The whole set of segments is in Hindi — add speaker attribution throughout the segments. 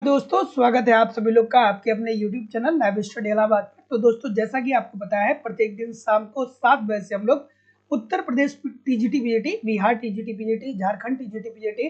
Speaker 1: दोस्तों स्वागत है आप सभी लोग का आपके अपने YouTube channel live study Allahabad पर। तो दोस्तों जैसा कि आपको पता है प्रत्येक दिन शाम को 7 बजे से हम लोग Uttar Pradesh TGT PGT, Bihar TGT PGT, Jharkhand TGT PGT,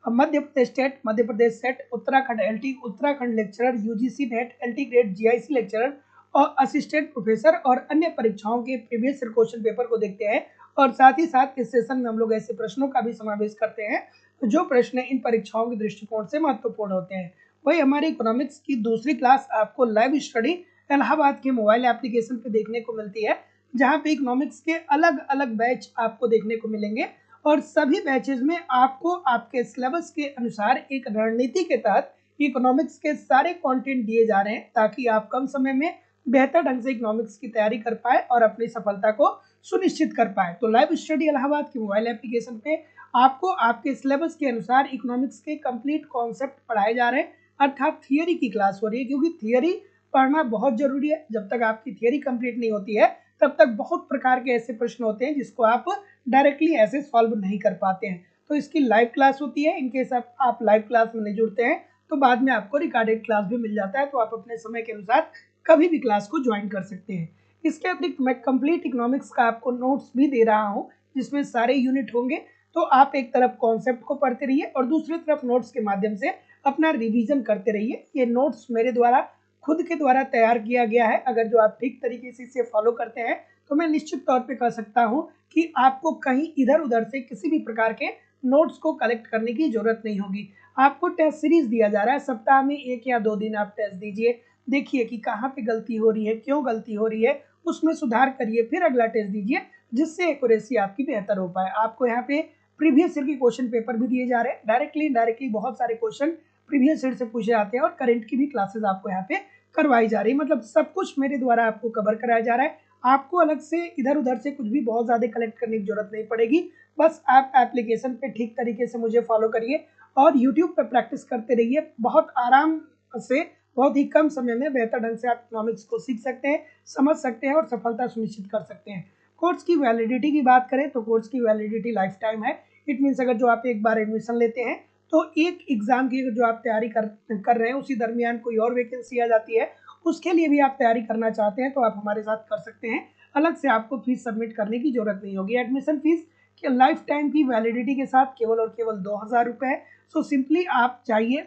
Speaker 1: Madhya Pradesh state, Madhya Pradesh SET, Uttarakhand LT, Uttarakhand lecturer, UGC NET, LT grade, GIC lecturer और असिस्टेंट प्रोफेसर और अन्य परीक्षाओं के प्रीवियस क्वेश्चन पेपर को देखते हैं। और साथ ही साथ इस सेशन में हम लोग ऐसे प्रश्नों का भी समावेश करते हैं जो प्रश्न इन परीक्षाओं के दृष्टिकोण से महत्वपूर्ण होते हैं। वही हमारी इकोनॉमिक्स की दूसरी क्लास आपको लाइव स्टडी इलाहाबाद के मोबाइल एप्लीकेशन पे देखने को मिलती है, जहां पे इकोनॉमिक्स के अलग अलग बैच आपको देखने को मिलेंगे और सभी बैचेज में आपको आपके सिलेबस के अनुसार एक रणनीति के तहत इकोनॉमिक्स के सारे कंटेंट दिए जा रहे हैं ताकि आप कम समय में बेहतर ढंग से इकोनॉमिक्स की तैयारी कर पाए और अपनी सफलता को सुनिश्चित कर पाए। तो लाइव स्टडी इलाहाबाद के मोबाइल एप्लीकेशन पे आपको आपके सिलेबस के अनुसार इकोनॉमिक्स के कंप्लीट कॉन्सेप्ट पढ़ाए जा रहे हैं, अर्थात थियरी की क्लास हो रही है, क्योंकि थियरी पढ़ना बहुत जरूरी है। जब तक आपकी थियरी कंप्लीट नहीं होती है तब तक बहुत प्रकार के ऐसे प्रश्न होते हैं जिसको आप डायरेक्टली ऐसे सॉल्व नहीं कर पाते हैं। तो इसकी लाइव क्लास होती है। इनकेस आप लाइव क्लास में नहीं जुड़ते हैं तो बाद में आपको रिकॉर्डेड क्लास भी मिल जाता है, तो आप अपने समय के अनुसार कभी भी क्लास को ज्वाइन कर सकते हैं। इसके अतिरिक्त मैं कंप्लीट इकोनॉमिक्स का आपको नोट्स भी दे रहा हूँ जिसमें सारे यूनिट होंगे। तो आप एक तरफ कॉन्सेप्ट को पढ़ते रहिए और दूसरी तरफ नोट्स के माध्यम से अपना रिवीजन करते रहिए। ये नोट्स मेरे द्वारा खुद के द्वारा तैयार किया गया है। अगर जो आप ठीक तरीके से इसे फॉलो करते हैं तो मैं निश्चित तौर पे कह सकता हूं कि आपको कहीं इधर उधर से किसी भी प्रकार के नोट्स को कलेक्ट करने की जरूरत नहीं होगी। आपको टेस्ट सीरीज दिया जा रहा है, सप्ताह में 1 या 2 दिन आप टेस्ट दीजिए, देखिए कि कहाँ पे गलती हो रही है, क्यों गलती हो रही है, उसमें सुधार करिए, फिर अगला टेस्ट दीजिए जिससे एक्यूरेसी आपकी बेहतर हो पाए। आपको यहाँ पे प्रीवियस ईयर के क्वेश्चन पेपर भी दिए जा रहे हैं, डायरेक्टली इनडायरेक्टली बहुत सारे क्वेश्चन प्रीवियस ईयर से पूछे जाते हैं और करंट की भी क्लासेस आपको यहाँ पे करवाई जा रही है। मतलब सब कुछ मेरे द्वारा आपको कवर कराया जा रहा है। आपको अलग से इधर उधर से कुछ भी बहुत ज्यादा कलेक्ट करने की जरूरत नहीं पड़ेगी। बस आप एप्लीकेशन पे ठीक तरीके से मुझे फॉलो करिए और यूट्यूब पे प्रैक्टिस करते रहिए। बहुत आराम से बहुत ही कम समय में बेहतर ढंग से आप इकोनॉमिक्स को सीख सकते हैं, समझ सकते हैं और सफलता सुनिश्चित कर सकते हैं। कोर्स की वैलिडिटी की बात करें तो कोर्स की वैलिडिटी लाइफ टाइम है। इट मीन्स अगर जो आप एक बार एडमिशन लेते हैं तो एक एग्जाम की जो आप तैयारी कर रहे हैं उसी दरमियान कोई और वैकेंसी आ जाती है, उसके लिए भी आप तैयारी करना चाहते हैं तो आप हमारे साथ कर सकते हैं। अलग से आपको फीस सबमिट करने की जरूरत नहीं होगी। एडमिशन फीस के लाइफ टाइम की वैलिडिटी के साथ केवल और केवल 2000 रुपये है। सो सिंपली आप जाइए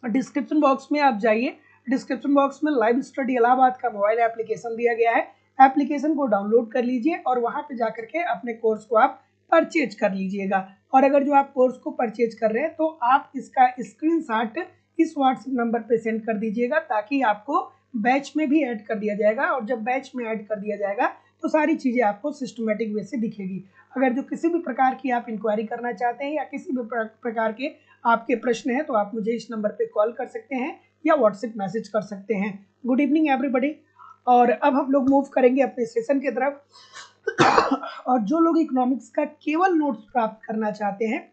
Speaker 1: डिस्क्रिप्शन बॉक्स में, आप जाइए डिस्क्रिप्शन बॉक्स में लाइव स्टडी इलाहाबाद का मोबाइल एप्लीकेशन दिया गया है। एप्लीकेशन को डाउनलोड कर लीजिए और वहां पे जाकर के अपने कोर्स को आप परचेज कर लीजिएगा। और अगर जो आप कोर्स को परचेज कर रहे हैं तो आप इसका स्क्रीनशॉट इस व्हाट्सएप नंबर पे सेंड कर दीजिएगा ताकि आपको बैच में भी ऐड कर दिया जाएगा। और जब बैच में ऐड कर दिया जाएगा तो सारी चीज़ें आपको सिस्टमेटिक वे से दिखेगी। अगर जो किसी भी प्रकार की आप इंक्वायरी करना चाहते हैं या किसी भी प्रकार के आपके प्रश्न हैं तो आप मुझे इस नंबर पे कॉल कर सकते हैं या व्हाट्सएप मैसेज कर सकते हैं। Good evening everybody. और अब हम लोग मूव करेंगे अपने सेशन की तरफ। और जो लोग इकोनॉमिक्स का केवल नोट्स प्राप्त करना चाहते हैं,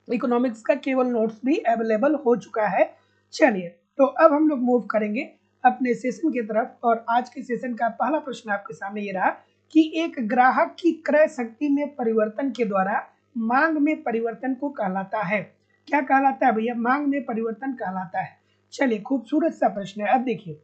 Speaker 1: इकोनॉमिक्स का केवल नोट्स भी अवेलेबल हो चुका है। चलिए तो अब हम लोग मूव करेंगे अपने सेशन की तरफ। और आज के सेशन का पहला प्रश्न आपके सामने ये रहा कि एक ग्राहक की क्रय शक्ति में परिवर्तन के द्वारा मांग में परिवर्तन को कहलाता है। क्या कहलाता है भैया? मांग में परिवर्तन कहलाता है। चलिए खूबसूरत सा प्रश्न है। अब देखिए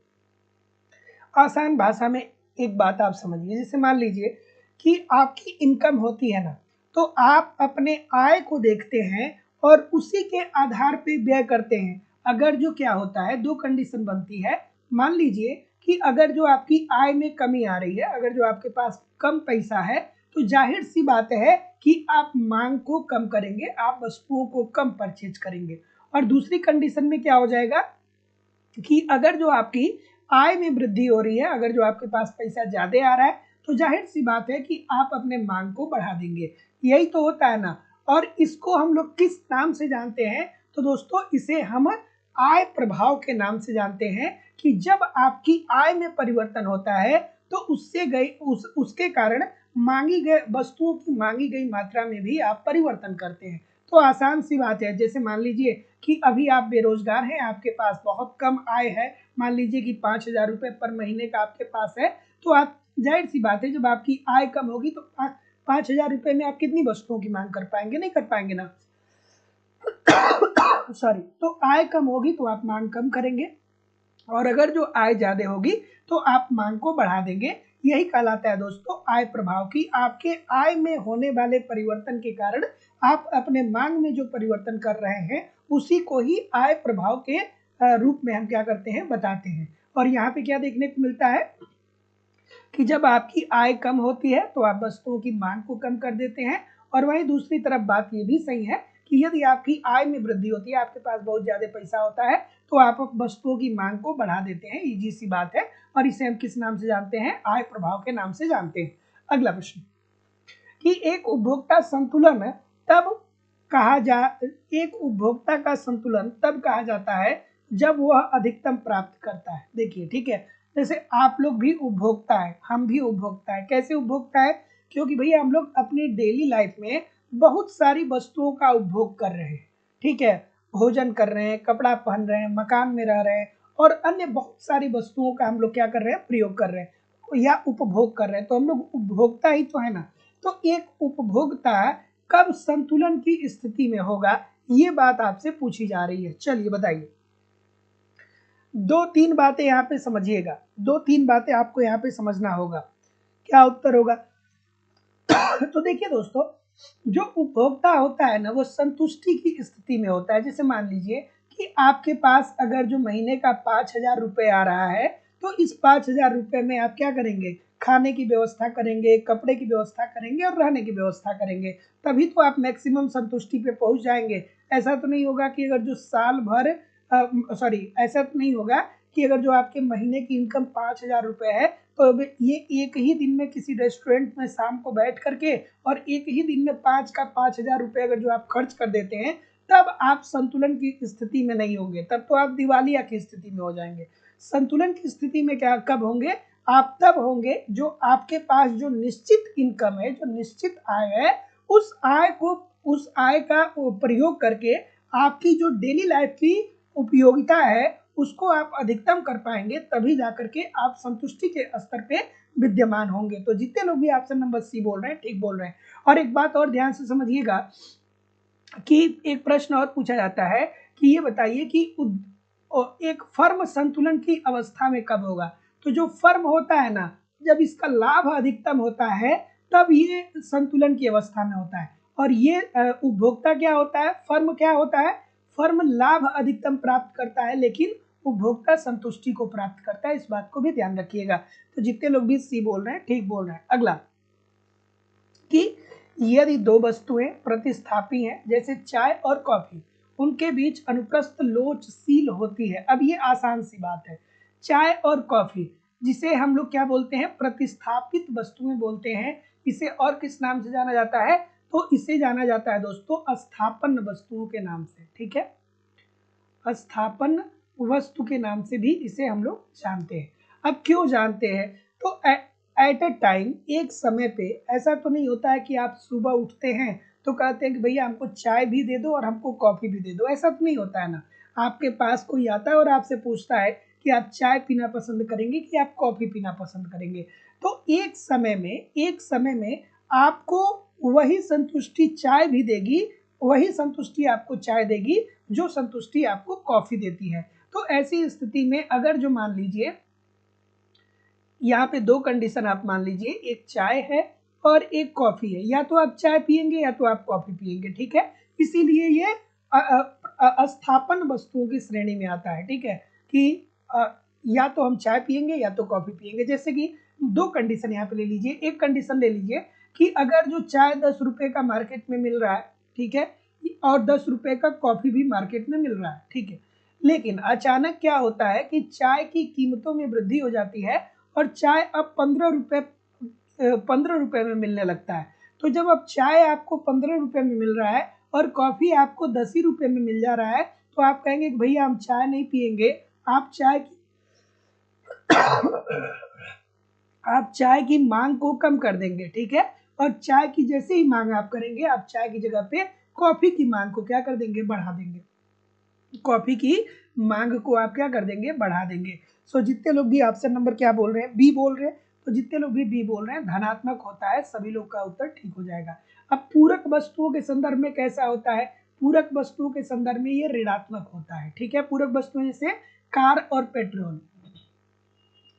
Speaker 1: आसान भाषा में एक बात आप समझिए। जैसे मान लीजिए कि आपकी इनकम होती है ना, तो आप अपने आय को देखते हैं और उसी के आधार पे व्यय करते हैं। अगर जो क्या होता है, दो कंडीशन बनती है। मान लीजिए कि अगर जो आपकी आय में कमी आ रही है, अगर जो आपके पास कम पैसा है तो जाहिर सी बात है कि आप मांग को कम करेंगे, आप वस्तुओं को कम परचेज करेंगे। और दूसरी कंडीशन में क्या हो जाएगा कि अगर जो आपकी आय में वृद्धि हो रही है, अगर जो आपके पास पैसा ज्यादा आ रहा है तो जाहिर सी बात है कि आप अपने मांग को बढ़ा देंगे। यही तो होता है ना। और इसको हम लोग किस नाम से जानते हैं? तो दोस्तों इसे हम आय प्रभाव के नाम से जानते हैं कि जब आपकी आय में परिवर्तन होता है तो उसके कारण मांगी गई वस्तुओं की मांगी गई मात्रा में भी आप परिवर्तन करते हैं। तो आसान सी बात है। जैसे मान लीजिए कि अभी आप बेरोजगार हैं, आपके पास बहुत कम आय है, मान लीजिए कि 5000 रुपये पर महीने का आपके पास है, तो आप जाहिर सी बात है जब आपकी आय कम होगी तो 5000 रुपये में आप कितनी वस्तुओं की मांग कर पाएंगे? नहीं कर पाएंगे ना। सॉरी, तो आय कम होगी तो आप मांग कम करेंगे, और अगर जो आय ज्यादा होगी तो आप मांग को बढ़ा देंगे। यही कहलाता है दोस्तों आय प्रभाव की। आपके आय में होने वाले परिवर्तन के कारण आप अपने मांग में जो परिवर्तन कर रहे हैं उसी को ही आय प्रभाव के रूप में हम क्या करते हैं, बताते हैं। और यहाँ पे क्या देखने को मिलता है कि जब आपकी आय कम होती है तो आप वस्तुओं की मांग को कम कर देते हैं, और वहीं दूसरी तरफ बात ये भी सही है कि यदि आपकी आय में वृद्धि होती है, आपके पास बहुत ज्यादा पैसा होता है, तो आप वस्तुओं की मांग को बढ़ा देते हैं। इजी सी बात है, और इसे हम किस नाम से जानते हैं, आय प्रभाव के नाम से जानते हैं। अगला प्रश्न कि एक उपभोक्ता संतुलन तब कहा जा एक उपभोक्ता का संतुलन तब कहा जाता है जब वह अधिकतम प्राप्त करता है। देखिए ठीक है, जैसे आप लोग भी उपभोक्ता है, हम भी उपभोक्ता है। कैसे उपभोक्ता है, क्योंकि भैया हम लोग अपनी डेली लाइफ में बहुत सारी वस्तुओं का उपभोग कर रहे हैं, ठीक है, भोजन कर रहे हैं, कपड़ा पहन रहे हैं, मकान में रह रहे हैं, और अन्य बहुत सारी वस्तुओं का हम लोग क्या कर रहे हैं, प्रयोग कर रहे हैं या उपभोग कर रहे हैं। तो हम लोग उपभोक्ता ही तो है ना। तो एक उपभोक्ता कब संतुलन की स्थिति में होगा, ये बात आपसे पूछी जा रही है। चलिए बताइए, दो तीन बातें यहाँ पे समझिएगा, दो तीन बातें आपको यहाँ पे समझना होगा। क्या उत्तर होगा? तो देखिए दोस्तों, जो उपभोक्ता होता है ना वो संतुष्टि की स्थिति में होता है। जैसे मान लीजिए कि आपके पास अगर जो महीने का 5,000 रुपये आ रहा है, तो इस 5,000 रुपये में आप क्या करेंगे, खाने की व्यवस्था करेंगे, कपड़े की व्यवस्था करेंगे और रहने की व्यवस्था करेंगे, तभी तो आप मैक्सिमम संतुष्टि पे पहुंच जाएंगे। ऐसा तो नहीं होगा कि अगर जो साल भर ऐसा तो नहीं होगा कि अगर जो आपके महीने की इनकम 5,000 रुपये है, तो ये एक ही दिन में किसी रेस्टोरेंट में शाम को बैठ करके और एक ही दिन में 5,000 रुपये अगर जो आप खर्च कर देते हैं, तब आप संतुलन की स्थिति में नहीं होंगे, तब तो आप दिवालिया की स्थिति में हो जाएंगे। संतुलन की स्थिति में क्या कब होंगे, आप तब होंगे जो आपके पास जो निश्चित इनकम है, जो निश्चित आय है, उस आय का प्रयोग करके आपकी जो डेली लाइफ की उपयोगिता है उसको आप अधिकतम कर पाएंगे, तभी जाकर के आप संतुष्टि के स्तर पे विद्यमान होंगे। तो जितने लोग भी ऑप्शन नंबर सी बोल रहे हैं ठीक बोल रहे हैं। और एक बात और ध्यान से समझिएगा कि एक प्रश्न और पूछा जाता है कि ये बताइए कि एक फर्म संतुलन की अवस्था में कब होगा। तो जो फर्म होता है ना, जब इसका लाभ अधिकतम होता है तब ये संतुलन की अवस्था में होता है। और ये उपभोक्ता क्या होता है, फर्म क्या होता है, फर्म लाभ अधिकतम प्राप्त करता है लेकिन उपभोक्ता संतुष्टि को प्राप्त करता है। इस बात को भी ध्यान रखिएगा। तो जितने लोग भी सी बोल रहे हैं ठीक बोल रहे हैं। अगला कि यदि दो वस्तुएं प्रतिस्थापी हैं, जैसे चाय और कॉफी, उनके बीच अनुप्रस्थ लोचशील होती है। अब ये आसान सी बात है, चाय और कॉफी जिसे हम लोग क्या बोलते हैं, प्रतिस्थापित वस्तुएं बोलते हैं। इसे और किस नाम से जाना जाता है, तो इसे जाना जाता है दोस्तों स्थापन वस्तुओं के नाम से। ठीक है, स्थापन वस्तु के नाम से भी इसे हम लोग जानते हैं। अब क्यों जानते हैं, तो एट ए टाइम, एक समय पे, ऐसा तो नहीं होता है कि आप सुबह उठते हैं तो कहते हैं कि भैया हमको चाय भी दे दो और हमको कॉफी भी दे दो। ऐसा तो नहीं होता है ना। आपके पास कोई आता है और आपसे पूछता है कि आप चाय पीना पसंद करेंगे कि आप कॉफी पीना पसंद करेंगे। तो एक समय में आपको वही संतुष्टि चाय भी देगी, वही संतुष्टि आपको चाय देगी जो संतुष्टि आपको कॉफी देती है। तो ऐसी स्थिति में अगर जो मान लीजिए यहाँ पे दो कंडीशन आप मान लीजिए, एक चाय है और एक कॉफी है, या तो आप चाय पियेंगे या तो आप कॉफी पियेंगे। ठीक है, इसीलिए ये स्थापन वस्तुओं की श्रेणी में आता है। ठीक है, कि या तो हम चाय पियेंगे या तो कॉफी पियेंगे। जैसे कि दो कंडीशन यहाँ पे ले लीजिए। एक कंडीशन ले लीजिए कि अगर जो चाय 10 रुपए का मार्केट में मिल रहा है, ठीक है, और 10 रुपए का कॉफी भी मार्केट में मिल रहा है, ठीक है, लेकिन अचानक क्या होता है कि चाय की कीमतों में वृद्धि हो जाती है और चाय अब 15 रुपए में मिलने लगता है। तो जब अब चाय आपको 15 रुपए में मिल रहा है और कॉफी आपको 10 ही रुपए में मिल जा रहा है, तो आप कहेंगे कि भैया हम चाय नहीं पियेंगे, आप चाय की मांग को कम कर देंगे। ठीक है, और चाय की जैसे ही मांग आप करेंगे, आप चाय की जगह पे कॉफी की मांग को क्या कर देंगे, बढ़ा देंगे। कॉफी की मांग को आप क्या कर देंगे, बढ़ा देंगे। सो जितने लोग भी ऑप्शन नंबर क्या बोल रहे हैं, बी बोल रहे हैं, तो जितने लोग भी बी बोल रहे हैं धनात्मक होता है, सभी लोग का उत्तर ठीक हो जाएगा। अब पूरक वस्तुओं के संदर्भ में कैसा होता है, पूरक वस्तुओं के संदर्भ में ये ऋणात्मक होता है। ठीक है, पूरक वस्तुएं जैसे कार और पेट्रोल,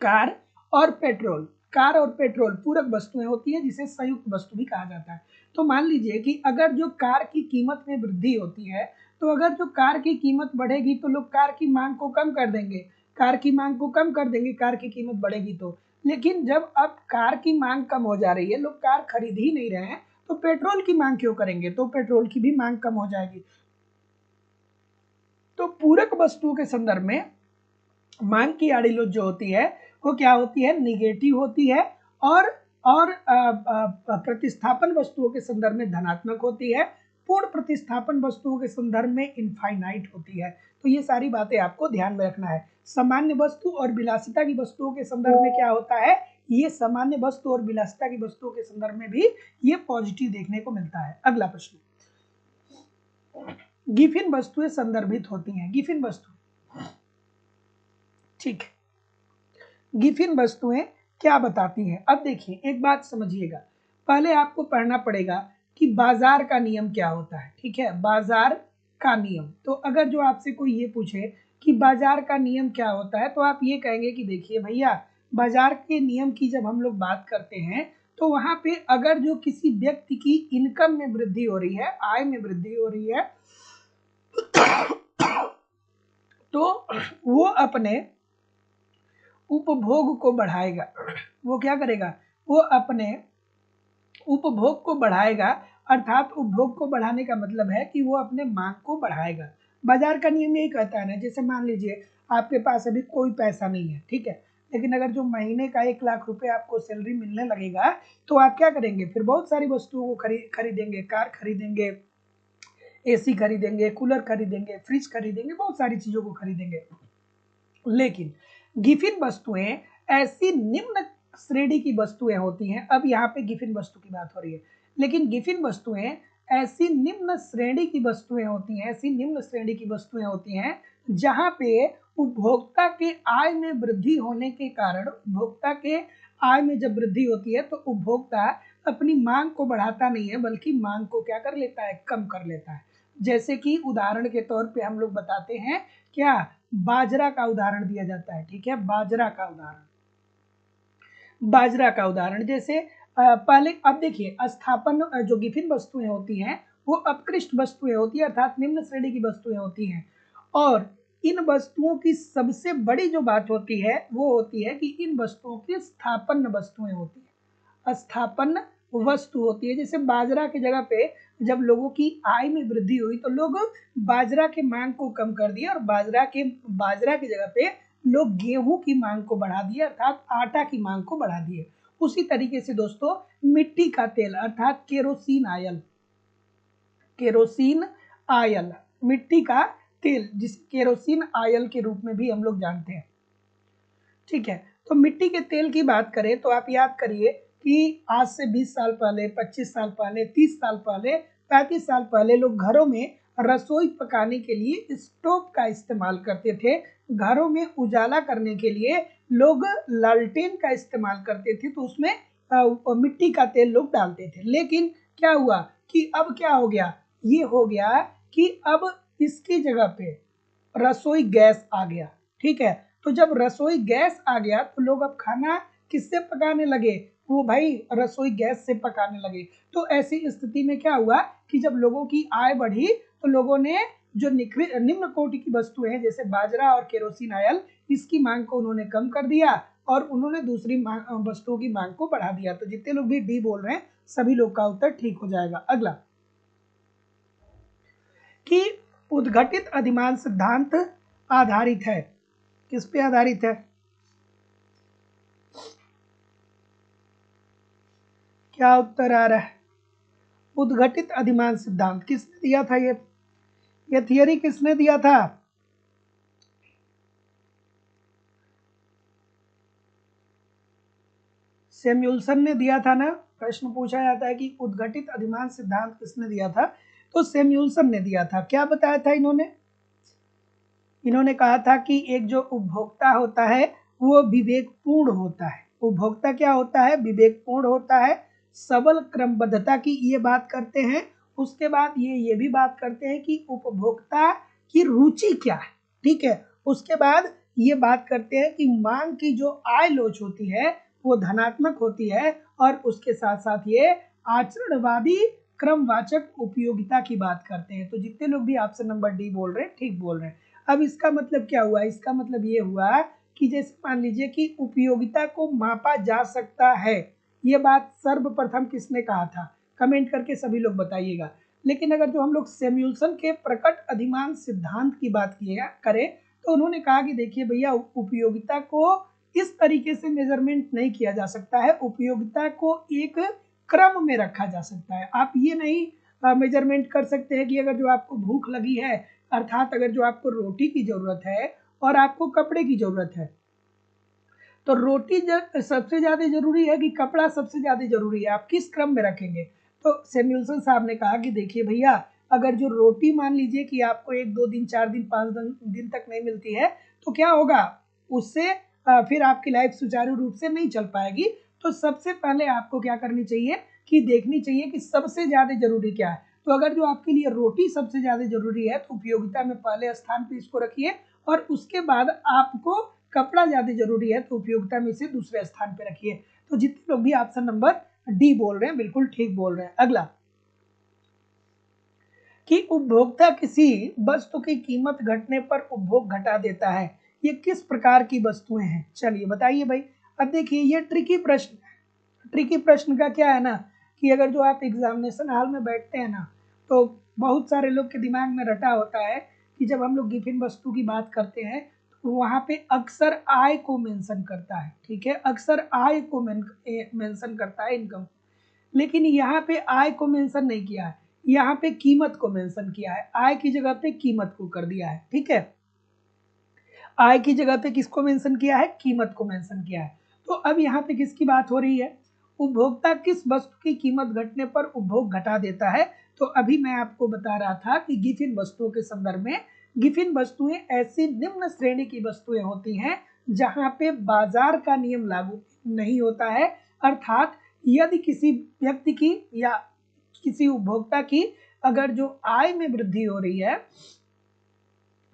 Speaker 1: कार और पेट्रोल, कार और पेट्रोल पूरक वस्तुएं होती है जिसे संयुक्त वस्तु भी कहा जाता है। तो मान लीजिए कि अगर जो कार की कीमत में वृद्धि होती है, तो अगर जो कार की कीमत बढ़ेगी तो लोग कार की मांग को कम कर देंगे, कार की मांग को कम कर देंगे, कार की कीमत बढ़ेगी तो। लेकिन जब अब कार की मांग कम हो जा रही है, लोग कार खरीद ही नहीं रहे हैं, तो पेट्रोल की मांग क्यों करेंगे, तो पेट्रोल की भी मांग कम हो जाएगी। तो पूरक वस्तुओं के संदर्भ में मांग की आड़िलोच जो होती है वो क्या होती है, निगेटिव होती है, और प्रतिस्थापन वस्तुओं के संदर्भ में धनात्मक होती है, पूर्ण प्रतिस्थापन वस्तुओं के संदर्भ में इनफाइनाइट होती है। तो ये सारी बातें आपको ध्यान में रखना है। सामान्य वस्तु और विलासिता की वस्तुओं के संदर्भ में क्या होता है, ये सामान्य वस्तु और विलासिता की वस्तुओं के संदर्भ में भी ये पॉजिटिव देखने को मिलता है। अगला प्रश्न, गिफिन वस्तुएं संदर्भित होती हैं, गिफिन वस्तु, ठीक है, गिफिन वस्तुएं क्या बताती हैं। अब देखिए एक बात समझिएगा, पहले आपको पढ़ना पड़ेगा कि बाजार का नियम क्या होता है। ठीक है, बाजार का नियम, तो अगर जो आपसे कोई ये पूछे कि बाजार का नियम क्या होता है, तो आप ये कहेंगे कि देखिए भैया, बाजार के नियम की जब हम लोग बात करते हैं तो वहां पे अगर जो किसी व्यक्ति की इनकम में वृद्धि हो रही है, आय में वृद्धि हो रही है, तो वो अपने उपभोग को बढ़ाएगा। वो क्या करेगा, वो अपने उपभोग को बढ़ाएगा, अर्थात उपभोग को बढ़ाने का मतलब है कि वो अपने मांग को बढ़ाएगा। बाजार का नियम यही कहता है ना, जैसे मान लीजिए आपके पास अभी कोई पैसा नहीं है, ठीक है, लेकिन अगर जो महीने का 1 लाख रुपए आपको सैलरी मिलने लगेगा, तो आप क्या करेंगे, फिर बहुत सारी वस्तुओं को खरीदेंगे, कार खरीदेंगे, एसी खरीदेंगे, कूलर खरीदेंगे, फ्रिज खरीदेंगे, बहुत सारी चीजों को खरीदेंगे। लेकिन गिफिन वस्तुएं ऐसी निम्न श्रेणी की वस्तुएं होती हैं, अब यहाँ पे गिफिन वस्तु की बात हो रही है, लेकिन गिफिन वस्तुएं ऐसी निम्न श्रेणी की वस्तुएं होती हैं, ऐसी निम्न श्रेणी की वस्तुएं होती हैं जहां पे उपभोक्ता के आय में वृद्धि होने के कारण, उपभोक्ता के आय में जब वृद्धि होती है तो उपभोक्ता अपनी मांग को बढ़ाता नहीं है, बल्कि मांग को क्या कर लेता है, कम कर लेता है। जैसे कि उदाहरण के तौर पे हम लोग बताते हैं क्या, बाजरा का उदाहरण दिया जाता है। ठीक है, बाजरा का उदाहरण, बाजरा का उदाहरण जैसे पहले, अब देखिए स्थापन जो गिफिन वस्तुएं होती हैं वो अपकृष्ट वस्तुएं होती है, अर्थात निम्न श्रेणी की वस्तुएं होती हैं, और इन वस्तुओं की सबसे बड़ी जो बात होती है वो होती है कि इन वस्तुओं की स्थापन वस्तुएं होती है, स्थापन वस्तु होती है। जैसे बाजरा की जगह पे जब लोगों की आय में वृद्धि हुई तो लोग बाजरा के मांग को कम कर दिया, और बाजरा की जगह पे लोग गेहूं की मांग को बढ़ा दिया, अर्थात आटा की मांग को बढ़ा दिए। उसी तरीके से दोस्तों मिट्टी का तेल अर्थात केरोसिन आयल, केरोसिन आयल, मिट्टी का तेल जिस केरोसिन आयल के रूप में भी हम लोग जानते हैं। ठीक है, तो मिट्टी के तेल की बात करें तो आप याद करिए कि आज से 20 साल पहले, 25 साल पहले, 30 साल पहले, 35 साल पहले लोग घरों में रसोई पकाने के लिए स्टोव का इस्तेमाल करते थे, घरों में उजाला करने के लिए लोग लालटेन का इस्तेमाल करते थे, तो उसमें मिट्टी का तेल लोग डालते थे। लेकिन क्या हुआ कि अब क्या हो गया, ये हो गया कि अब इसकी जगह पे रसोई गैस आ गया। ठीक है, तो जब रसोई गैस आ गया तो लोग अब खाना किससे पकाने लगे, वो भाई रसोई गैस से पकाने लगे। तो ऐसी स्थिति में क्या हुआ कि जब लोगों की आय बढ़ी तो लोगों ने जो निम्न कोटि की वस्तुएं हैं जैसे बाजरा और केरोसिन आयल, इसकी मांग को उन्होंने कम कर दिया और उन्होंने दूसरी वस्तुओं की मांग को बढ़ा दिया। तो जितने लोग भी डी बोल रहे हैं सभी लोग का उत्तर ठीक हो जाएगा। अगला, कि उद्घटित अधिमान सिद्धांत आधारित है, किस पे आधारित है, क्या उत्तर आ रहा है, उद्घटित अधिमान सिद्धांत किसने दिया था, ये थियरी किसने दिया था, सैमुअल्सन ने दिया था ना। प्रश्न पूछा जाता है कि उद्घटित अधिमान सिद्धांत किसने दिया था, तो सैमुअल्सन ने दिया था। क्या बताया था इन्होंने कहा था कि एक जो उपभोक्ता होता है वो विवेकपूर्ण होता है, उपभोक्ता क्या होता है, विवेकपूर्ण होता है, सबल क्रमबद्धता की ये बात करते हैं, उसके बाद ये भी बात करते हैं कि उपभोक्ता की रुचि क्या है, ठीक है। उसके बाद ये बात करते हैं कि मांग की जो आय लोच होती है वो धनात्मक होती है, और उसके साथ साथ ये आचरणवादी क्रमवाचक उपयोगिता की बात करते हैं। तो जितने लोग भी ऑप्शन नंबर डी बोल रहे हैं ठीक बोल रहे हैं। अब इसका मतलब क्या हुआ, इसका मतलब ये हुआ कि जैसे मान लीजिए कि उपयोगिता को मापा जा सकता है, ये बात सर्वप्रथम किसने कहा था, कमेंट करके सभी लोग बताइएगा। लेकिन अगर जो हम लोग सैमुअल्सन के प्रकट अधिमान सिद्धांत की बात करें तो उन्होंने कहा कि देखिए भैया, उपयोगिता को इस तरीके से मेजरमेंट नहीं किया जा सकता है, उपयोगिता को एक क्रम में रखा जा सकता है। आप ये नहीं मेजरमेंट कर सकते हैं कि अगर जो आपको भूख लगी है, अर्थात अगर जो आपको रोटी की जरूरत है और आपको कपड़े की जरूरत है, तो रोटी सबसे ज्यादा जरूरी है कि कपड़ा सबसे ज्यादा जरूरी है, आप किस क्रम में रखेंगे। तो सैमुअल्सन साहब ने कहा कि देखिए भैया, अगर जो रोटी मान लीजिए कि आपको 1 2 दिन 4 दिन 5 दिन तक नहीं मिलती है, तो क्या होगा, उससे फिर आपकी लाइफ सुचारू रूप से नहीं चल पाएगी। तो सबसे पहले आपको क्या करनी चाहिए कि देखनी चाहिए कि सबसे ज्यादा जरूरी क्या है। तो अगर जो आपके लिए रोटी सबसे ज्यादा जरूरी है तो उपयोगिता में पहले स्थान पे इसको रखिए, और उसके बाद आपको कपड़ा ज्यादा जरूरी है तो उपयोगिता में इसे दूसरे स्थान पे रखिए। तो जितने लोग भी ऑप्शन नंबर डी बोल रहे हैं बिल्कुल ठीक बोल रहे हैं। अगला, कि उपभोक्ता किसी वस्तु की कीमत घटने पर उपभोग घटा देता है, ये किस प्रकार की वस्तुएं हैं, चलिए बताइए भाई। अब देखिए ये ट्रिकी प्रश्न है। ट्रिकी प्रश्न का क्या है ना, कि अगर जो आप एग्जामिनेशन हॉल में बैठते हैं ना, तो बहुत सारे लोग के दिमाग में रटा होता है कि जब हम लोग गिफिन वस्तु की बात करते हैं तो वहां पे अक्सर आय को मेंशन करता है, ठीक है, अक्सर आय को मेंशन करता है, इनकम। लेकिन यहाँ पे आय को मेंशन नहीं किया है, यहाँ पे कीमत को मेंशन किया है, आय की जगह पे कीमत को कर दिया है, ठीक है। आय की जगह पे किसको मेंशन किया है, कीमत को मेंशन किया है। तो अब यहाँ पे किसकी बात हो रही है, उपभोक्ता किस वस्तु की कीमत घटने पर उपभोग घटा देता है। तो अभी मैं आपको बता रहा था कि गिफिन वस्तुओं के संदर्भ में, गिफिन वस्तुएं ऐसी निम्न श्रेणी की वस्तुएं होती हैं जहां पे बाजार का नियम लागू नहीं होता है, अर्थात यदि किसी व्यक्ति की या किसी उपभोक्ता की अगर जो आय में वृद्धि हो रही है,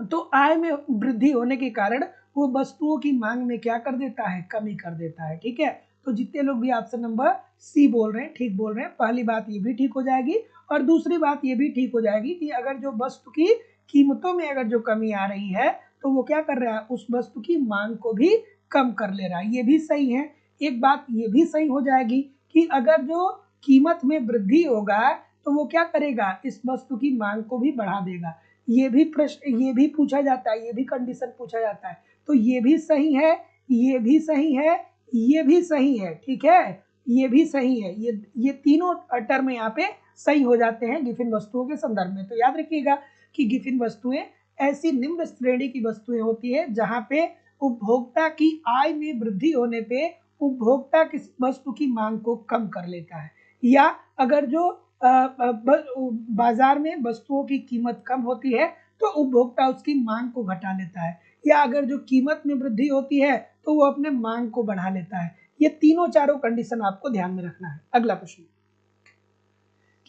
Speaker 1: तो आय में वृद्धि होने के कारण वो वस्तुओं की मांग में क्या कर देता है, कमी कर देता है, ठीक है। तो जितने लोग भी ऑप्शन नंबर सी बोल रहे हैं ठीक बोल रहे हैं। पहली बात ये भी ठीक हो जाएगी, और दूसरी बात ये भी ठीक हो जाएगी कि अगर जो वस्तु की कीमतों में अगर जो कमी आ रही है तो वो क्या कर रहा है, उस वस्तु की मांग को भी कम कर ले रहा है, ये भी सही है। एक बात ये भी सही हो जाएगी कि अगर जो कीमत में वृद्धि होगा तो वो क्या करेगा, इस वस्तु की मांग को भी बढ़ा देगा। ये भी प्रश्न, ये भी पूछा जाता है, ये भी कंडीशन पूछा जाता है। तो ये भी सही है, ये भी सही है, ये भी सही है, ठीक है, ये भी सही है। ये तीनों टर्म यहाँ पे सही हो जाते हैं गिफिन वस्तुओं के संदर्भ में। तो याद रखिएगा कि गिफिन वस्तुएं ऐसी निम्न श्रेणी की वस्तुएं होती है जहां पे उपभोक्ता की आय में वृद्धि होने पे उपभोक्ता किस वस्तु की मांग को कम कर लेता है, या अगर जो बाजार में वस्तुओं की कीमत कम होती है तो उपभोक्ता उसकी मांग को घटा लेता है, या अगर जो कीमत में वृद्धि होती है तो वो अपने मांग को बढ़ा लेता है। ये तीनों चारों कंडीशन आपको ध्यान में रखना है। अगला प्रश्न,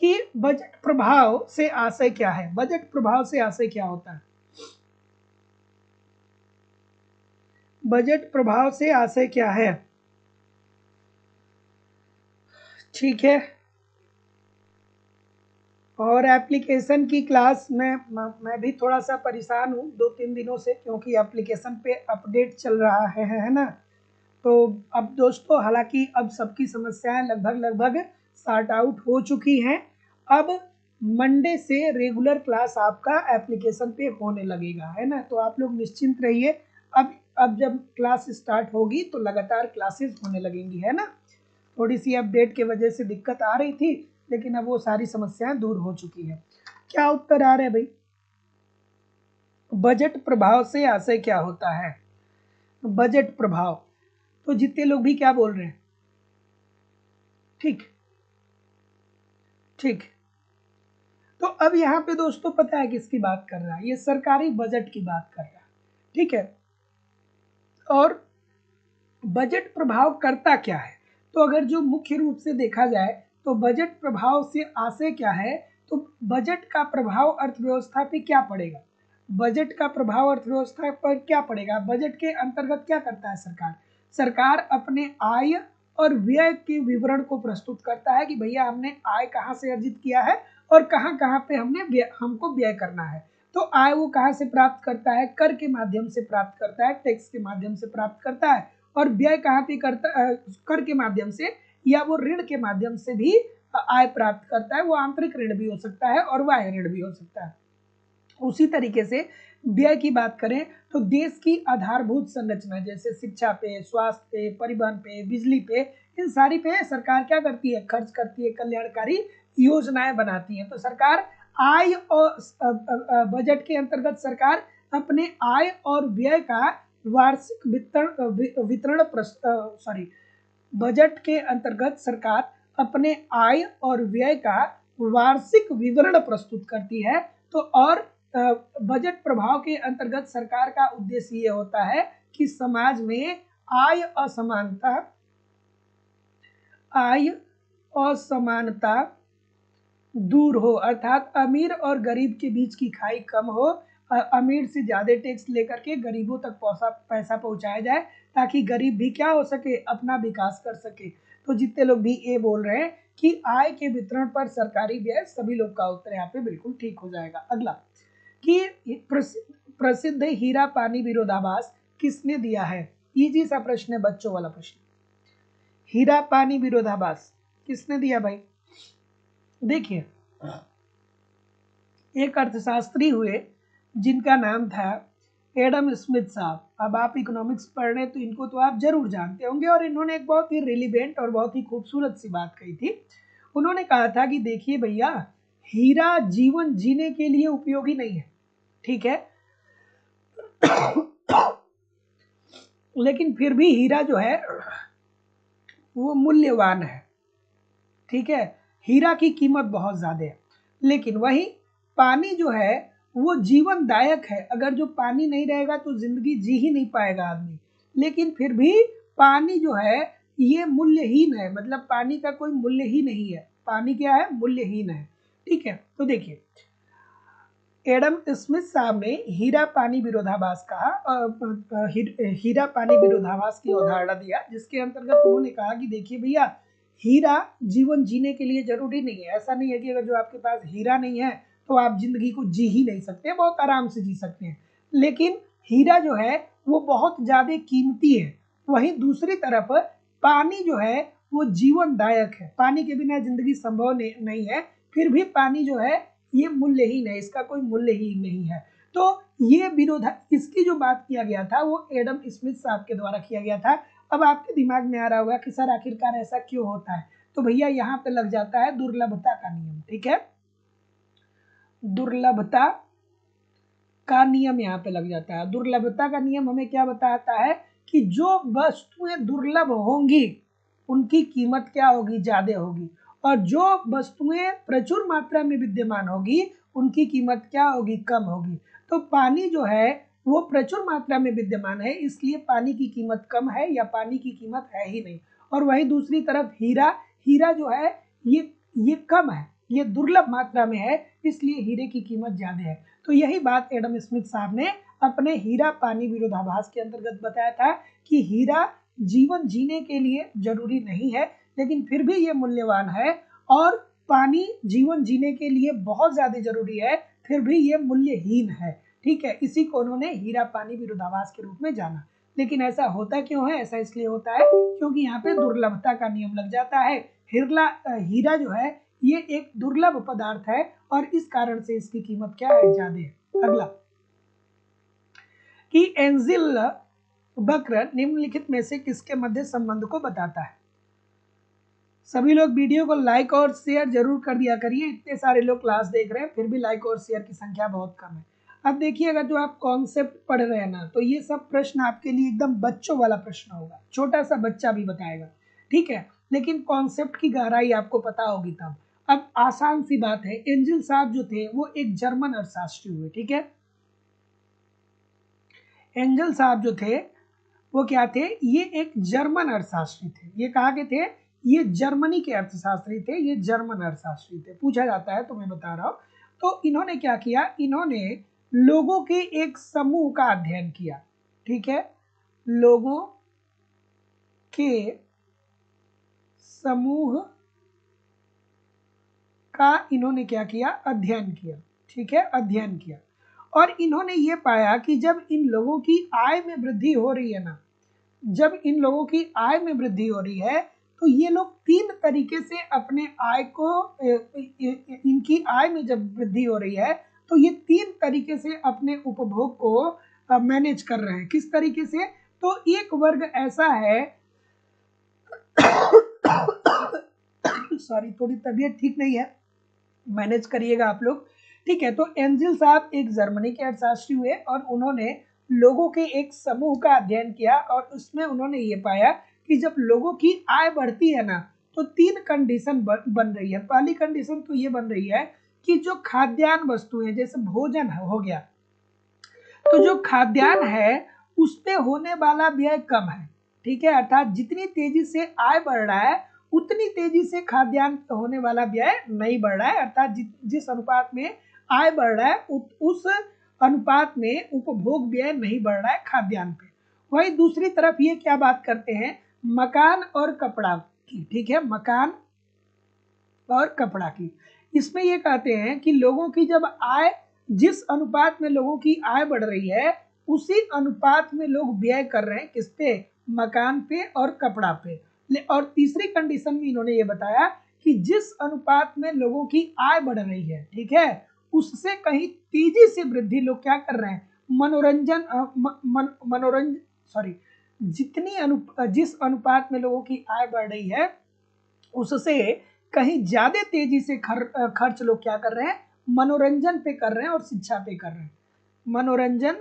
Speaker 1: कि बजट प्रभाव से आशय क्या है, बजट प्रभाव से आशय क्या होता है, बजट प्रभाव से आशय क्या है, ठीक है। और एप्लीकेशन की क्लास में मैं भी थोड़ा सा परेशान हूँ 2 3 दिनों से, क्योंकि एप्लीकेशन पे अपडेट चल रहा है ना। तो अब दोस्तों, हालांकि अब सबकी समस्याएं लगभग सॉर्ट आउट हो चुकी हैं। अब मंडे से रेगुलर क्लास आपका एप्लीकेशन पे होने लगेगा, है ना। तो आप लोग निश्चिंत रहिए, अब जब क्लास स्टार्ट होगी तो लगातार क्लासेस होने लगेंगी, है ना। थोड़ी सी अपडेट की वजह से दिक्कत आ रही थी, लेकिन अब वो सारी समस्याएं दूर हो चुकी है। क्या उत्तर आ रहे हैं भाई, बजट प्रभाव से आशय क्या होता है, बजट प्रभाव। तो जितने लोग भी क्या बोल रहे हैं, ठीक ठीक। तो अब यहाँ पे दोस्तों पता है किसकी बात कर रहा है, ये सरकारी बजट की बात कर रहा है, ठीक है। और बजट प्रभाव करता क्या है, तो अगर जो मुख्य रूप से देखा जाए तो बजट प्रभाव से आशय क्या है, तो बजट का प्रभाव अर्थव्यवस्था पे क्या पड़ेगा? बजट का प्रभाव अर्थव्यवस्था पर क्या पड़ेगा? बजट के अंतर्गत क्या करता है सरकार? सरकार अपने आय और व्यय के विवरण को प्रस्तुत करता है कि भैया हमने आय कहाँ से अर्जित किया है और कहाँ कहाँ पे हमको व्यय करना है। तो आय वो कहाँ से प्राप्त करता है? कर के माध्यम से प्राप्त करता है, टैक्स के माध्यम से प्राप्त करता है। और व्यय कहाँ पे करता है? कर के माध्यम से, या वो ऋण के माध्यम से भी आय प्राप्त करता है। वो आंतरिक ऋण भी हो सकता है और बाह्य ऋण भी हो सकता है। उसी तरीके से व्यय की बात करें तो देश की आधारभूत संरचना जैसे शिक्षा पे, स्वास्थ्य पे, परिवहन पे, बिजली पे, इन सारी पे सरकार क्या करती है? खर्च करती है, कल्याणकारी योजनाएं बनाती है। तो सरकार आय और बजट के अंतर्गत सरकार अपने आय और व्यय का वार्षिक वितरण बजट के अंतर्गत सरकार अपने आय और व्यय का वार्षिक विवरण प्रस्तुत करती है। तो और बजट प्रभाव के अंतर्गत सरकार का उद्देश्य ये होता है कि समाज में आय असमानता दूर हो, अर्थात अमीर और गरीब के बीच की खाई कम हो। अमीर से ज्यादा टैक्स लेकर के गरीबों तक पैसा पहुंचाया जाए ताकि गरीब भी क्या हो सके? अपना विकास कर सके। तो जितने लोग भी ये बोल रहे हैं कि आय के वितरण पर सरकारी व्यय, सभी लोग का उत्तर यहाँ पे बिल्कुल ठीक हो जाएगा। अगला कि प्रसिद्ध हीरा पानी विरोधाभास किसने दिया है? इजी सा प्रश्न है, बच्चों वाला प्रश्न। हीरा पानी विरोधाभास किसने दिया भाई? देखिए, एक अर्थशास्त्री हुए जिनका नाम था एडम स्मिथ साहब। अब आप इकोनॉमिक्स पढ़ रहे हैं तो इनको तो आप जरूर जानते होंगे, और इन्होंने एक बहुत ही रिलीवेंट और बहुत ही खूबसूरत सी बात कही थी। उन्होंने कहा था कि देखिए भैया, हीरा जीवन जीने के लिए उपयोगी नहीं है, ठीक है, लेकिन फिर भी हीरा जो है वो मूल्यवान है, ठीक है। हीरा की कीमत बहुत ज्यादा है, लेकिन वही पानी जो है वो जीवनदायक है। अगर जो पानी नहीं रहेगा तो जिंदगी जी ही नहीं पाएगा आदमी। लेकिन फिर भी पानी जो है ये मूल्यहीन है, मतलब पानी का कोई मूल्य ही नहीं है। पानी क्या है? मूल्यहीन है, ठीक है। तो देखिए, एडम स्मिथ साहब ने हीरा पानी विरोधाभास की अवधारणा दिया, जिसके अंतर्गत उन्होंने कहा कि देखिए भैया, हीरा जीवन जीने के लिए जरूरी नहीं है। ऐसा नहीं है कि अगर जो आपके पास हीरा नहीं है तो आप जिंदगी को जी ही नहीं सकते, बहुत आराम से जी सकते हैं। लेकिन हीरा जो है वो बहुत ज्यादा कीमती है। वहीं दूसरी तरफ पानी जो है वो जीवनदायक है। पानी के बिना जिंदगी संभव नहीं है। फिर भी पानी जो है ये मूल्यहीन है, इसका कोई मूल्य ही नहीं है। तो ये इसकी जो बात किया गया था वो एडम स्मिथ साहब के द्वारा किया गया था। अब आपके दिमाग में आ रहा होगा कि सर आखिरकार ऐसा क्यों होता है? तो भैया यहाँ पे लग जाता है दुर्लभता का नियम, ठीक है। दुर्लभता का नियम यहाँ पे लग जाता है। दुर्लभता का नियम हमें क्या बताता है कि जो वस्तुएं दुर्लभ होंगी उनकी कीमत क्या होगी? ज्यादा होगी। और जो वस्तुएं प्रचुर मात्रा में विद्यमान होगी उनकी कीमत क्या होगी? कम होगी। तो पानी जो है वो प्रचुर मात्रा में विद्यमान है, इसलिए पानी की कीमत कम है या पानी की कीमत है ही नहीं। और वहीं दूसरी तरफ हीरा जो है ये कम है, ये दुर्लभ मात्रा में है, इसलिए हीरे की कीमत ज्यादा है। तो यही बात एडम स्मिथ साहब ने अपने हीरा पानी विरोधाभास के अंतर्गत बताया था कि हीरा जीवन जीने के लिए जरूरी नहीं है, लेकिन फिर भी ये मूल्यवान है। और पानी जीवन जीने के लिए बहुत ज्यादा जरूरी है, फिर भी ये मूल्यहीन है, ठीक है। इसी को उन्होंने हीरा पानी विरोधाभास के रूप में जाना। लेकिन ऐसा होता क्यों है? ऐसा इसलिए होता है क्योंकि यहाँ पे दुर्लभता का नियम लग जाता है। हीरा जो है ये एक दुर्लभ पदार्थ है और इस कारण से इसकी कीमत क्या है? ज्यादा है। अगला कि एंजिल वक्र निम्नलिखित में से किसके मध्य संबंध को बताता है? सभी लोग वीडियो को लाइक और शेयर जरूर कर दिया करिए। इतने सारे लोग क्लास देख रहे हैं फिर भी लाइक और शेयर की संख्या बहुत कम है। अब देखिए, अगर जो आप कॉन्सेप्ट पढ़ रहे हैं ना, तो ये सब प्रश्न आपके लिए एकदम बच्चों वाला प्रश्न होगा, छोटा सा बच्चा भी बताएगा, ठीक है। लेकिन कॉन्सेप्ट की गहराई आपको पता होगी तब। अब आसान सी बात है, एंजिल साहब जो थे वो एक जर्मन अर्थशास्त्री हुए, ठीक है। एंजिल साहब जो थे वो क्या थे? ये एक जर्मन अर्थशास्त्री थे। ये कहाँ के थे? ये जर्मनी के अर्थशास्त्री थे, ये जर्मन अर्थशास्त्री थे। पूछा जाता है तो मैं बता रहा हूँ। तो इन्होंने क्या किया, इन्होंने लोगों के एक समूह का अध्ययन किया। ठीक है, लोगों के समूह का इन्होंने क्या किया, अध्ययन किया। ठीक है, अध्ययन किया। और इन्होंने ये पाया कि जब इन लोगों की आय में वृद्धि हो रही है ना, जब इन लोगों की आय में वृद्धि हो रही है तो ये लोग 3 तरीके से अपने आय को, इनकी आय में जब वृद्धि हो रही है तो ये 3 तरीके से अपने उपभोग को मैनेज कर रहे हैं। किस तरीके से, तो एक वर्ग ऐसा है सॉरी, थोड़ी तबीयत ठीक नहीं है, मैनेज करिएगा आप लोग। ठीक है, तो एंजिल साहब एक जर्मनी के अर्थशास्त्री हुए और उन्होंने लोगों के एक समूह का अध्ययन किया और उसमें उन्होंने ये पाया कि जब लोगों की आय बढ़ती है ना तो 3 कंडीशन बन रही है। पहली कंडीशन तो ये बन रही है कि जो खाद्यान्न वस्तुएं जैसे भोजन हो गया, तो जो खाद्यान्न है उस पे होने वाला व्यय कम है। ठीक है, अर्थात जितनी तेजी से आय बढ़ रहा है उतनी तेजी से खाद्यान्न पे होने वाला व्यय नहीं बढ़ रहा है। अर्थात जिस अनुपात में आय बढ़ रहा है उस अनुपात में उपभोग व्यय नहीं बढ़ रहा है खाद्यान्न पे। वही दूसरी तरफ ये क्या बात करते हैं, मकान और कपड़ा की। ठीक है, मकान और कपड़ा की। इसमें ये कहते हैं कि लोगों की जब आय, जिस अनुपात में लोगों की आय बढ़ रही है उसी अनुपात में लोग व्यय कर रहे हैं किस पे, मकान पे और कपड़ा पे। और तीसरी कंडीशन में इन्होंने ये बताया कि जिस अनुपात में लोगों की आय बढ़ रही है, ठीक है, उससे कहीं तेजी से वृद्धि लोग क्या कर रहे हैं, मनोरंजन मनोरंजन सॉरी जिस अनुपात में लोगों की आय बढ़ रही है उससे कहीं ज्यादा तेजी से खर्च लोग क्या कर रहे हैं, मनोरंजन पे कर रहे हैं और शिक्षा पे कर रहे हैं। मनोरंजन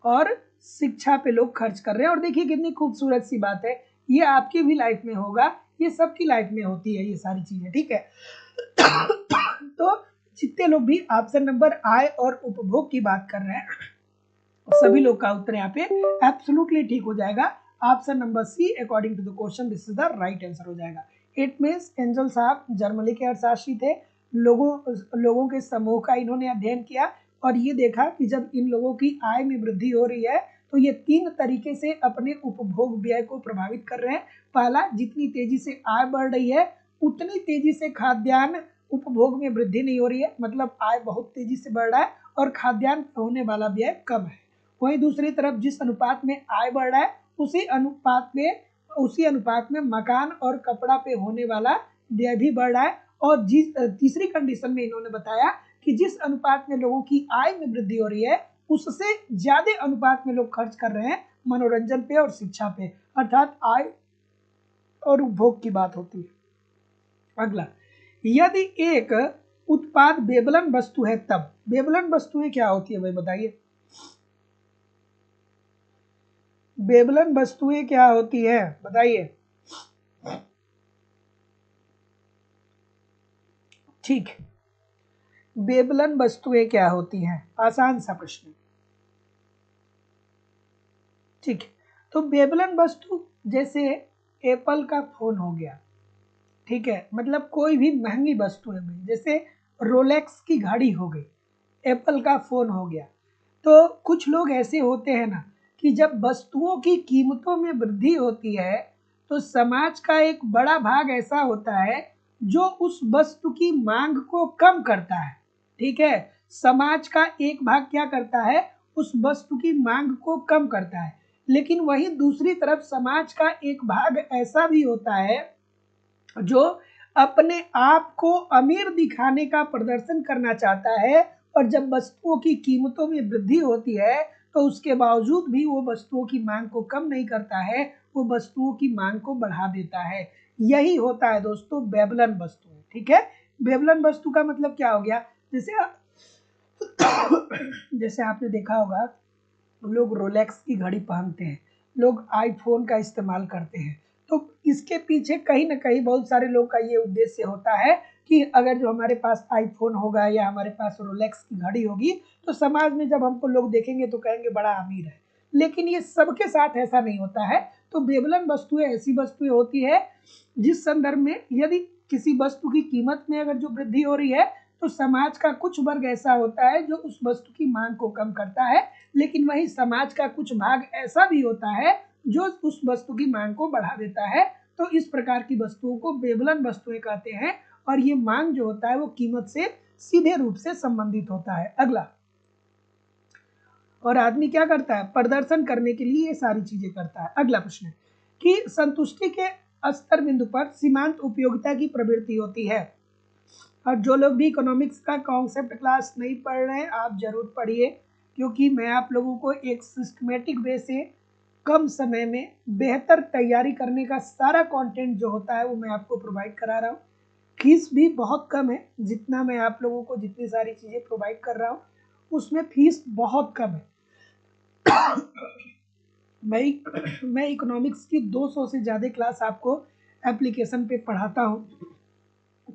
Speaker 1: और शिक्षा पे लोग खर्च कर रहे हैं। और देखिए कितनी खूबसूरत सी बात है, ये आपकी भी लाइफ में होगा, ये सबकी लाइफ में होती है ये सारी चीजें। ठीक है तो जितने लोग भी ऑप्शन नंबर आय और उपभोग की बात कर रहे हैं सभी लोग का उत्तर यहाँ पे एब्सोल्युटली ठीक हो जाएगा। Option number C according to the question this is the right answer हो जाएगा। इट मीन्स एंजल साहब जर्मनी के अर्थशास्त्री थे, लोगों के समूह का इन्होंने अध्ययन किया और ये देखा कि जब इन लोगों की आय में वृद्धि हो रही है तो ये 3 तरीके से अपने उपभोग व्यय को प्रभावित कर रहे हैं। पहला, जितनी तेजी से आय बढ़ रही है उतनी तेजी से खाद्यान्न उपभोग में वृद्धि नहीं हो रही है, मतलब आय बहुत तेजी से बढ़ रहा है और खाद्यान्न होने वाला व्यय कम है। वहीं दूसरी तरफ जिस अनुपात में आय बढ़ रहा है उसी अनुपात में मकान और कपड़ा पे होने वाला व्यय भी बढ़ रहा है। और तीसरी कंडीशन में इन्होंने बताया कि जिस अनुपात में लोगों की आय में वृद्धि हो रही है उससे ज्यादा अनुपात में लोग खर्च कर रहे हैं मनोरंजन पे और शिक्षा पे, अर्थात आय और उपभोग की बात होती है। अगला, यदि एक उत्पाद बेबलन वस्तु है तब, बेबलन वस्तुएं क्या होती है भाई बताइए, बेबलन वस्तुएं क्या होती है बताइए। ठीक, बेबलन वस्तुएं क्या होती हैं, आसान सा प्रश्न। ठीक, तो बेबलन वस्तु जैसे एप्पल का फोन हो गया, ठीक है, मतलब कोई भी महंगी वस्तु है, जैसे रोलेक्स की घड़ी हो गई, एप्पल का फोन हो गया। तो कुछ लोग ऐसे होते हैं ना कि जब वस्तुओं की कीमतों में वृद्धि होती है तो समाज का एक बड़ा भाग ऐसा होता है जो उस वस्तु की मांग को कम करता है। ठीक है, समाज का एक भाग क्या करता है, उस वस्तु की मांग को कम करता है। लेकिन वही दूसरी तरफ समाज का एक भाग ऐसा भी होता है जो अपने आप को अमीर दिखाने का प्रदर्शन करना चाहता है और जब वस्तुओं की कीमतों में वृद्धि होती है तो उसके बावजूद भी वो वस्तुओं की मांग को कम नहीं करता है, वो वस्तुओं की मांग को बढ़ा देता है। यही होता है दोस्तों बेबलन वस्तु। ठीक है, बेबलन वस्तु का मतलब क्या हो गया, जैसे आपने देखा होगा लोग रोलेक्स की घड़ी पहनते हैं, लोग आईफोन का इस्तेमाल करते हैं, तो इसके पीछे कहीं ना कहीं बहुत सारे लोग का ये उद्देश्य होता है कि अगर जो हमारे पास आईफोन होगा या हमारे पास रोलेक्स की घड़ी होगी तो समाज में जब हमको लोग देखेंगे तो कहेंगे बड़ा अमीर है। लेकिन ये सबके साथ ऐसा नहीं होता है। तो बेबलन वस्तुएं ऐसी वस्तुएं होती है जिस संदर्भ में यदि किसी वस्तु की कीमत में अगर जो वृद्धि हो रही है तो समाज का कुछ वर्ग ऐसा होता है जो उस वस्तु की मांग को कम करता है, लेकिन वही समाज का कुछ भाग ऐसा भी होता है जो उस वस्तु की मांग को बढ़ा देता है। तो इस प्रकार की वस्तुओं को बेवलन वस्तुएं कहते हैं और ये मांग जो होता है वो कीमत से सीधे रूप से संबंधित होता है। अगला, और आदमी क्या करता है, प्रदर्शन करने के लिए ये सारी चीजें करता है। अगला प्रश्न है कि संतुष्टि के स्तर बिंदु पर सीमांत उपयोगिता की प्रवृत्ति होती है। और जो लोग भी इकोनॉमिक्स का कॉन्सेप्ट क्लास नहीं पढ़ रहे हैं आप जरूर पढ़िए, क्योंकि मैं आप लोगों को एक सिस्टमेटिक वे से कम समय में बेहतर तैयारी करने का सारा कंटेंट जो होता है वो मैं आपको प्रोवाइड करा रहा हूँ। फीस भी बहुत कम है, जितना मैं आप लोगों को जितनी सारी चीज़ें प्रोवाइड कर रहा हूँ उसमें फीस बहुत कम है। मैं इकोनॉमिक्स की 200 से ज़्यादा क्लास आपको एप्लीकेशन पे पढ़ाता हूँ।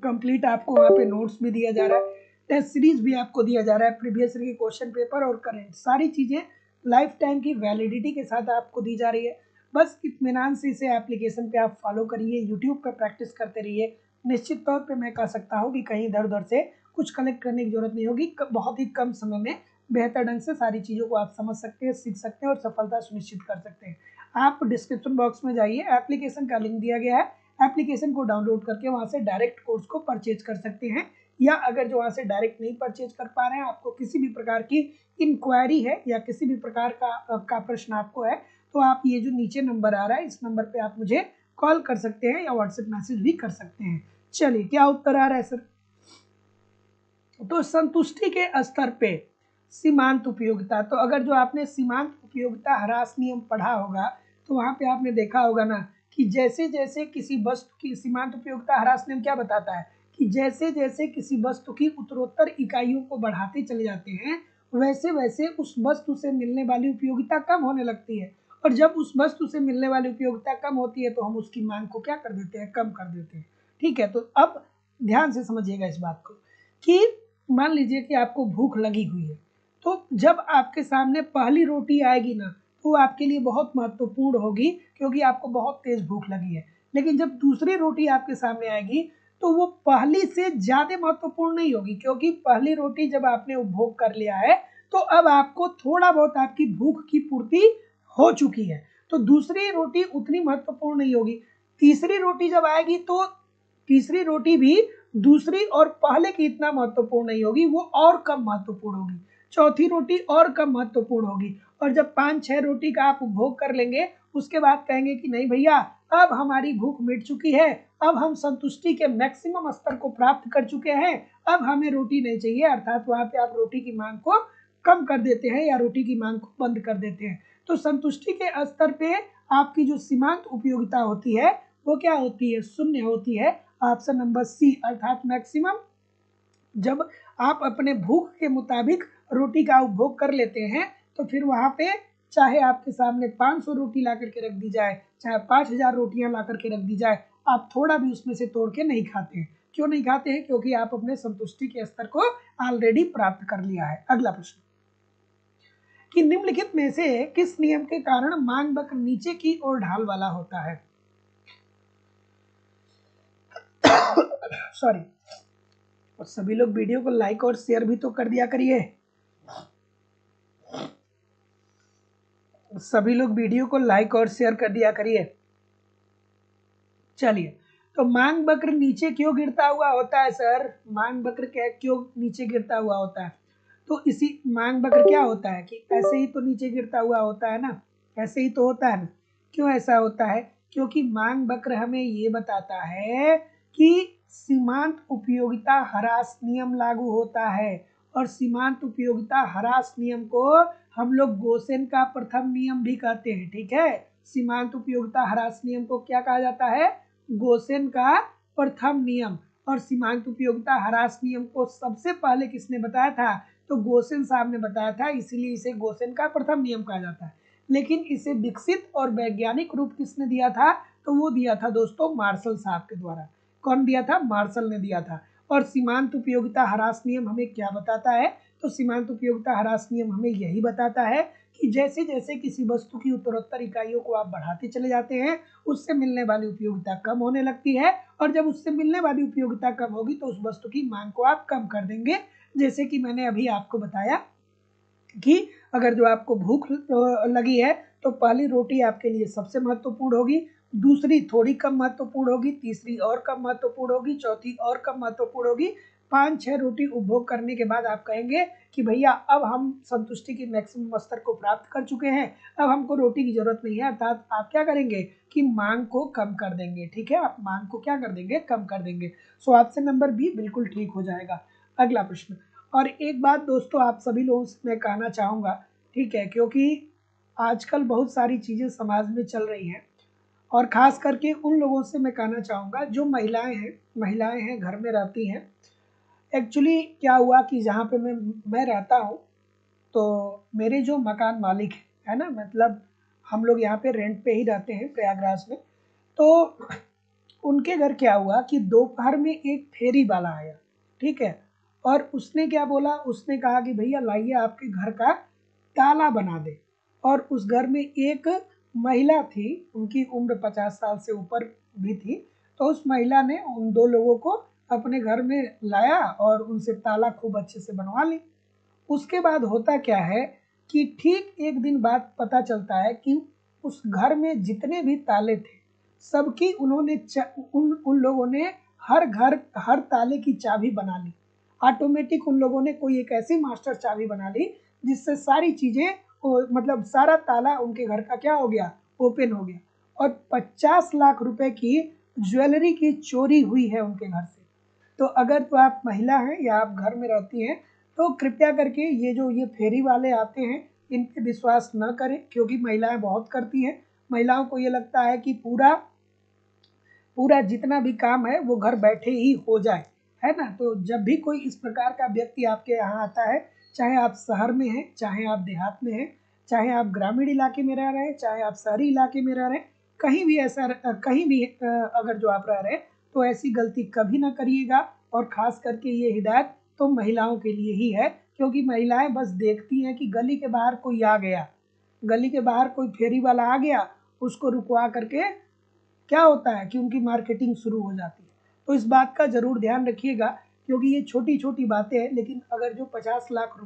Speaker 1: कंप्लीट आपको वहाँ पे नोट्स भी दिया जा रहा है, टेस्ट सीरीज भी आपको दिया जा रहा है, प्रीवियस ईयर के क्वेश्चन पेपर और करंट सारी चीज़ें लाइफ टाइम की वैलिडिटी के साथ आपको दी जा रही है। बस इत्मीनान से इसे एप्लीकेशन पे आप फॉलो करिए, यूट्यूब पे प्रैक्टिस करते रहिए। निश्चित तौर पे मैं कह सकता हूँ कि कहीं इधर उधर से कुछ कलेक्ट करने की जरूरत नहीं होगी। बहुत ही कम समय में बेहतर ढंग से सारी चीज़ों को आप समझ सकते हैं, सीख सकते हैं और सफलता सुनिश्चित कर सकते हैं। आप डिस्क्रिप्शन बॉक्स में जाइए, एप्लीकेशन का लिंक दिया गया है, एप्लीकेशन को डाउनलोड करके वहाँ से डायरेक्ट कोर्स को परचेज कर सकते हैं। या अगर जो वहाँ से डायरेक्ट नहीं परचेज कर पा रहे हैं, आपको किसी भी प्रकार की इंक्वायरी है या किसी भी प्रकार का प्रश्न आपको है, तो आप ये जो नीचे नंबर आ रहा है इस नंबर पे आप मुझे कॉल कर सकते हैं या व्हाट्सएप मैसेज भी कर सकते हैं। चलिए, क्या उत्तर आ रहा है सर? तो संतुष्टि के स्तर पे सीमांत उपयोगिता, तो अगर जो आपने सीमांत उपयोगिता ह्रास नियम पढ़ा होगा तो वहाँ पे आपने देखा होगा ना कि जैसे जैसे किसी वस्तु की, सीमांत उपयोगिता ह्रास नियम क्या बताता है कि जैसे जैसे किसी वस्तु की उत्तरोत्तर इकाइयों को बढ़ाते चले जाते हैं वैसे वैसे उस वस्तु से मिलने वाली उपयोगिता कम होने लगती है। और जब उस वस्तु से मिलने वाली उपयोगिता कम होती है तो हम उसकी मांग को क्या कर देते हैं, कम कर देते हैं। ठीक है, तो अब ध्यान से समझिएगा इस बात को कि मान लीजिए कि आपको भूख लगी हुई है, तो जब आपके सामने पहली रोटी आएगी ना तो आपके लिए बहुत महत्वपूर्ण होगी क्योंकि आपको बहुत तेज भूख लगी है। लेकिन जब दूसरी रोटी आपके सामने आएगी तो वो पहली से ज्यादा महत्वपूर्ण नहीं होगी, क्योंकि पहली रोटी जब आपने उपभोग कर लिया है तो अब आपको थोड़ा बहुत आपकी भूख की पूर्ति हो चुकी है, तो दूसरी रोटी उतनी महत्वपूर्ण नहीं होगी। तीसरी रोटी जब आएगी तो तीसरी रोटी भी दूसरी और पहले की इतना महत्वपूर्ण नहीं होगी, वो और कम महत्वपूर्ण होगी। चौथी रोटी और कम महत्वपूर्ण होगी, और जब 5-6 रोटी का आप उपभोग कर लेंगे उसके बाद कहेंगे कि नहीं भैया अब हमारी भूख मिट चुकी है, अब हम संतुष्टि के मैक्सिमम स्तर को प्राप्त कर चुके हैं, अब हमें रोटी नहीं चाहिए। अर्थात वहां पे आप रोटी की मांग को कम कर देते हैं या रोटी की मांग को बंद कर देते हैं। तो संतुष्टि के स्तर पे आपकी जो सीमांत उपयोगिता होती है वो क्या होती है, शून्य होती है। ऑप्शन नंबर सी, अर्थात मैक्सिमम। जब आप अपने भूख के मुताबिक रोटी का उपभोग कर लेते हैं तो फिर वहां पे चाहे आपके सामने 500 रोटी ला करके रख दी जाए, चाहे 5000 रोटियां ला करके रख दी जाए, आप थोड़ा भी उसमें से तोड़ के नहीं खाते हैं। क्यों नहीं खाते हैं? क्योंकि आप अपने संतुष्टि के स्तर को ऑलरेडी प्राप्त कर लिया है। अगला प्रश्न कि निम्नलिखित में से किस नियम के कारण मांग वक्र नीचे की ओर ढाल वाला होता है? सॉरी, और सभी लोग वीडियो को लाइक और शेयर भी तो कर दिया करिए। सभी लोग वीडियो को लाइक और शेयर कर दिया करिए। चलिए, तो मांग वक्र नीचे क्यों गिरता हुआ होता है सर? मांग वक्र क्यों नीचे गिरता हुआ होता है? तो इसी मांग वक्र क्या होता है कि ऐसे ही तो नीचे गिरता हुआ होता है ना, ऐसे ही तो होता है ना। क्यों ऐसा होता है? क्योंकि मांग वक्र हमें ये बताता है कि सीमांत उपयोगिता ह्रास नियम लागू होता है, और सीमांत उपयोगिता ह्रास नियम को हम लोग गोसेन का प्रथम नियम भी कहते हैं। ठीक है, सीमांत उपयोगिता ह्रास नियम को क्या कहा जाता है? गोसेन का प्रथम नियम। और सीमांत उपयोगिता ह्रास नियम को सबसे पहले किसने बताया था? तो गोसेन साहब ने बताया था, इसीलिए इसे गोसेन का प्रथम नियम कहा जाता है। लेकिन इसे विकसित और वैज्ञानिक रूप किसने दिया था? तो वो दिया था दोस्तों मार्शल साहब के द्वारा। कौन दिया था? मार्शल ने दिया था। और सीमांत उपयोगिता ह्रास नियम हमें क्या बताता है तो सीमांत उपयोगिता ह्रास नियम हमें यही बताता है कि जैसे जैसे किसी वस्तु की उत्तरोत्तर इकाइयों को आप बढ़ाते चले जाते हैं, उससे मिलने वाली उपयोगिता कम होने लगती है, और जब उससे मिलने वाली उपयोगिता कम होगी तो उस वस्तु की मांग को आप कम कर देंगे। जैसे कि मैंने अभी आपको बताया कि अगर जो आपको भूख लगी है तो पहली रोटी आपके लिए सबसे महत्वपूर्ण होगी, दूसरी थोड़ी कम महत्वपूर्ण होगी, तीसरी और कम महत्वपूर्ण होगी, चौथी और कम महत्वपूर्ण होगी। 5-6 रोटी उपभोग करने के बाद आप कहेंगे कि भैया अब हम संतुष्टि की मैक्सिमम स्तर को प्राप्त कर चुके हैं, अब हमको रोटी की जरूरत नहीं है, अर्थात आप क्या करेंगे कि मांग को कम कर देंगे। ठीक है, आप मांग को क्या कर देंगे, कम कर देंगे। सो ऑप्शन नंबर बी बिल्कुल ठीक हो जाएगा। अगला प्रश्न, और एक बात दोस्तों आप सभी लोगों से मैं कहना चाहूँगा, ठीक है, क्योंकि आजकल बहुत सारी चीज़ें समाज में चल रही हैं, और ख़ास करके उन लोगों से मैं कहना चाहूँगा जो महिलाएं हैं घर में रहती हैं। एक्चुअली क्या हुआ कि जहाँ पे मैं रहता हूँ, तो मेरे जो मकान मालिक है ना, मतलब हम लोग यहाँ पे रेंट पे ही रहते हैं प्रयागराज में। तो उनके घर क्या हुआ कि दोपहर में एक फेरी वाला आया, ठीक है, और उसने क्या बोला, उसने कहा कि भैया लाइए आपके घर का ताला बना दे। और उस घर में एक महिला थी, उनकी उम्र 50 साल से ऊपर भी थी। तो उस महिला ने उन दो लोगों को अपने घर में लाया और उनसे ताला खूब अच्छे से बनवा ली। उसके बाद होता क्या है कि ठीक एक दिन बाद पता चलता है कि उस घर में जितने भी ताले थे, सबकी उन लोगों ने हर ताले की चाबी बना ली। ऑटोमेटिक उन लोगों ने कोई एक ऐसी मास्टर चाबी बना ली जिससे सारी चीजें, मतलब सारा ताला उनके घर का क्या हो गया, ओपन हो गया। और 50 लाख रुपए की ज्वेलरी की चोरी हुई है उनके घर से। तो अगर तो आप महिला हैं या आप घर में रहती हैं, तो कृपया करके ये फेरी वाले आते हैं, इन पे विश्वास न करें, क्योंकि महिलाएं बहुत करती हैं। महिलाओं को ये लगता है कि पूरा पूरा जितना भी काम है वो घर बैठे ही हो जाए, है ना। तो जब भी कोई इस प्रकार का व्यक्ति आपके यहाँ आता है, चाहे आप शहर में हैं, चाहे आप देहात में हैं, चाहे आप ग्रामीण इलाके में रह रहे हैं, चाहे आप शहरी इलाके में रह रहे हैं, कहीं भी कहीं भी अगर जो आप रह रहे हैं, तो ऐसी गलती कभी ना करिएगा। और खास करके ये हिदायत तो महिलाओं के लिए ही है, क्योंकि महिलाएं बस देखती हैं कि गली के बाहर कोई आ गया, गली के बाहर कोई फेरी वाला आ गया, उसको रुकवा करके क्या होता है कि उनकी मार्केटिंग शुरू हो जाती है। तो इस बात का जरूर ध्यान रखिएगा, क्योंकि ये छोटी छोटी बातें हैं, लेकिन अगर जो 50 लाख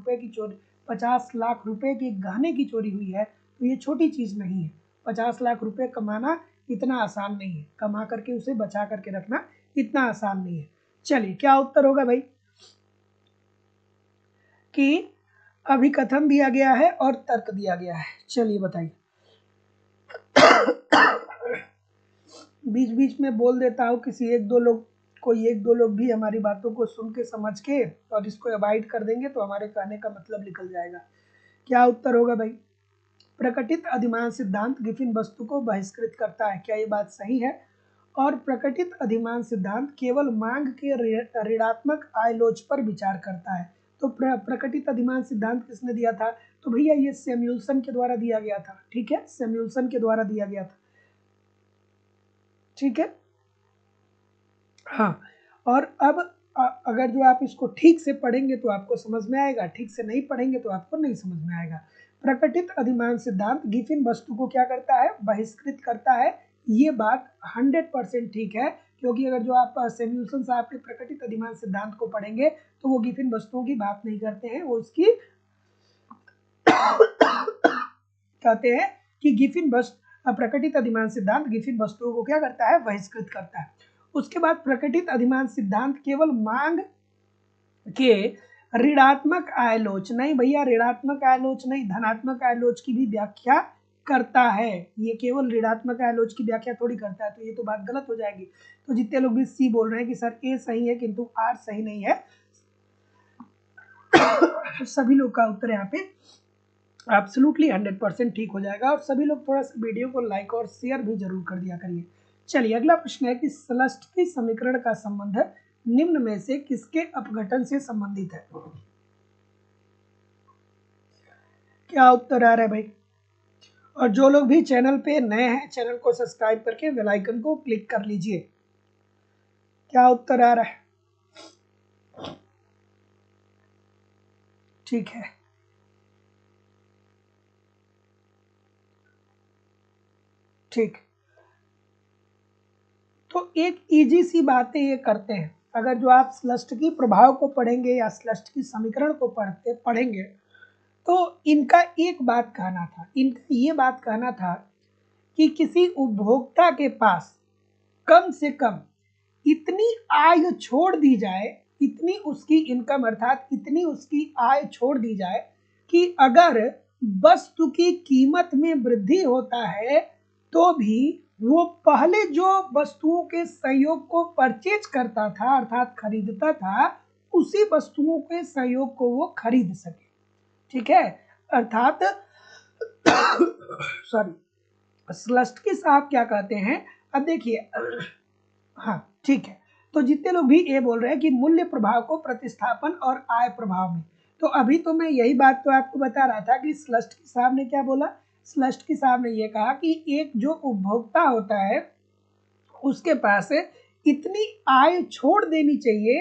Speaker 1: रुपए की गहने की चोरी हुई है, तो ये छोटी चीज नहीं है। 50 लाख रुपए कमाना इतना आसान नहीं है, कमा करके उसे बचा करके रखना इतना आसान नहीं है। चलिए, क्या उत्तर होगा भाई, कि अभिकथन दिया गया है और तर्क दिया गया है। चलिए बताइए। बीच बीच में बोल देता हूँ, कोई एक दो लोग भी हमारी बातों को सुन के समझ के और इसको अवॉइड कर देंगे तो हमारे कहने का मतलब निकल जाएगा। क्या उत्तर होगा भाई, प्रकटित अधिमान सिद्धांत गिफिन वस्तु को बहिष्कृत करता है, क्या ये बात सही है। और प्रकटित अधिमान सिद्धांत केवल मांग के ऋणात्मक आयलोच पर विचार करता है। तो प्रकटित अधिमान सिद्धांत किसने दिया था, तो भैया ये सैमुअल्सन के द्वारा दिया गया था। ठीक है, सैमुअल्सन के द्वारा दिया गया था। ठीक है, हाँ। और अब अगर जो आप इसको ठीक से पढ़ेंगे तो आपको समझ में आएगा, ठीक से नहीं पढ़ेंगे तो आपको नहीं समझ में आएगा। प्रकटित अधिमान सिद्धांत गिफिन वस्तु को क्या करता है, बहिष्कृत करता है। ये बात 100% ठीक है, क्योंकि अगर जो आप सैमुअल्सन साहब के प्रकटित अधिमान सिद्धांत को पढ़ेंगे तो वो गिफिन वस्तुओं की बात नहीं करते हैं, वो इसकी कहते हैं कि गिफिन वस्तु प्रकटित अधिमान सिद्धांत गिफिन वस्तुओं को क्या करता है, बहिष्कृत करता है। उसके बाद प्रकटित अधिमान सिद्धांत केवल मांग के ऋणात्मक आयलोच, नहीं भैया ऋणात्मक आयलोच नहीं, धनात्मक आयलोच की भी व्याख्या करता है। ये केवल ऋणात्मक आयलोच की व्याख्या थोड़ी करता है, तो ये तो बात गलत हो जाएगी। तो जितने लोग भी सी बोल रहे हैं कि सर ए सही है किंतु आर सही नहीं है, सभी लोग का उत्तर यहाँ पे एब्सोल्युटली 100% ठीक हो जाएगा। और सभी लोग थोड़ा सा वीडियो को लाइक और शेयर भी जरूर कर दिया करिए। चलिए, अगला प्रश्न है कि समष्टि समीकरण का संबंध निम्न में से किसके अपघटन से संबंधित है। क्या उत्तर आ रहा है भाई, और जो लोग भी चैनल पे नए हैं, चैनल को सब्सक्राइब करके बेल आइकन को क्लिक कर लीजिए। क्या उत्तर आ रहा है, ठीक है, ठीक। तो एक इजी सी बातें ये करते हैं, अगर जो आप श्लष्टकी प्रभाव को पढ़ेंगे या श्लष्टकी समीकरण को पढ़ेंगे तो इनका एक बात कहना था, इनका ये बात कहना था कि किसी उपभोक्ता के पास कम से कम इतनी आय छोड़ दी जाए, इतनी उसकी इनकम अर्थात इतनी उसकी आय छोड़ दी जाए कि अगर वस्तु की कीमत में वृद्धि होता है तो भी वो पहले जो वस्तुओं के सहयोग को परचेज करता था अर्थात खरीदता था, उसी वस्तुओं के सहयोग को वो खरीद सके। ठीक है, अर्थात सॉरी श्लष्टकी साहब क्या कहते हैं, अब देखिए, हाँ ठीक है, तो जितने लोग भी ये बोल रहे हैं कि मूल्य प्रभाव को प्रतिस्थापन और आय प्रभाव में, तो अभी तो मैं यही बात तो आपको बता रहा था कि श्लष्टकी साहब ने क्या बोला, श्लष्टकी साहब ने ये कहा कि एक जो उपभोक्ता होता है उसके पास इतनी आय छोड़ देनी चाहिए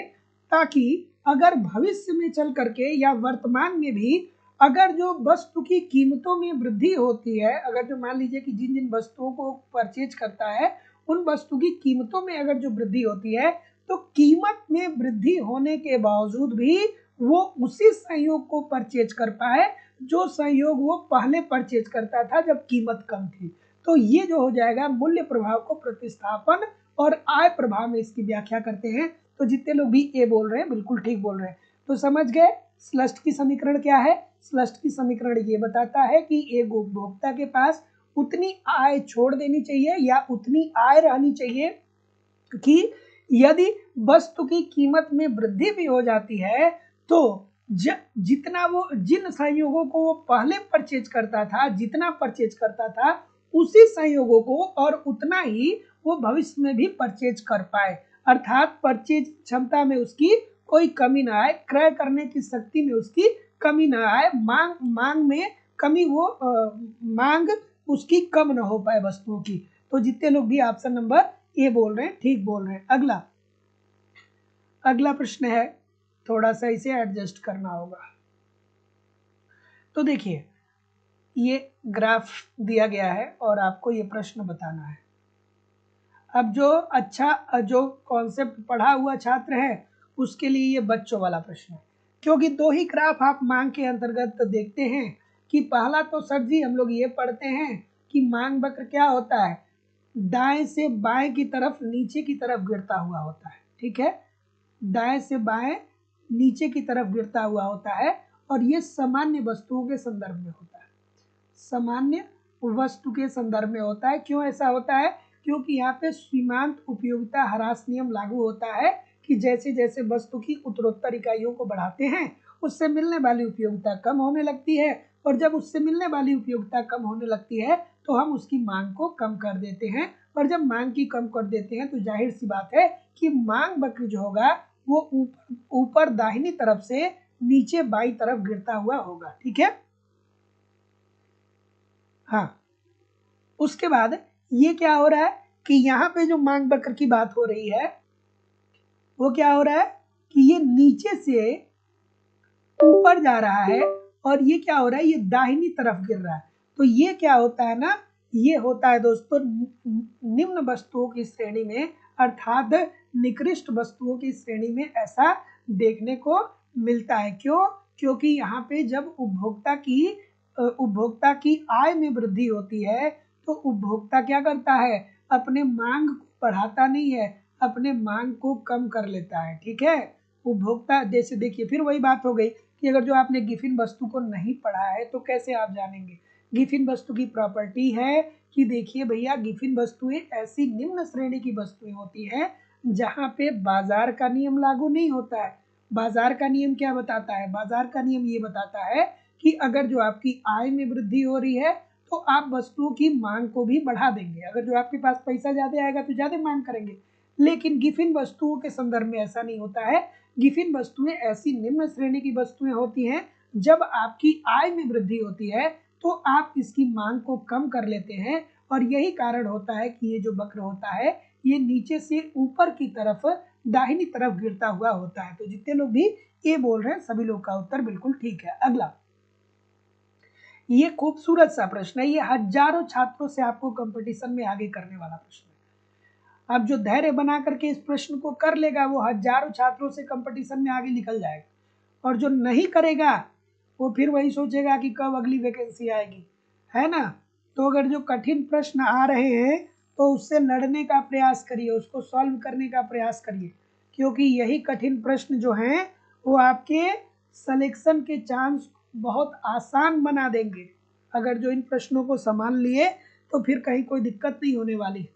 Speaker 1: ताकि अगर भविष्य में चल करके या वर्तमान में भी अगर जो वस्तु की कीमतों में वृद्धि होती है, अगर जो मान लीजिए कि जिन जिन वस्तुओं को परचेज करता है उन वस्तु की कीमतों में अगर जो वृद्धि होती है तो कीमत में वृद्धि होने के बावजूद भी वो उसी सहयोग को परचेज कर पाए जो सहयोग वो पहले परचेज करता था जब कीमत कम थी। तो ये जो हो जाएगा मूल्य प्रभाव को प्रतिस्थापन और आय प्रभाव में इसकी व्याख्या करते हैं। तो जितने लोग भी ये बोल रहे हैं बिल्कुल ठीक बोल रहे हैं। तो समझ गए श्लष्टकी समीकरण क्या है। श्लष्टकी समीकरण ये बताता है कि एक उपभोक्ता के पास उतनी आय छोड़ देनी चाहिए या उतनी आय रहनी चाहिए कि यदि वस्तु की कीमत में वृद्धि भी हो जाती है तो जितना वो जिन संयोगों को वो पहले परचेज करता था, जितना परचेज करता था उसी संयोगों को और उतना ही वो भविष्य में भी परचेज कर पाए, अर्थात परचेज क्षमता में उसकी कोई कमी ना आए, क्रय करने की शक्ति में उसकी कमी ना आए, मांग में कमी हो, मांग उसकी कम ना हो पाए वस्तुओं की। तो जितने लोग भी ऑप्शन नंबर ए बोल रहे हैं ठीक बोल रहे हैं। अगला प्रश्न है, थोड़ा सा इसे एडजस्ट करना होगा। तो देखिए ये ग्राफ दिया गया है और आपको ये प्रश्न बताना है। अब जो कॉन्सेप्ट पढ़ा हुआ छात्र है उसके लिए ये बच्चों वाला प्रश्न है, क्योंकि दो ही ग्राफ आप मांग के अंतर्गत देखते हैं कि पहला तो सर जी हम लोग ये पढ़ते हैं कि मांग वक्र क्या होता है, दाएं से बाएं की तरफ नीचे की तरफ गिरता हुआ होता है। ठीक है, दाएं से बाएं नीचे की तरफ गिरता हुआ होता है और ये सामान्य वस्तुओं के संदर्भ में होता है, सामान्य वस्तु के संदर्भ में होता है। क्यों ऐसा होता है, क्योंकि यहाँ पे सीमांत उपयोगिता ह्रास नियम लागू होता है कि जैसे जैसे वस्तु की उत्तरोत्तर इकाइयों को बढ़ाते हैं उससे मिलने वाली उपयोगिता कम होने लगती है और जब उससे मिलने वाली उपयोगिता कम होने लगती है तो हम उसकी मांग को कम कर देते हैं और जब मांग की कम कर देते हैं तो जाहिर सी बात है कि मांग वक्र जो होगा वो ऊपर दाहिनी तरफ से नीचे बाई तरफ गिरता हुआ होगा। ठीक है, हाँ, उसके बाद ये क्या हो रहा है कि यहाँ पे जो मांग वक्र की बात हो रही है वो क्या हो रहा है कि ये नीचे से ऊपर जा रहा है और ये क्या हो रहा है, ये दाहिनी तरफ गिर रहा है। तो ये क्या होता है ना, ये होता है दोस्तों निम्न वस्तुओं की श्रेणी में अर्थात निकृष्ट वस्तुओं की श्रेणी में ऐसा देखने को मिलता है। क्यों, क्योंकि यहाँ पे जब उपभोक्ता की आय में वृद्धि होती है तो उपभोक्ता क्या करता है, अपने मांग को बढ़ाता नहीं है, अपने मांग को कम कर लेता है। ठीक है, उपभोक्ता जैसे देखिए फिर वही बात हो गई कि अगर जो आपने गिफिन वस्तु को नहीं पढ़ा है तो कैसे आप जानेंगे। गिफिन वस्तु की प्रॉपर्टी है कि देखिए भैया गिफिन वस्तुएं ऐसी निम्न श्रेणी की वस्तुएं होती हैं जहां पे बाजार का नियम लागू नहीं होता है। बाजार का नियम क्या बताता है, बाजार का नियम ये बताता है कि अगर जो आपकी आय में वृद्धि हो रही है तो आप वस्तुओं की मांग को भी बढ़ा देंगे, अगर जो आपके पास पैसा ज्यादा आएगा तो ज्यादा मांग करेंगे। लेकिन गिफिन वस्तुओं के संदर्भ में ऐसा नहीं होता है। गिफिन वस्तुएं ऐसी निम्न श्रेणी की वस्तुएं होती हैं जब आपकी आय में वृद्धि होती है तो आप इसकी मांग को कम कर लेते हैं और यही कारण होता है कि ये जो वक्र होता है ये नीचे से ऊपर की तरफ दाहिनी तरफ गिरता हुआ होता है। तो जितने लोग भी ए बोल रहे हैं सभी लोग का उत्तर बिल्कुल ठीक है। अगला, ये खूबसूरत सा प्रश्न है, ये हजारों छात्रों से आपको कंपटीशन में आगे करने वाला प्रश्न है। अब जो धैर्य बना करके इस प्रश्न को कर लेगा वो हजारों छात्रों से कंपटीशन में आगे निकल जाएगा, और जो नहीं करेगा वो फिर वही सोचेगा कि कब अगली वैकेंसी आएगी, है ना। तो अगर जो कठिन प्रश्न आ रहे हैं तो उससे लड़ने का प्रयास करिए, उसको सॉल्व करने का प्रयास करिए, क्योंकि यही कठिन प्रश्न जो हैं वो आपके सिलेक्शन के चांस बहुत आसान बना देंगे। अगर जो इन प्रश्नों को संभाल लिए तो फिर कहीं कोई दिक्कत नहीं होने वाली।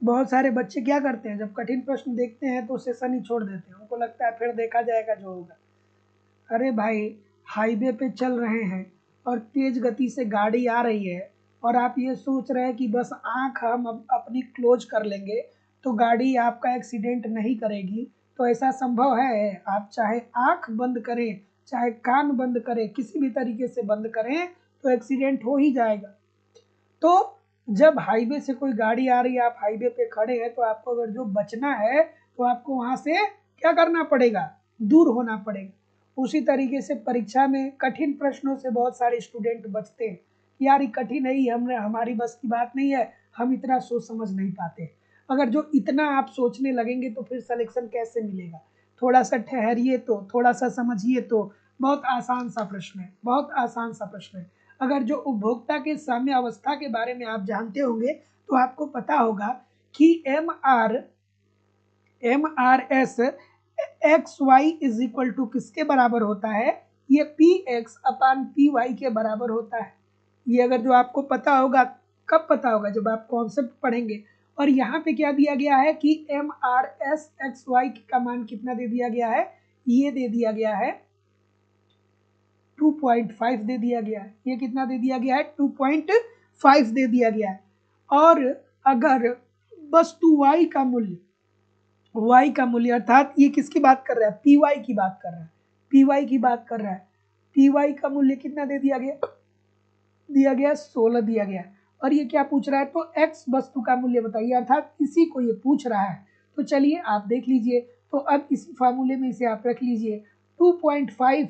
Speaker 1: बहुत सारे बच्चे क्या करते हैं, जब कठिन प्रश्न देखते हैं तो सेशन ही छोड़ देते हैं, उनको लगता है फिर देखा जाएगा जो होगा। अरे भाई, हाईवे पे चल रहे हैं और तेज गति से गाड़ी आ रही है और आप ये सोच रहे हैं कि बस आंख हम अपनी क्लोज कर लेंगे तो गाड़ी आपका एक्सीडेंट नहीं करेगी, तो ऐसा संभव है? आप चाहे आंख बंद करें चाहे कान बंद करें, किसी भी तरीके से बंद करें तो एक्सीडेंट हो ही जाएगा। तो जब हाईवे से कोई गाड़ी आ रही है, आप हाईवे पे खड़े हैं, तो आपको अगर जो बचना है तो आपको वहां से क्या करना पड़ेगा, दूर होना पड़ेगा। उसी तरीके से परीक्षा में कठिन प्रश्नों से बहुत सारे स्टूडेंट बचते हैं, यार ये कठिन है, हमने हमारी बस की बात नहीं है, हम इतना सोच समझ नहीं पाते। अगर जो इतना आप सोचने लगेंगे तो फिर सिलेक्शन कैसे मिलेगा? थोड़ा सा ठहरिए, तो थोड़ा सा समझिए, तो बहुत आसान सा प्रश्न है, बहुत आसान सा प्रश्न है। अगर जो उपभोक्ता के साम्य अवस्था के बारे में आप जानते होंगे तो आपको पता होगा कि MRS XY is equal to किसके बराबर होता है? ये PX अपान PY के बराबर होता है। ये अगर जो आपको पता होगा, कब पता होगा? जब आप कॉन्सेप्ट पढ़ेंगे। और यहाँ पे क्या दिया गया है कि MRS XY का मान कितना दे दिया गया है? ये दे दिया गया है 2.5 दे दिया गया है। ये कितना दे दिया गया है? 2.5 दे दिया गया है। और अगर वस्तु y का मूल्य अर्थात ये किसकी बात कर रहा है? PY की बात कर रहा है, PY की बात कर रहा है। PY का मूल्य कितना दे दिया गया? दिया गया 16 दिया गया। और ये क्या पूछ रहा है? तो x वस्तु का मूल्य बताइए, अर्थात इसी को ये पूछ रहा है। तो चलिए आप देख लीजिए, तो अब इसी फार्मूले में इसे आप रख लीजिए, 2.5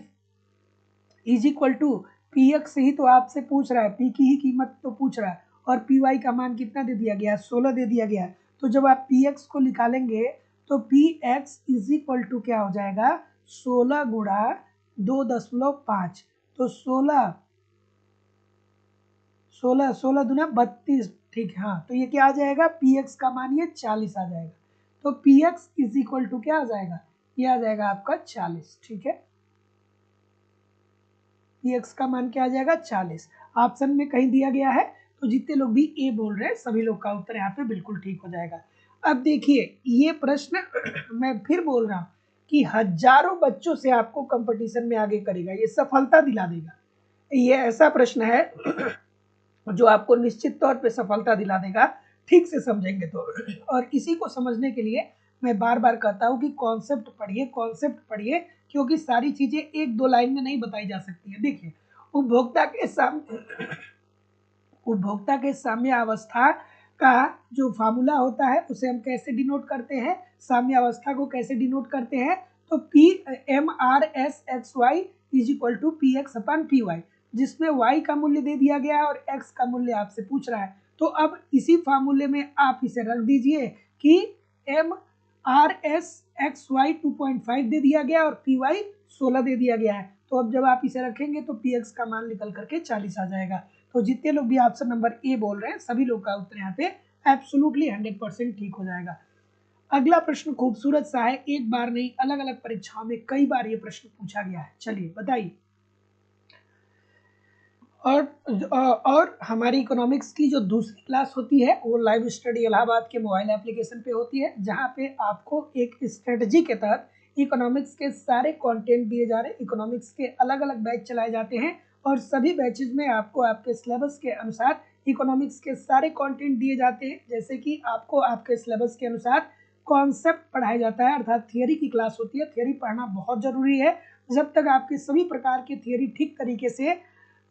Speaker 1: इज इक्वल टू PX ही तो आपसे पूछ रहा है, P की ही कीमत तो पूछ रहा है, और PY का मान कितना दे दिया गया? 16 दे दिया गया। तो जब आप PX को निकालेंगे तो PX इज इक्वल टू क्या हो जाएगा? 16 गुणा 2.5, तो 16 दूना 32, ठीक है। हाँ, तो ये क्या आ जाएगा? PX का मान ये 40 आ जाएगा। तो PX इज इक्वल टू क्या आ जाएगा? ये आ जाएगा आपका 40, ठीक है। PX का मान क्या आ जाएगा? 40। ऑप्शन में कहीं दिया गया है, तो जितने लोग भी ए बोल रहे हैं सभी लोग का उत्तर यहाँ पे बिल्कुल ठीक हो जाएगा। अब देखिए ये प्रश्न मैं फिर बोल रहा हूँ कि हजारों बच्चों से आपको कंपटीशन में आगे करेगा, ये सफलता दिला देगा। ये ऐसा प्रश्न है जो आपको निश्चित तौर पे सफलता दिला देगा, ठीक से समझेंगे तो। और इसी को समझने के लिए मैं बार बार कहता हूँ कि कॉन्सेप्ट पढ़िए, कॉन्सेप्ट पढ़िए, क्योंकि सारी चीजें एक दो लाइन में नहीं बताई जा सकती है। देखिए, उपभोक्ता के साम्य अवस्था का जो फार्मूला होता है उसे हम कैसे डिनोट करते हैं? साम्य अवस्था को कैसे डिनोट करते हैं? तो MRS/XY is equal to PX upon PY, जिसमें y का मूल्य दे दिया गया है और x का मूल्य आपसे पूछ रहा है। तो अब इसी फार्मूले में आप इसे रख दीजिए कि MRS/XY 2.5 दे दिया गया और PY 16 दे दिया गया है। तो अब जब आप इसे रखेंगे तो PX का मान निकल करके 40 आ जाएगा। तो जितने लोग भी ऑप्शन नंबर ए बोल रहे हैं सभी लोग का उत्तर यहाँ पे एब्सोल्युटली 100% ठीक हो जाएगा। अगला प्रश्न खूबसूरत सा है, एक बार नहीं अलग अलग परीक्षाओं में कई बार ये प्रश्न पूछा गया है। चलिए बताइए। और हमारी इकोनॉमिक्स की जो दूसरी क्लास होती है वो लाइव स्टडी इलाहाबाद के मोबाइल एप्लीकेशन पे होती है, जहाँ पे आपको एक स्ट्रेटजी के तहत इकोनॉमिक्स के सारे कंटेंट दिए जा रहे हैं। इकोनॉमिक्स के अलग अलग बैच चलाए जाते हैं और सभी बैचेज में आपको आपके सिलेबस के अनुसार इकोनॉमिक्स के सारे कंटेंट दिए जाते हैं। जैसे कि आपको आपके सिलेबस के अनुसार कॉन्सेप्ट पढ़ाया जाता है, अर्थात थियोरी की क्लास होती है। थियोरी पढ़ना बहुत जरूरी है। जब तक आपके सभी प्रकार की थियोरी ठीक तरीके से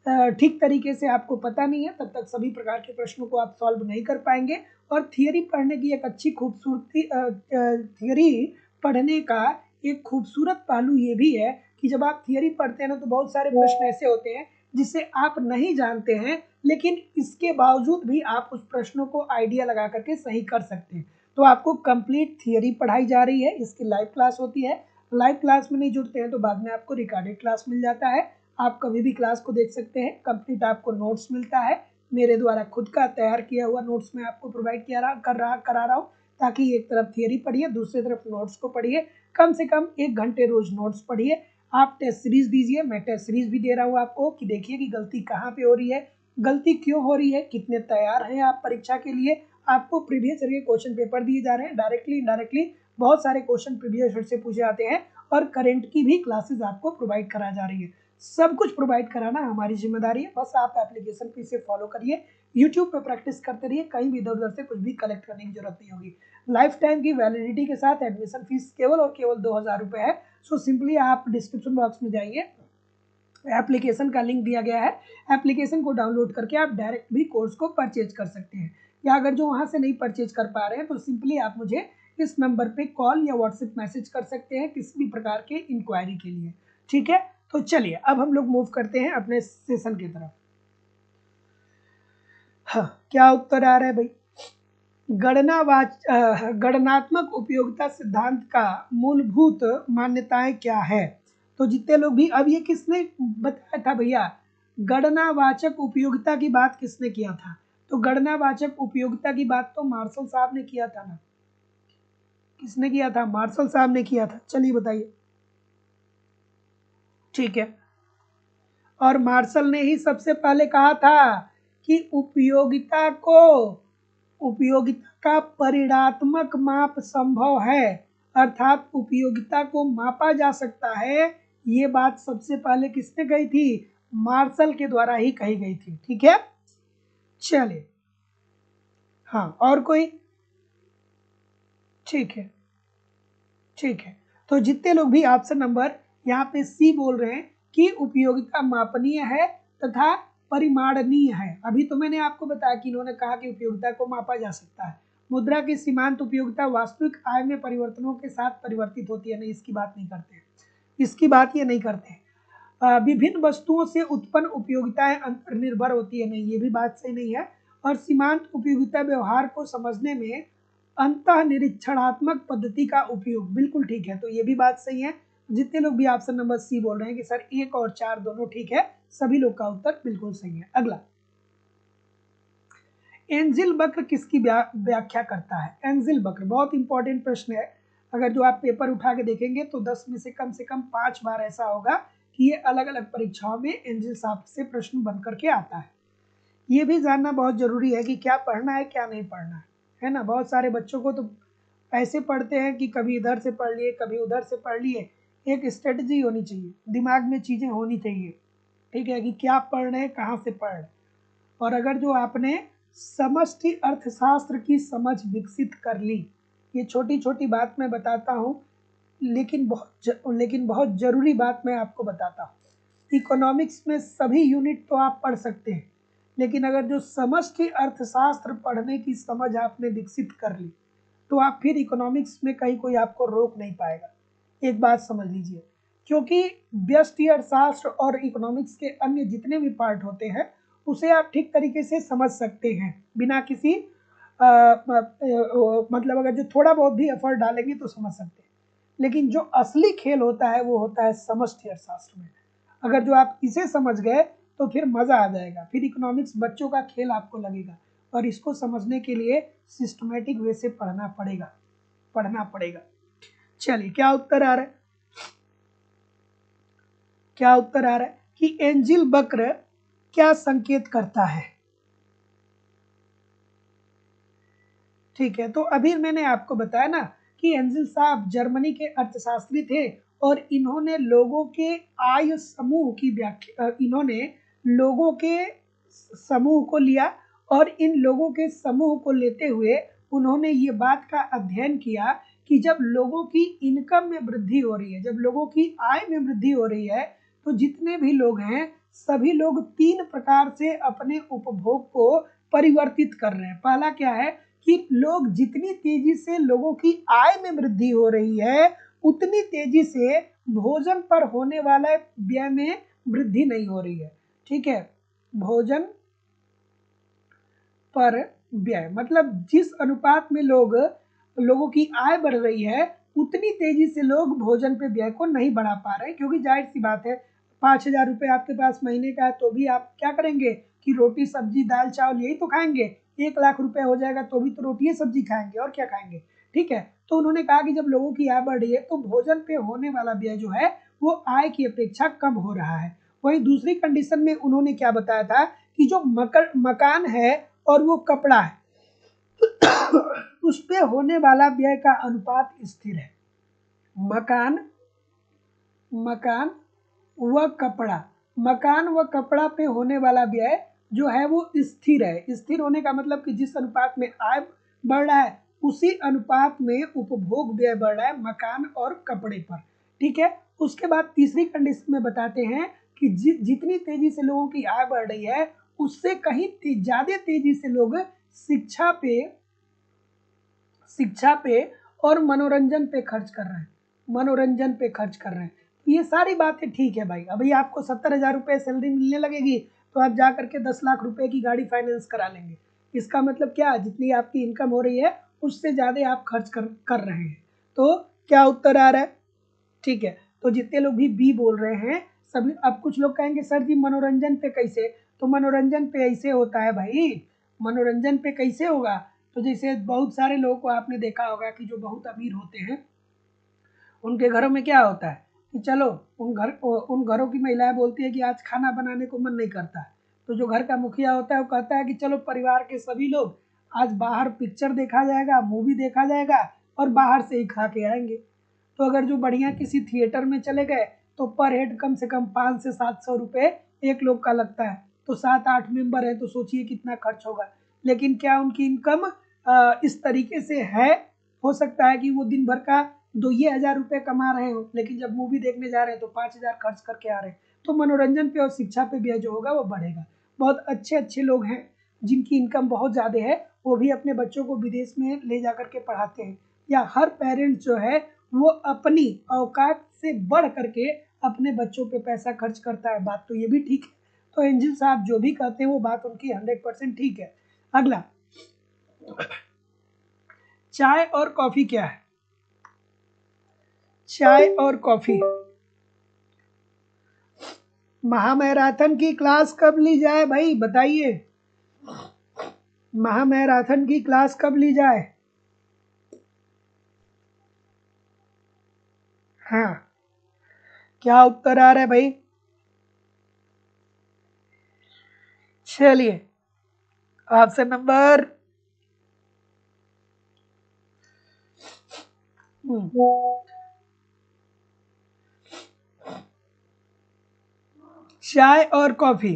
Speaker 1: ठीक तरीके से आपको पता नहीं है, तब तक सभी प्रकार के प्रश्नों को आप सॉल्व नहीं कर पाएंगे। और थियरी पढ़ने की एक अच्छी खूबसूरती थियरी पढ़ने का एक खूबसूरत पहलू ये भी है कि जब आप थियरी पढ़ते हैं ना, तो बहुत सारे प्रश्न ऐसे होते हैं जिसे आप नहीं जानते हैं, लेकिन इसके बावजूद भी आप उस प्रश्नों को आइडिया लगा करके सही कर सकते हैं। तो आपको कंप्लीट थियरी पढ़ाई जा रही है, इसकी लाइव क्लास होती है। लाइव क्लास में नहीं जुड़ते हैं तो बाद में आपको रिकॉर्डेड क्लास मिल जाता है, आप कभी भी क्लास को देख सकते हैं। कंप्लीट आपको नोट्स मिलता है, मेरे द्वारा खुद का तैयार किया हुआ नोट्स मैं आपको प्रोवाइड करा रहा हूँ, ताकि एक तरफ थियरी पढ़िए, दूसरी तरफ नोट्स को पढ़िए। कम से कम 1 घंटे रोज नोट्स पढ़िए। आप टेस्ट सीरीज दीजिए, मैं टेस्ट सीरीज भी दे रहा हूँ आपको कि देखिए कि गलती कहाँ पे हो रही है, गलती क्यों हो रही है, कितने तैयार हैं आप परीक्षा के लिए। आपको प्रीवियस ईयर के क्वेश्चन पेपर दिए जा रहे हैं, डायरेक्टली इनडायरेक्टली बहुत सारे क्वेश्चन प्रीवियस ईयर से पूछे जाते हैं, और करंट की भी क्लासेस आपको प्रोवाइड करा जा रही है। सब कुछ प्रोवाइड कराना हमारी जिम्मेदारी है, बस आप एप्लीकेशन पे इसे फॉलो करिए, यूट्यूब पे प्रैक्टिस करते रहिए, कहीं भी इधर उधर से कुछ भी कलेक्ट करने की जरूरत नहीं होगी। लाइफ टाइम की वैलिडिटी के साथ एडमिशन फीस केवल और केवल 2000 रुपये है। सो सिंपली आप डिस्क्रिप्शन बॉक्स में जाइए, एप्लीकेशन का लिंक दिया गया है, एप्लीकेशन को डाउनलोड करके आप डायरेक्ट भी कोर्स को परचेज कर सकते हैं, या अगर जो वहाँ से नहीं परचेज कर पा रहे हैं तो सिंपली आप मुझे इस नंबर पे कॉल या व्हाट्सएप मैसेज कर सकते हैं किसी भी प्रकार के इंक्वायरी के लिए। ठीक है, तो चलिए अब हम लोग मूव करते हैं अपने सेशन की तरफ। हाँ, क्या उत्तर आ रहा है भाई? गणनात्मक उपयोगिता सिद्धांत का मूलभूत मान्यताएं क्या है? तो जितने लोग भी, अब ये किसने बताया था भैया? गणनावाचक उपयोगिता की बात किसने किया था? तो गणनावाचक उपयोगिता की बात तो मार्शल साहब ने किया था ना। किसने किया था? मार्शल साहब ने किया था। चलिए बताइए। ठीक है, और मार्शल ने ही सबसे पहले कहा था कि उपयोगिता का परिणात्मक माप संभव है, अर्थात उपयोगिता को मापा जा सकता है। ये बात सबसे पहले किसने कही थी? मार्शल के द्वारा ही कही गई थी। ठीक है, चलिए। हाँ, और कोई? ठीक है, ठीक है, तो जितने लोग भी ऑप्शन नंबर यहाँ पे सी बोल रहे हैं कि उपयोगिता मापनीय है तथा परिमाणनीय है। अभी तो मैंने आपको बताया कि इन्होंने कहा कि उपयोगिता को मापा जा सकता है। मुद्रा की सीमांत उपयोगिता वास्तविक आय में परिवर्तनों के साथ परिवर्तित होती है, नहीं इसकी बात नहीं करते, इसकी बात ये नहीं करते। विभिन्न वस्तुओं से उत्पन्न उपयोगिताएं अंतर्निर्भर होती है, नहीं ये भी बात सही नहीं है। और सीमांत उपयोगिता व्यवहार को समझने में अंतः निरीक्षणात्मक पद्धति का उपयोग, बिल्कुल ठीक है, तो ये भी बात सही है। जितने लोग भी ऑप्शन नंबर सी बोल रहे हैं कि सर 1 और 4 दोनों ठीक है, सभी लोग का उत्तर बिल्कुल सही है। अगला, एंजिल वक्र किसकी व्याख्या करता है? एंजिल वक्र बहुत इंपॉर्टेंट प्रश्न है। अगर जो आप पेपर उठा के देखेंगे तो 10 में से कम 5 बार ऐसा होगा कि ये अलग अलग परीक्षाओं में एंजिल साहब से प्रश्न बन करके आता है। ये भी जानना बहुत जरूरी है कि क्या पढ़ना है क्या नहीं पढ़ना है ना। बहुत सारे बच्चों को तो ऐसे पढ़ते हैं कि कभी इधर से पढ़ लिए कभी उधर से पढ़ लिए। एक स्ट्रेटजी होनी चाहिए, दिमाग में चीज़ें होनी चाहिए, ठीक है, कि क्या पढ़ रहे हैं, कहाँ से पढ़ रहे। और अगर जो आपने समष्टि अर्थशास्त्र की समझ विकसित कर ली, ये छोटी छोटी बात मैं बताता हूँ, लेकिन बहुत जरूरी बात मैं आपको बताता हूँ। इकोनॉमिक्स में सभी यूनिट तो आप पढ़ सकते हैं, लेकिन अगर जो समष्टि अर्थशास्त्र पढ़ने की समझ आपने विकसित कर ली तो आप फिर इकोनॉमिक्स में कहीं कोई आपको रोक नहीं पाएगा। एक बात समझ लीजिए, क्योंकि व्यष्टि अर्थशास्त्र और इकोनॉमिक्स के अन्य जितने भी पार्ट होते हैं उसे आप ठीक तरीके से समझ सकते हैं बिना किसी मतलब अगर जो थोड़ा बहुत भी एफर्ट डालेंगे तो समझ सकते हैं। लेकिन जो असली खेल होता है वो होता है समष्टि अर्थशास्त्र में। अगर जो आप इसे समझ गए तो फिर मजा आ जाएगा, फिर इकोनॉमिक्स बच्चों का खेल आपको लगेगा। और इसको समझने के लिए सिस्टमेटिक वे से पढ़ना पड़ेगा। चलिए, क्या उत्तर आ रहा है? क्या उत्तर आ रहा है कि एंजिल वक्र क्या संकेत करता है? ठीक है, तो अभी मैंने आपको बताया ना कि एंजिल साहब जर्मनी के अर्थशास्त्री थे, और इन्होंने लोगों के आय समूह की व्याख्या, इन्होंने लोगों के समूह को लिया, और इन लोगों के समूह को लेते हुए उन्होंने ये बात का अध्ययन किया कि जब लोगों की इनकम में वृद्धि हो रही है, जब लोगों की आय में वृद्धि हो रही है, तो जितने भी लोग हैं सभी लोग 3 प्रकार से अपने उपभोग को परिवर्तित कर रहे हैं। पहला क्या है कि लोग जितनी तेजी से लोगों की आय में वृद्धि हो रही है, उतनी तेजी से भोजन पर होने वाला व्यय में वृद्धि नहीं हो रही है। ठीक है, भोजन पर व्यय मतलब जिस अनुपात में लोगों की आय बढ़ रही है, उतनी तेजी से लोग भोजन पे व्यय को नहीं बढ़ा पा रहे, क्योंकि जाहिर सी बात है 5,000 रुपये आपके पास महीने का है तो भी आप क्या करेंगे कि रोटी सब्जी दाल चावल यही तो खाएंगे। 1,00,000 रुपये हो जाएगा तो भी तो रोटी सब्जी खाएंगे और क्या खाएंगे। ठीक है, तो उन्होंने कहा कि जब लोगों की आय बढ़ रही है तो भोजन पे होने वाला व्यय जो है वो आय की अपेक्षा कम हो रहा है। वही दूसरी कंडीशन में उन्होंने क्या बताया था कि जो मकान है और वो कपड़ा है उस पे होने वाला व्यय का अनुपात स्थिर है। मकान व कपड़ा पे होने वाला व्यय जो है वो स्थिर है। स्थिर होने का मतलब कि जिस अनुपात में आय बढ़ रहा है उसी अनुपात में उपभोग व्यय बढ़ रहा है मकान और कपड़े पर। ठीक है, उसके बाद तीसरी कंडीशन में बताते हैं कि जितनी तेजी से लोगों की आय बढ़ रही है उससे कहीं ज्यादा तेजी से लोग शिक्षा पे और मनोरंजन पे खर्च कर रहे हैं। ये सारी बातें ठीक है भाई। अभी आपको 70,000 रुपये सैलरी मिलने लगेगी तो आप जा करके 10 लाख रुपए की गाड़ी फाइनेंस करा लेंगे। इसका मतलब क्या, जितनी आपकी इनकम हो रही है उससे ज्यादा आप खर्च कर रहे हैं। तो क्या उत्तर आ रहा है? ठीक है, तो जितने लोग भी बी बोल रहे हैं सभी। अब कुछ लोग कहेंगे सर जी मनोरंजन पे कैसे, तो मनोरंजन पे ऐसे होता है भाई। मनोरंजन पे कैसे होगा, तो जैसे बहुत सारे लोगों को आपने देखा होगा कि जो बहुत अमीर होते हैं उनके घरों में क्या होता है कि चलो उन घरों की महिलाएं बोलती है कि आज खाना बनाने को मन नहीं करता है, तो जो घर का मुखिया होता है वो कहता है कि चलो परिवार के सभी लोग आज बाहर पिक्चर देखा जाएगा, मूवी देखा जाएगा और बाहर से ही खा के आएंगे। तो अगर जो बढ़िया किसी थिएटर में चले गए तो पर हेड कम से कम 500 से 700 रुपये एक लोग का लगता है, तो 7-8 मेंबर है तो सोचिए कितना खर्च होगा। लेकिन क्या उनकी इनकम इस तरीके से है? हो सकता है कि वो दिन भर का 2,000 रुपये कमा रहे हो, लेकिन जब मूवी देखने जा रहे हैं तो 5,000 खर्च करके आ रहे हैं। तो मनोरंजन पे और शिक्षा पे व्यय जो होगा वो बढ़ेगा। बहुत अच्छे अच्छे लोग हैं जिनकी इनकम बहुत ज़्यादा है, वो भी अपने बच्चों को विदेश में ले जा करके पढ़ाते हैं। या हर पेरेंट्स जो है वो अपनी औकात से बढ़ करके अपने बच्चों पे पैसा खर्च करता है। बात तो ये भी ठीक है। तो एंजिल साहब जो भी कहते हैं वो बात उनकी 100% ठीक है। अगला, चाय और कॉफी क्या है? चाय और कॉफी, महामैराथन की क्लास कब ली जाए भाई बताइए? महामैराथन की क्लास कब ली जाए? हाँ, क्या उत्तर आ रहा है भाई? चलिए, ऑप्शन नंबर चाय और कॉफी।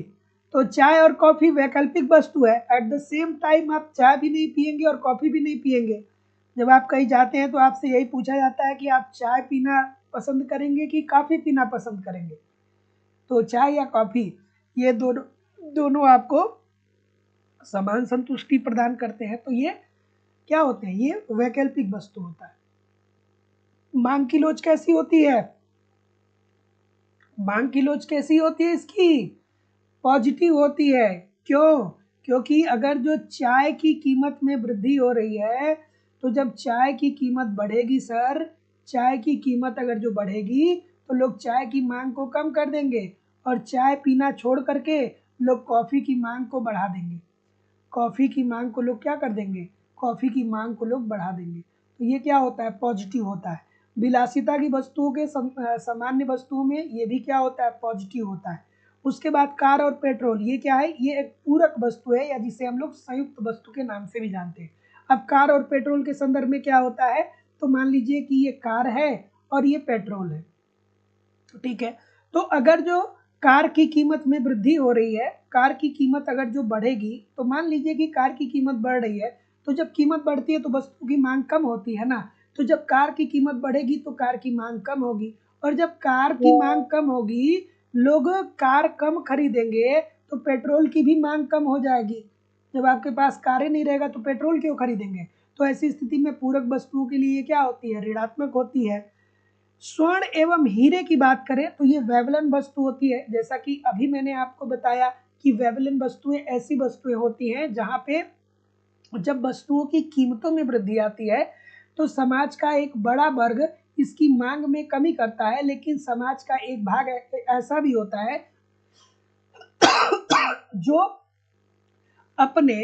Speaker 1: तो चाय और कॉफी वैकल्पिक वस्तु है। एट द सेम टाइम आप चाय भी नहीं पियेंगे और कॉफी भी नहीं पियेंगे। जब आप कहीं जाते हैं तो आपसे यही पूछा जाता है कि आप चाय पीना पसंद करेंगे कि कॉफी पीना पसंद करेंगे। तो चाय या कॉफी, ये दोनों आपको समान संतुष्टि प्रदान करते हैं। तो ये क्या होते हैं? ये वैकल्पिक वस्तु होता है। मांग की लोच कैसी होती है? मांग की लोच कैसी होती है इसकी? पॉजिटिव होती है। क्यों? क्योंकि अगर जो चाय की कीमत में वृद्धि हो रही है तो जब चाय की कीमत बढ़ेगी सर, चाय की कीमत अगर जो बढ़ेगी तो लोग चाय की मांग को कम कर देंगे और चाय पीना छोड़ करके लोग कॉफ़ी की मांग को बढ़ा देंगे। कॉफ़ी की मांग को लोग क्या कर देंगे? कॉफ़ी की मांग को लोग बढ़ा देंगे। तो ये क्या होता है? पॉजिटिव होता है। विलासिता की वस्तुओं के सामान्य वस्तुओं में ये भी क्या होता है? पॉजिटिव होता है। उसके बाद कार और पेट्रोल, ये क्या है? ये एक पूरक वस्तु है या जिसे हम लोग संयुक्त वस्तु के नाम से भी जानते हैं। अब कार और पेट्रोल के संदर्भ में क्या होता है? तो मान लीजिए कि ये कार है और ये पेट्रोल है, ठीक है। तो अगर जो कार की कीमत में वृद्धि हो रही है, कार की कीमत अगर जो बढ़ेगी, तो मान लीजिए कि कार की कीमत बढ़ रही है, तो जब कीमत बढ़ती है तो वस्तु की मांग कम होती है ना। तो जब कार की कीमत बढ़ेगी तो कार की मांग कम होगी, और जब कार की मांग कम होगी लोग कार कम खरीदेंगे तो पेट्रोल की भी मांग कम हो जाएगी। जब आपके पास कारें नहीं रहेगा तो पेट्रोल क्यों खरीदेंगे? तो ऐसी स्थिति में पूरक वस्तुओं के लिए क्या होती है? ऋणात्मक होती है। स्वर्ण एवं हीरे की बात करें तो ये वैवलन वस्तु होती है। जैसा कि अभी मैंने आपको बताया कि वैवलन वस्तुएं ऐसी वस्तुएं होती हैं जहां पे जब वस्तुओं की कीमतों में वृद्धि आती है तो समाज का एक बड़ा वर्ग इसकी मांग में कमी करता है, लेकिन समाज का एक भाग ऐसा भी होता है जो अपने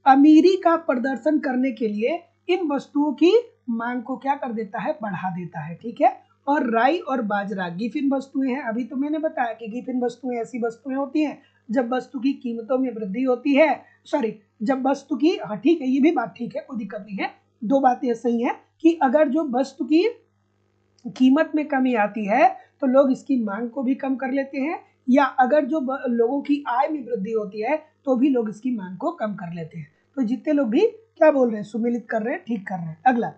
Speaker 1: अमीरी का प्रदर्शन करने के लिए इन वस्तुओं की मांग को क्या कर देता है? बढ़ा देता है। ठीक है। और राई और बाजरा गिफिन वस्तुएं हैं। अभी तो मैंने बताया कि गिफिन वस्तुएं ऐसी वस्तुएं होती हैं जब वस्तु की कीमतों में वृद्धि होती है, सॉरी, जब वस्तु की, हाँ ठीक है, ये भी बात ठीक है, कोई दिक्कत नहीं है। दो बातें सही है कि अगर जो वस्तु की कीमत में कमी आती है तो लोग इसकी मांग को भी कम कर लेते हैं, या अगर जो लोगों की आय में वृद्धि होती है तो भी लोग इसकी मांग को कम कर लेते हैं। तो जितने लोग भी क्या बोल रहे हैं? सुमिलित कर रहे हैं, ठीक कर रहे हैं। अगला,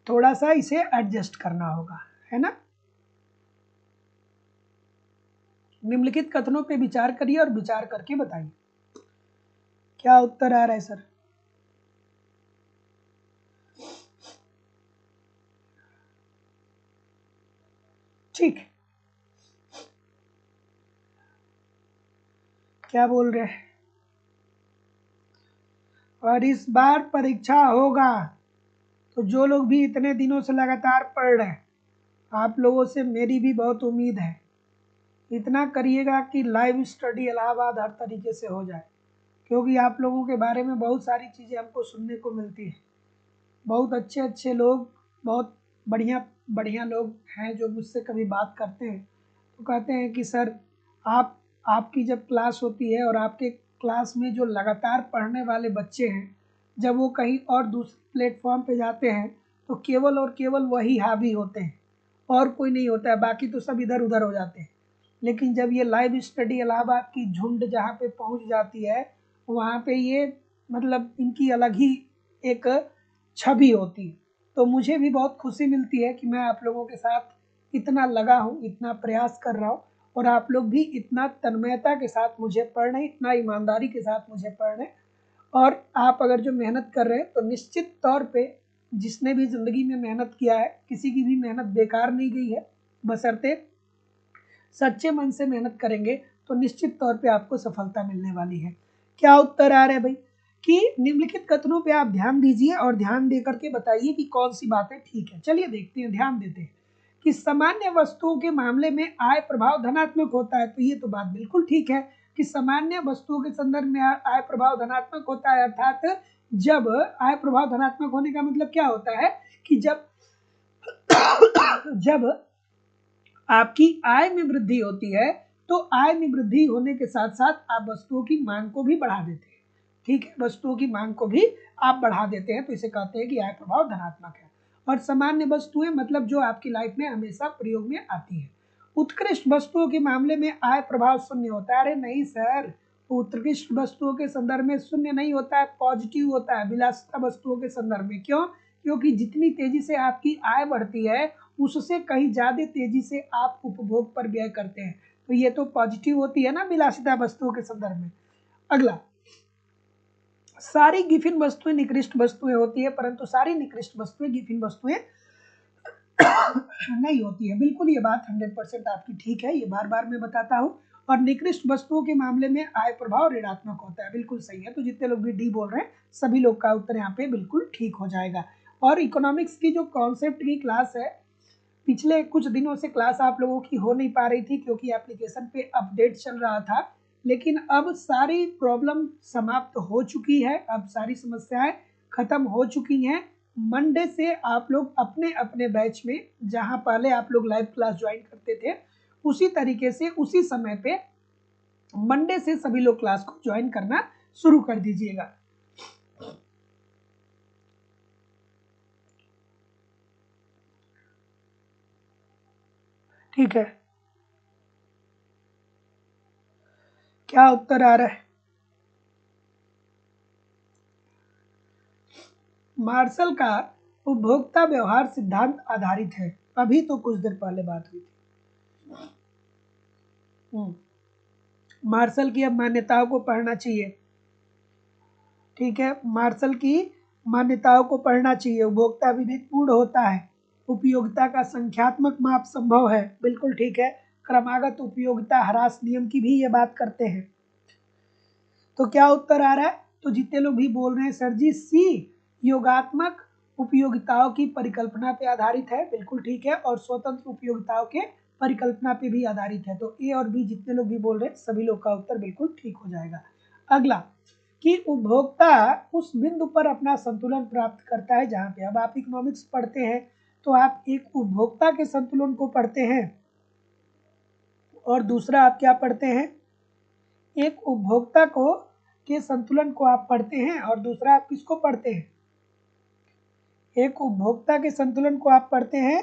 Speaker 1: थोड़ा सा इसे एडजस्ट करना होगा, है ना। निम्नलिखित कथनों पे विचार करिए और विचार करके बताइए क्या उत्तर आ रहा है सर। ठीक, क्या बोल रहे हैं? और इस बार परीक्षा होगा तो जो लोग भी इतने दिनों से लगातार पढ़ रहे हैं, आप लोगों से मेरी भी बहुत उम्मीद है। इतना करिएगा कि लाइव स्टडी इलाहाबाद हर तरीके से हो जाए, क्योंकि आप लोगों के बारे में बहुत सारी चीज़ें हमको सुनने को मिलती है। बहुत अच्छे अच्छे लोग, बहुत बढ़िया बढ़िया लोग हैं जो मुझसे कभी बात करते हैं तो कहते हैं कि सर, आपकी जब क्लास होती है और आपके क्लास में जो लगातार पढ़ने वाले बच्चे हैं, जब वो कहीं और दूसरे प्लेटफॉर्म पे जाते हैं तो केवल और केवल वही हावी होते हैं और कोई नहीं होता है, बाकी तो सब इधर उधर हो जाते हैं। लेकिन जब ये लाइव स्टडी इलाहाबाद की झुंड जहाँ पे पहुँच जाती है, वहाँ पे ये मतलब इनकी अलग ही एक छवि होती है। तो मुझे भी बहुत खुशी मिलती है कि मैं आप लोगों के साथ इतना लगा हूँ, इतना प्रयास कर रहा हूँ, और आप लोग भी इतना तन्मयता के साथ मुझे पढ़ रहे हैं, इतना ईमानदारी के साथ मुझे पढ़ रहे हैं। और आप अगर जो मेहनत कर रहे हैं तो निश्चित तौर पे जिसने भी ज़िंदगी में मेहनत किया है, किसी की भी मेहनत बेकार नहीं गई है। बशर्ते सच्चे मन से मेहनत करेंगे तो निश्चित तौर पे आपको सफलता मिलने वाली है। क्या उत्तर आ रहा है भाई? कि निम्नलिखित कथनों पे आप ध्यान दीजिए और ध्यान दे करके बताइए कि कौन सी बातें ठीक है। चलिए देखते हैं, ध्यान देते हैं कि सामान्य वस्तुओं के मामले में आय प्रभाव धनात्मक होता है। तो ये तो बात बिल्कुल ठीक है कि सामान्य वस्तुओं के संदर्भ में आय प्रभाव धनात्मक होता है। अर्थात जब आय प्रभाव धनात्मक होने का मतलब क्या होता है कि जब जब आपकी आय में वृद्धि होती है तो आय में वृद्धि होने के साथ साथ आप वस्तुओं की मांग को भी बढ़ा देते हैं। ठीक है, वस्तुओं की मांग को भी आप बढ़ा देते हैं, तो इसे कहते हैं कि आय प्रभाव धनात्मक है। और सामान्य वस्तुएं मतलब जो आपकी लाइफ में हमेशा प्रयोग में आती है। उत्कृष्ट वस्तुओं के मामले में आय प्रभाव शून्य होता है। अरे नहीं सर, उत्कृष्ट वस्तुओं के संदर्भ में शून्य नहीं होता है, पॉजिटिव होता है विलासिता वस्तुओं के संदर्भ में। क्यों? क्योंकि जितनी तेजी से आपकी आय बढ़ती है उससे कहीं ज्यादा तेजी से आप उपभोग पर व्यय करते हैं, तो ये तो पॉजिटिव होती है ना विलासिता वस्तुओं के संदर्भ में। अगला, सारी गिफिन वस्तुएं निकृष्ट वस्तुएं होती है, परंतु सारी निकृष्ट वस्तुएं गिफिन वस्तुएं नहीं होती है। बिल्कुल ये बात 100% आपकी ठीक है, ये बार बार मैं बताता हूँ। और निकृष्ट वस्तुओं के मामले में आय प्रभाव ऋणात्मक होता है, बिल्कुल सही है। तो जितने लोग भी डी बोल रहे हैं सभी लोग का उत्तर यहाँ पे बिल्कुल ठीक हो जाएगा। और इकोनॉमिक्स की जो कॉन्सेप्ट की क्लास है, पिछले कुछ दिनों से क्लास आप लोगों की हो नहीं पा रही थी क्योंकि एप्लीकेशन पे अपडेट चल रहा था, लेकिन अब सारी प्रॉब्लम समाप्त हो चुकी है, अब सारी समस्याएं खत्म हो चुकी हैं। मंडे से आप लोग अपने अपने बैच में, जहां पहले आप लोग लाइव क्लास ज्वाइन करते थे, उसी तरीके से उसी समय पे मंडे से सभी लोग क्लास को ज्वाइन करना शुरू कर दीजिएगा। ठीक है, क्या उत्तर आ रहा है? मार्शल का उपभोक्ता व्यवहार सिद्धांत आधारित है। अभी तो कुछ देर पहले बात हुई थी। मार्शल की अब मान्यताओं को पढ़ना चाहिए, ठीक है, मार्शल की मान्यताओं को पढ़ना चाहिए। उपभोक्ता विवेकपूर्ण होता है, उपयोगिता का संख्यात्मक माप संभव है, बिल्कुल ठीक है। क्रमागत उपयोगिता ह्रास नियम की भी ये बात करते हैं। तो क्या उत्तर आ रहा है? तो जितने लोग भी बोल रहे हैं सर जी सी योगात्मक उपयोगिताओं की परिकल्पना पे आधारित है, बिल्कुल ठीक है, और स्वतंत्र उपयोगिताओं के परिकल्पना पे भी आधारित है। तो ए और बी जितने लोग भी बोल रहे हैं सभी लोग का उत्तर बिल्कुल ठीक हो जाएगा। अगला कि उपभोक्ता उस बिंदु पर अपना संतुलन प्राप्त करता है जहां पे, अब आप इकोनॉमिक्स पढ़ते हैं तो आप एक उपभोक्ता के संतुलन को पढ़ते हैं और दूसरा आप क्या पढ़ते हैं, एक उपभोक्ता को के संतुलन को आप पढ़ते हैं और दूसरा आप किसको पढ़ते हैं, एक उपभोक्ता के संतुलन को आप पढ़ते हैं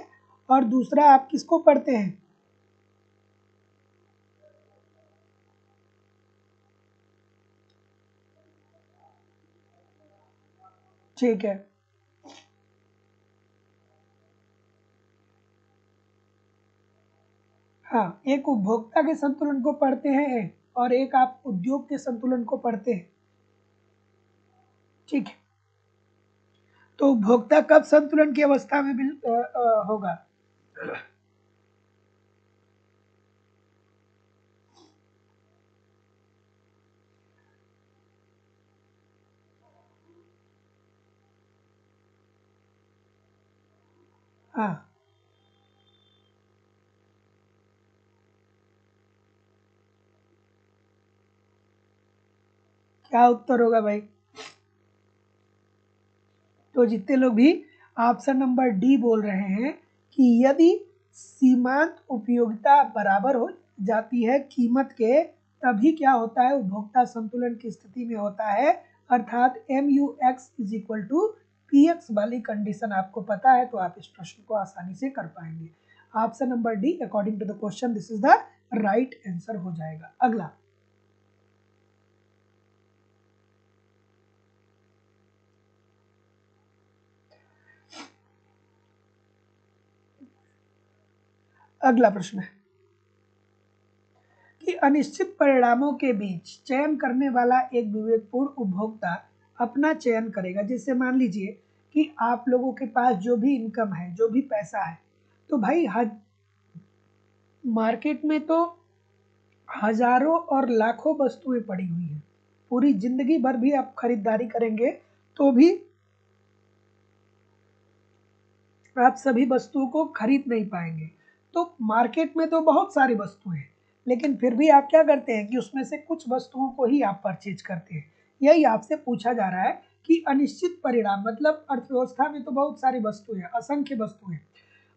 Speaker 1: और दूसरा आप किसको पढ़ते हैं। ठीक है, हाँ, एक उपभोक्ता के संतुलन को पढ़ते हैं और एक आप उद्योग के संतुलन को पढ़ते हैं, ठीक है। तो उपभोक्ता कब संतुलन की अवस्था में होगा, हाँ, क्या उत्तर होगा भाई? तो जितने लोग भी ऑप्शन नंबर डी बोल रहे हैं कि यदि सीमांत उपयोगिता बराबर हो जाती है कीमत के, तभी क्या होता है, उपभोक्ता संतुलन की स्थिति में होता है, अर्थात MUX is equal to PX वाली कंडीशन आपको पता है तो आप इस प्रश्न को आसानी से कर पाएंगे। Option number D according to the question this is the right answer हो जाएगा। अगला अगला प्रश्न है कि अनिश्चित परिणामों के बीच चयन करने वाला एक विवेकपूर्ण उपभोक्ता अपना चयन करेगा। जैसे मान लीजिए कि आप लोगों के पास जो भी इनकम है, जो भी पैसा है, तो भाई मार्केट में तो हजारों और लाखों वस्तुएं पड़ी हुई हैं, पूरी जिंदगी भर भी आप खरीदारी करेंगे तो भी आप सभी वस्तुओं को खरीद नहीं पाएंगे। तो मार्केट में तो बहुत सारी वस्तुएं हैं, लेकिन फिर भी आप क्या करते हैं कि उसमें से कुछ वस्तुओं को ही आप परचेज करते हैं। यही आपसे पूछा जा रहा है कि अनिश्चित परिणाम मतलब अर्थव्यवस्था में तो बहुत सारी वस्तुएं हैं, असंख्य वस्तुएं,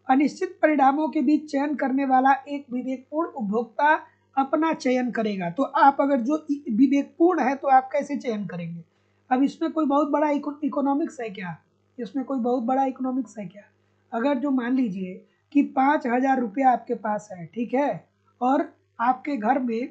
Speaker 1: अनिश्चित परिणामों के बीच चयन करने वाला एक विवेकपूर्ण उपभोक्ता अपना चयन करेगा। तो आप अगर जो विवेकपूर्ण है तो आप कैसे चयन करेंगे? अब इसमें कोई बहुत बड़ा इकोनॉमिक्स है क्या? इसमें कोई बहुत बड़ा इकोनॉमिक्स है क्या? अगर जो मान लीजिए कि 5,000 रुपया आपके पास है, ठीक है, और आपके घर में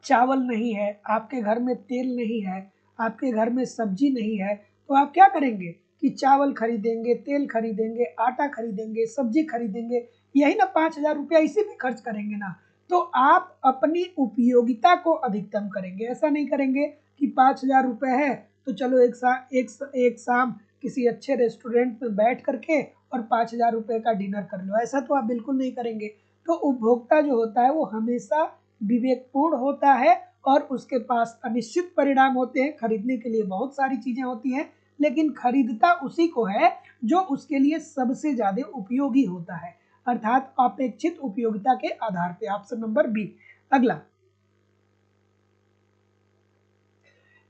Speaker 1: चावल नहीं है, आपके घर में तेल नहीं है, आपके घर में सब्जी नहीं है, तो आप क्या करेंगे कि चावल खरीदेंगे, तेल खरीदेंगे, आटा खरीदेंगे, सब्जी खरीदेंगे, यही ना 5,000 रुपया इसी में खर्च करेंगे ना। तो आप अपनी उपयोगिता को अधिकतम करेंगे, ऐसा नहीं करेंगे कि 5,000 रुपये है तो चलो एक शाम किसी अच्छे रेस्टोरेंट में बैठ करके और 5,000 रुपये का डिनर कर लो, ऐसा तो आप बिल्कुल नहीं करेंगे। तो उपभोक्ता जो होता है वो हमेशा विवेकपूर्ण होता है और उसके पास अनिश्चित परिणाम होते हैं, खरीदने के लिए बहुत सारी चीजें होती हैं, लेकिन खरीदता उसी को है जो उसके लिए सबसे ज्यादा उपयोगी होता है, अर्थात अपेक्षित उपयोगिता के आधार पे। Option number B. अगला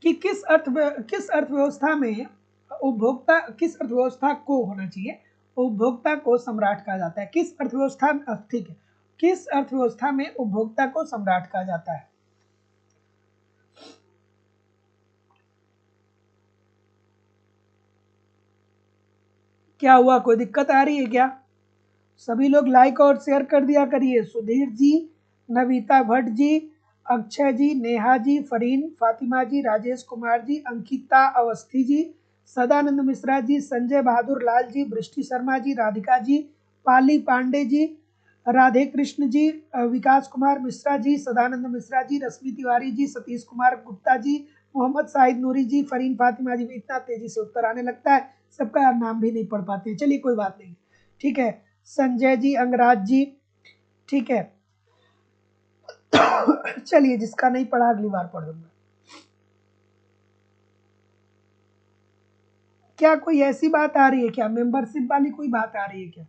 Speaker 1: कि किस अर्थव्यवस्था में उपभोक्ता, किस अर्थव्यवस्था को होना चाहिए, उपभोक्ता को सम्राट कहा जाता है। किस अर्थव्यवस्था, ठीक है, किस अर्थव्यवस्था में उपभोक्ता को सम्राट कहा जाता है? क्या हुआ, कोई दिक्कत आ रही है क्या? सभी लोग लाइक और शेयर कर दिया करिए। सुधीर जी, नविता भट्ट जी, अक्षय जी, नेहा जी, फरीन फातिमा जी, राजेश कुमार जी, अंकिता अवस्थी जी, सदानंद मिश्रा जी, संजय बहादुर लाल जी, बृष्टि शर्मा जी, राधिका जी, पाली पांडे जी, राधे कृष्ण जी, विकास कुमार मिश्रा जी, सदानंद मिश्रा जी, रश्मि तिवारी जी, सतीश कुमार गुप्ता जी, मोहम्मद शाहिद नूरी जी, फरीन फातिमा जी। इतना तेजी से उत्तर आने लगता है, सबका नाम भी नहीं पढ़ पाते हैं। चलिए कोई बात नहीं, ठीक है। संजय जी, अंगराज जी, ठीक है। चलिए, जिसका नहीं पढ़ा अगली बार पढ़ दूंगा। क्या कोई ऐसी बात आ रही है क्या, मेंबरशिप वाली कोई बात आ रही है क्या?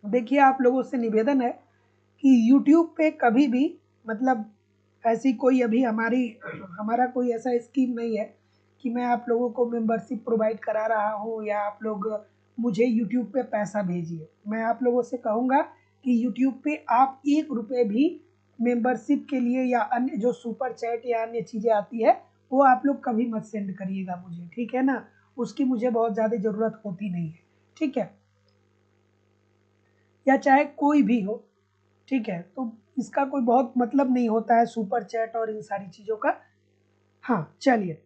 Speaker 1: देखिए, आप लोगों से निवेदन है कि YouTube पे कभी भी, मतलब ऐसी कोई अभी हमारा कोई ऐसा स्कीम नहीं है कि मैं आप लोगों को मेंबरशिप प्रोवाइड करा रहा हूँ या आप लोग मुझे YouTube पे पैसा भेजिए। मैं आप लोगों से कहूँगा कि YouTube पे आप 1 रुपये भी मेंबरशिप के लिए या अन्य जो सुपर चैट या अन्य चीज़ें आती है, वो आप लोग कभी मत सेंड करिएगा मुझे, ठीक है ना? उसकी मुझे बहुत ज़्यादा ज़रूरत होती नहीं है, ठीक है? या चाहे कोई भी हो, ठीक है? तो इसका कोई बहुत मतलब नहीं होता है सुपर चैट और इन सारी चीज़ों का। हाँ, चलिए,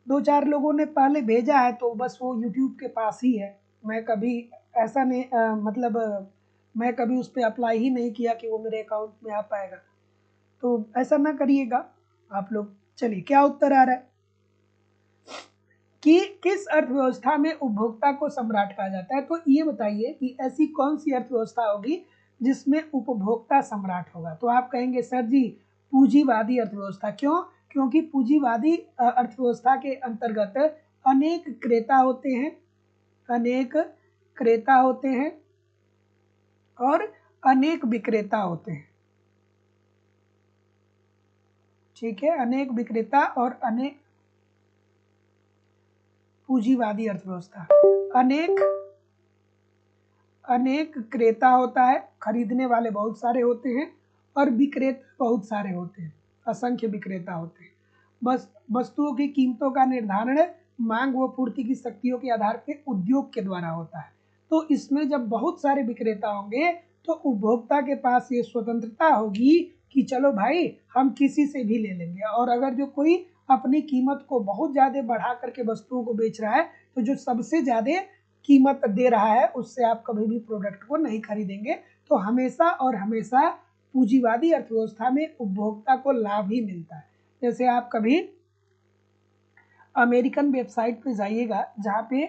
Speaker 1: 2-4 लोगों ने पहले भेजा है तो बस वो यूट्यूब के पास ही है। मैं कभी ऐसा नहीं, मतलब मैं कभी उस पे अप्लाई ही नहीं किया कि वो मेरे अकाउंट में आ पाएगा। तो ऐसा ना करिएगा आप लोग। चलिए, क्या उत्तर आ रहा है कि किस अर्थव्यवस्था में उपभोक्ता को सम्राट कहा जाता है? तो ये बताइए कि ऐसी कौन सी अर्थव्यवस्था होगी जिसमें उपभोक्ता सम्राट होगा? तो आप कहेंगे सर जी, पूंजीवादी अर्थव्यवस्था। क्यों? क्योंकि पूंजीवादी अर्थव्यवस्था के अंतर्गत अनेक क्रेता होते हैं, अनेक क्रेता होते हैं और अनेक विक्रेता होते हैं, ठीक है? अनेक विक्रेता और अनेक पूंजीवादी अर्थव्यवस्था। अनेक अनेक क्रेता होता है, खरीदने वाले बहुत सारे होते हैं, और विक्रेता बहुत सारे होते हैं, असंख्य विक्रेता होते हैं। बस वस्तुओं की कीमतों का निर्धारण मांग व पूर्ति की शक्तियों के आधार पर उद्योग के द्वारा होता है। तो इसमें जब बहुत सारे विक्रेता होंगे तो उपभोक्ता के पास ये स्वतंत्रता होगी कि चलो भाई, हम किसी से भी ले लेंगे। और अगर जो कोई अपनी कीमत को बहुत ज़्यादा बढ़ा करके वस्तुओं को बेच रहा है, तो जो सबसे ज़्यादा कीमत दे रहा है उससे आप कभी भी प्रोडक्ट को नहीं खरीदेंगे। तो हमेशा और हमेशा पूंजीवादी अर्थव्यवस्था में उपभोक्ता को लाभ ही मिलता है। जैसे आप कभी अमेरिकन वेबसाइट पे जाइएगा जहाँ पे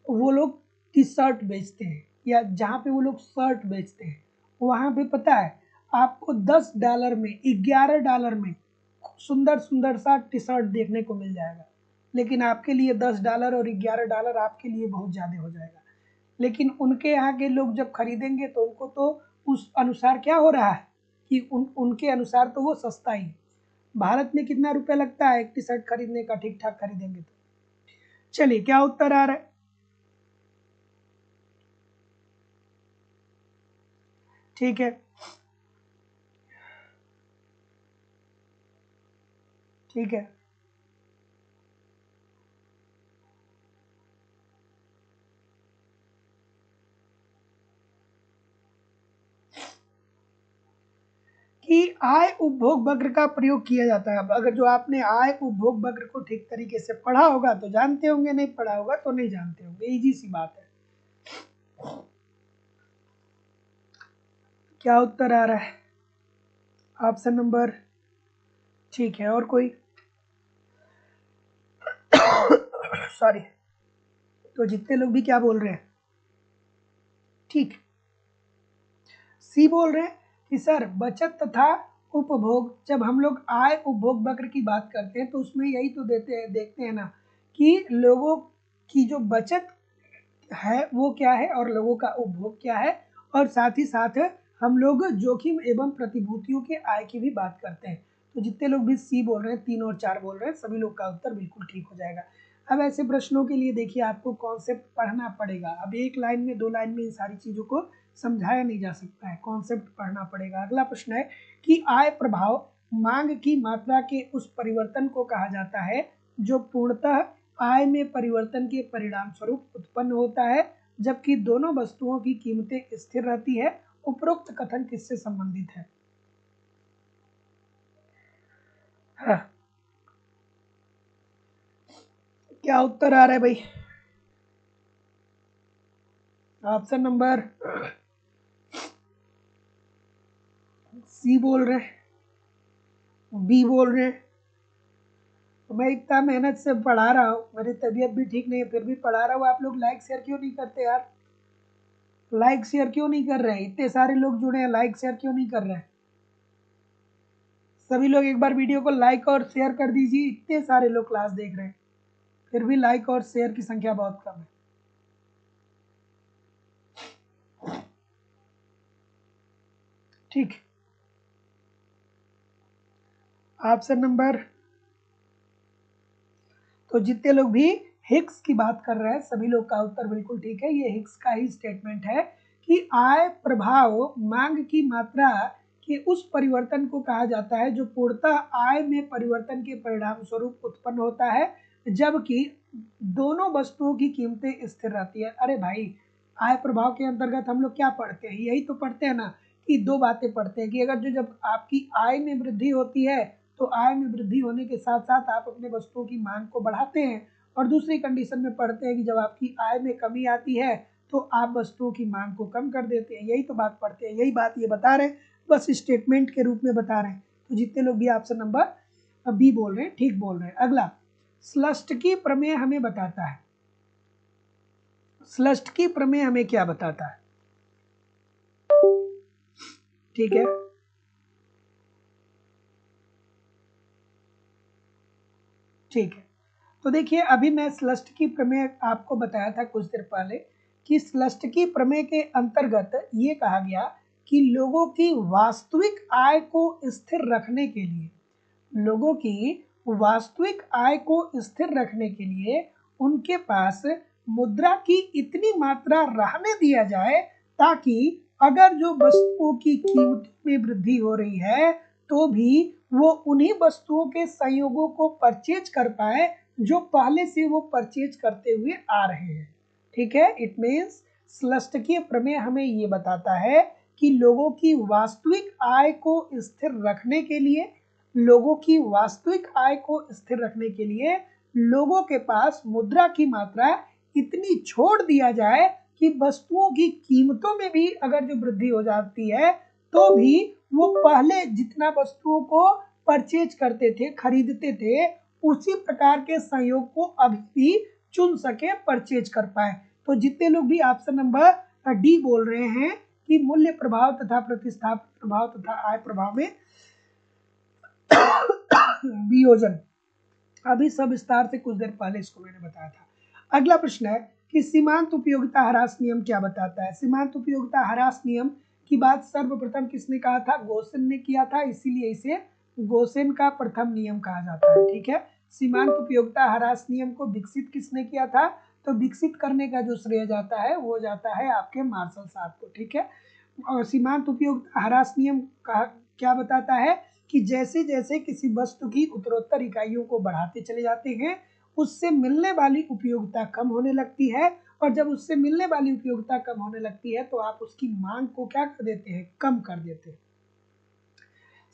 Speaker 1: वो लोग टी शर्ट बेचते हैं या जहाँ पे वो लोग शर्ट बेचते हैं, वहाँ पे पता है आपको $10 में, $11 में सुंदर सुंदर सा टी शर्ट देखने को मिल जाएगा। लेकिन आपके लिए $10 और $11 आपके लिए बहुत ज़्यादा हो जाएगा। लेकिन उनके यहाँ के लोग जब खरीदेंगे तो उनको तो उस अनुसार क्या हो रहा है कि उनके अनुसार तो वो सस्ता ही है। भारत में कितना रुपया लगता है एक टी शर्ट खरीदने का, ठीक ठाक खरीदेंगे तो? चलिए, क्या उत्तर आ रहा है? ठीक है, ठीक है। कि आय उपभोग वक्र का प्रयोग किया जाता है। अब अगर जो आपने आय उपभोग वक्र को ठीक तरीके से पढ़ा होगा तो जानते होंगे, नहीं पढ़ा होगा तो नहीं जानते होंगे, इजी सी बात है। क्या उत्तर आ रहा है? ऑप्शन नंबर, ठीक है। और कोई? सॉरी। तो जितने लोग भी क्या बोल रहे हैं, ठीक, सी बोल रहे हैं कि सर बचत तथा उपभोग, जब हम लोग आय उपभोग वक्र की बात करते हैं तो उसमें यही तो देखते हैं ना कि लोगों की जो बचत है वो क्या है और लोगों का उपभोग क्या है। और साथ ही साथ हम लोग जोखिम एवं प्रतिभूतियों के आय की भी बात करते हैं। तो जितने लोग भी सी बोल रहे हैं, 3 और 4 बोल रहे हैं, सभी लोग का उत्तर बिल्कुल ठीक हो जाएगा। अब ऐसे प्रश्नों के लिए देखिए आपको कॉन्सेप्ट पढ़ना पड़ेगा। अब एक लाइन में, 2 लाइन में इन सारी चीज़ों को समझाया नहीं जा सकता है, कॉन्सेप्ट पढ़ना पड़ेगा। अगला प्रश्न है कि आय प्रभाव मांग की मात्रा के उस परिवर्तन को कहा जाता है जो पूर्णतः आय में परिवर्तन के परिणाम स्वरूप उत्पन्न होता है, जबकि दोनों वस्तुओं की कीमतें स्थिर रहती है। उपरोक्त कथन किससे संबंधित है? हाँ, क्या उत्तर आ रहा है भाई? ऑप्शन नंबर, सी बोल रहे हैं, बी बोल रहे हैं। तो मैं इतना मेहनत से पढ़ा रहा हूँ, मेरी तबीयत भी ठीक नहीं है, फिर भी पढ़ा रहा हूँ, आप लोग लाइक शेयर क्यों नहीं करते यार? लाइक शेयर क्यों नहीं कर रहे हैं? इतने सारे लोग जुड़े हैं, लाइक शेयर क्यों नहीं कर रहे हैं? सभी लोग एक बार वीडियो को लाइक और शेयर कर दीजिए। इतने सारे लोग क्लास देख रहे हैं, फिर भी लाइक और शेयर की संख्या बहुत कम है। ठीक, ऑप्शन नंबर, तो जितने लोग भी हिग्स की बात कर रहे हैं सभी लोग का उत्तर बिल्कुल ठीक है। ये हिग्स का ही स्टेटमेंट है कि आय प्रभाव मांग की मात्रा के उस परिवर्तन को कहा जाता है जो पूर्णतः आय में परिवर्तन के परिणाम स्वरूप उत्पन्न होता है, जबकि दोनों वस्तुओं की कीमतें स्थिर रहती है। अरे भाई, आय प्रभाव के अंतर्गत हम लोग क्या पढ़ते हैं? यही तो पढ़ते हैं ना कि दो बातें पढ़ते हैं कि अगर जब आपकी आय में वृद्धि होती है तो आय में वृद्धि होने के साथ साथ आप अपने वस्तुओं की मांग को बढ़ाते हैं, और दूसरी कंडीशन में पढ़ते हैं कि जब आपकी आय में कमी आती है तो आप वस्तुओं की मांग को कम कर देते हैं। यही तो बात पढ़ते हैं, यही बात ये बता रहे हैं, बस स्टेटमेंट के रूप में बता रहे हैं। तो जितने लोग भी ऑप्शन नंबर बी बोल रहे हैं ठीक बोल रहे हैं। अगला, स्लस्ट की प्रमेय हमें बताता है, स्लस्ट की प्रमेय हमें क्या बताता है? ठीक है, ठीक है। तो देखिए, अभी मैं स्लस्ट की प्रमेय आपको बताया था कुछ देर पहले कि स्लस्ट की प्रमेय के अंतर्गत ये कहा गया कि लोगों की वास्तविक आय को स्थिर रखने के लिए, लोगों की वास्तविक आय को स्थिर रखने के लिए उनके पास मुद्रा की इतनी मात्रा रहने दिया जाए ताकि अगर जो वस्तुओं की कीमतों में वृद्धि हो रही है तो भी वो उन्हीं वस्तुओं के संयोगों को परचेज कर पाए जो पहले से वो परचेज करते हुए आ रहे हैं। ठीक है, इट मीन्स स्लस्टकीय प्रमेय हमें ये बताता है कि लोगों की वास्तविक आय को स्थिर रखने के लिए, लोगों की वास्तविक आय को स्थिर रखने के लिए लोगों के पास मुद्रा की मात्रा इतनी छोड़ दिया जाए कि वस्तुओं की कीमतों में भी अगर जो वृद्धि हो जाती है तो भी वो पहले जितना वस्तुओं को परचेज करते थे, खरीदते थे, उसी प्रकार के संयोग को अभी भी चुन सके, परचेज कर पाए। तो जितने लोग भी ऑप्शन नंबर डी बोल रहे हैं कि मूल्य प्रभाव तथा प्रतिस्थापन प्रभाव तथा आय प्रभाव में वियोजन, अभी सब विस्तार से कुछ देर पहले इसको मैंने बताया था। अगला प्रश्न है कि सीमांत उपयोगिता ह्रास नियम क्या बताता है? सीमांत उपयोगिता ह्रास नियम की बात सर्वप्रथम किसने कहा था? गोसेन ने किया था, इसीलिए इसे गोसेन का प्रथम नियम कहा जाता है। ठीक है, सीमांत उपयोगिता ह्रास नियम को विकसित किसने किया था? तो विकसित करने का जो श्रेय जाता है वो जाता है आपके मार्शल साहब को। ठीक है, और सीमांत उपयोगिता ह्रास नियम क्या बताता है कि जैसे जैसे किसी वस्तु की उत्तरोत्तर इकाइयों को बढ़ाते चले जाते हैं उससे मिलने वाली उपयोगिता कम होने लगती है, और जब उससे मिलने वाली उपयोगिता कम होने लगती है तो आप उसकी मांग को क्या कर देते हैं? कम कर देते हैं।